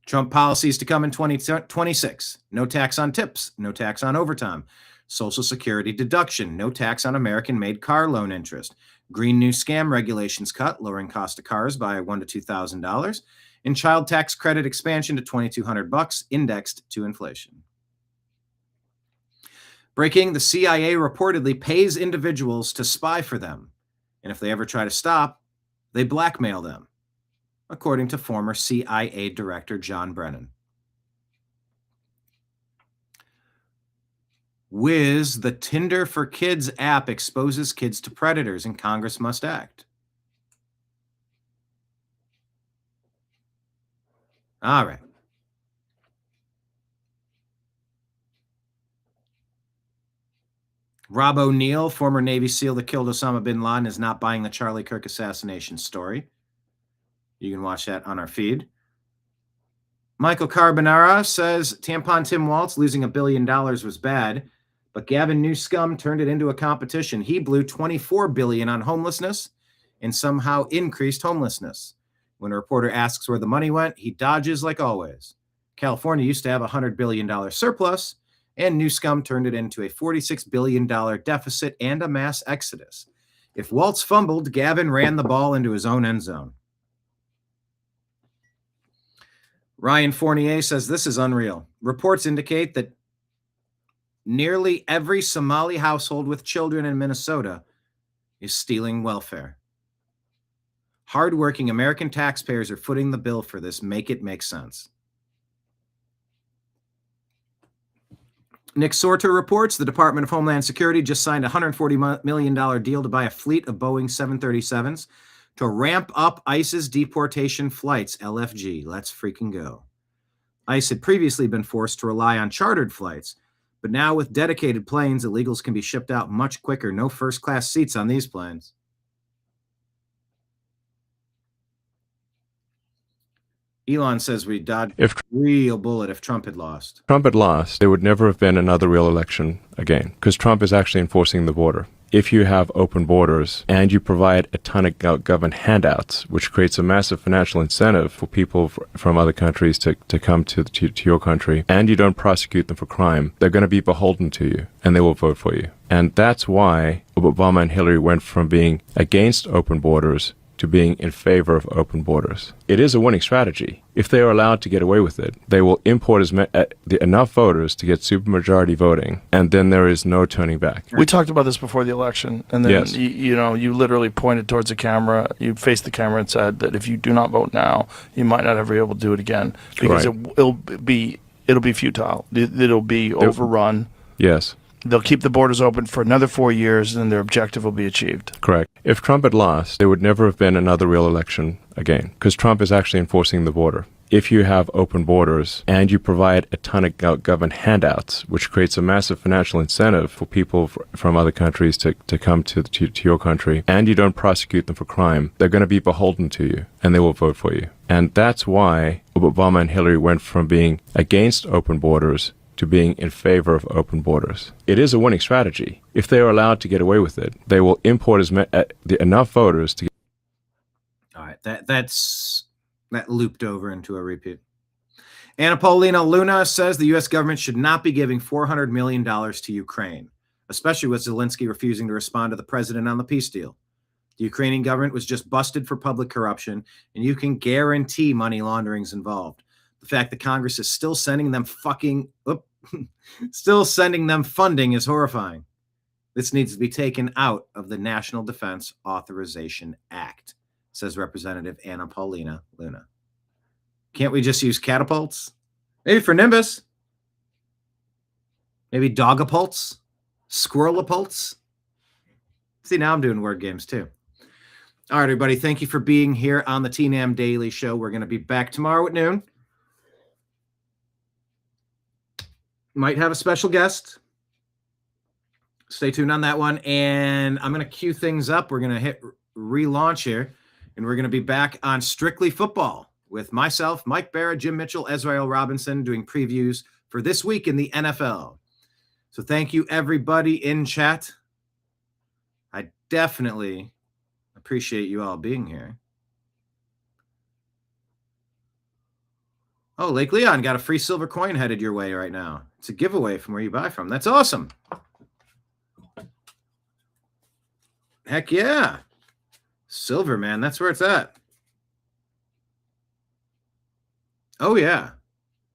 Trump policies to come in 2026. No tax on tips, no tax on overtime, Social Security deduction, no tax on American-made car loan interest, green new scam regulations cut, lowering cost of cars by $1,000 to $2,000, and child tax credit expansion to $2,200, indexed to inflation. Breaking, the CIA reportedly pays individuals to spy for them, and if they ever try to stop, they blackmail them, according to former CIA Director John Brennan. Wiz, the Tinder for Kids app exposes kids to predators and Congress must act. All right. Rob O'Neill, former Navy SEAL that killed Osama bin Laden, is not buying the Charlie Kirk assassination story. You can watch that on our feed. Michael Carbonara says Tampon Tim Waltz losing $1 billion was bad, but Gavin Newscomb turned it into a competition. He blew $24 billion on homelessness and somehow increased homelessness. When a reporter asks where the money went, he dodges like always. California used to have a $100 billion surplus, and Newscomb turned it into a $46 billion deficit and a mass exodus. If Waltz fumbled, Gavin ran the ball into his own end zone. Ryan Fournier says this is unreal. Reports indicate that nearly every Somali household with children in Minnesota is stealing welfare. Hardworking American taxpayers are footing the bill for this. Make it make sense. Nick Sorter reports the Department of Homeland Security just signed a $140 million deal to buy a fleet of Boeing 737s to ramp up ICE's deportation flights, LFG. Let's freaking go. ICE had previously been forced to rely on chartered flights, but now with dedicated planes, illegals can be shipped out much quicker. No first-class seats on these planes. Elon says we dodged a real bullet if Trump had lost. Trump had lost, there would never have been another real election again, because Trump is actually enforcing the border. If you have open borders and you provide a ton of government handouts, which creates a massive financial incentive for people from other countries to come to your country, and you don't prosecute them for crime, they're going to be beholden to you, and they will vote for you. And that's why Obama and Hillary went from being against open borders to being in favor of open borders. It is a winning strategy. If they are allowed to get away with it, they will import enough voters to get supermajority voting, and then there is no turning back. We talked about this before the election, and then Yes. you literally pointed towards the camera, you faced the camera and said that if you do not vote now, you might not ever be able to do it again because Right. it'll be futile. It'll be overrun. Yes. They'll keep the borders open for another 4 years, and their objective will be achieved. Correct. If Trump had lost, there would never have been another real election again, because Trump is actually enforcing the border. If you have open borders and you provide a ton of government handouts, which creates a massive financial incentive for people from other countries to come to your country, and you don't prosecute them for crime, they're going to be beholden to you, and they will vote for you. And that's why Obama and Hillary went from being against open borders to being in favor of open borders. It is a winning strategy. If they are allowed to get away with it, they will import enough voters to. All right, that looped over into a repeat. Anna Paulina Luna says the U.S. government should not be giving $400 million to Ukraine, especially with Zelensky refusing to respond to the president on the peace deal. The Ukrainian government was just busted for public corruption, and you can guarantee money laundering's involved. The fact that Congress is still sending them funding is horrifying. This needs to be taken out of the National Defense Authorization Act, says Representative Anna Paulina Luna. Can't we just use catapults? Maybe for Nimbus. Maybe dogapults? Squirrelapults? See, now I'm doing word games too. All right, everybody. Thank you for being here on the TNAM Daily Show. We're going to be back tomorrow at noon. Might have a special guest. Stay tuned on that one. And I'm going to cue things up. We're going to hit relaunch here. And we're going to be back on Strictly Football with myself, Mike Barra, Jim Mitchell, Ezrael Robinson, doing previews for this week in the NFL. So thank you, everybody in chat. I definitely appreciate you all being here. Oh, Lake Leon got a free silver coin headed your way right now. It's a giveaway from where you buy from. That's awesome. Heck yeah. Silver, man. That's where it's at. Oh, yeah.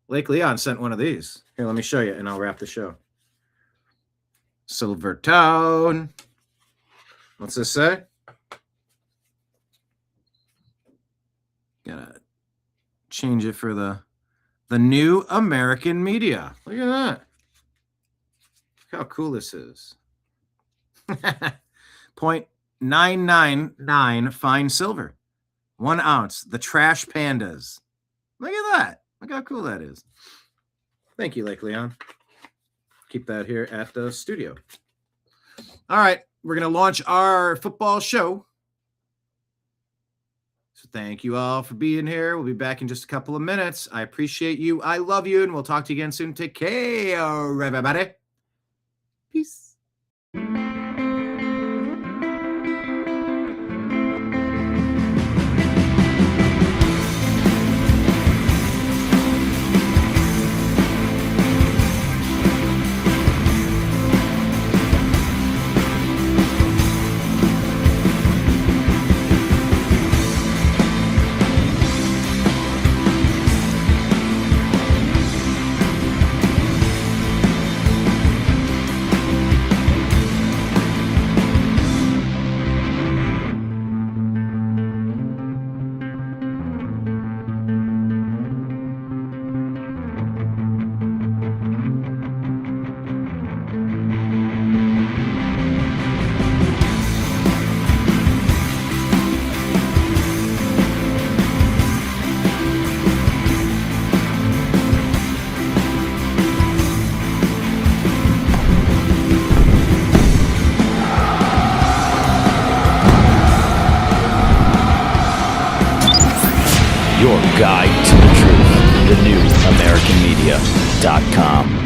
Lake Leon sent one of these. Here, let me show you, and I'll wrap the show. Silver Town. What's this say? Gotta change it for the new American media. Look at that. Look how cool this is. 0.999 fine silver. 1 ounce. The Trash Pandas. Look at that. Look how cool that is. Thank you, Lake Leon. Keep that here at the studio. All right. We're going to launch our football show. So thank you all for being here. We'll be back in just a couple of minutes. I appreciate you. I love you. And we'll talk to you again soon. Take care, everybody. Peace. Your guide to the truth. TheNewAmericanMedia.com.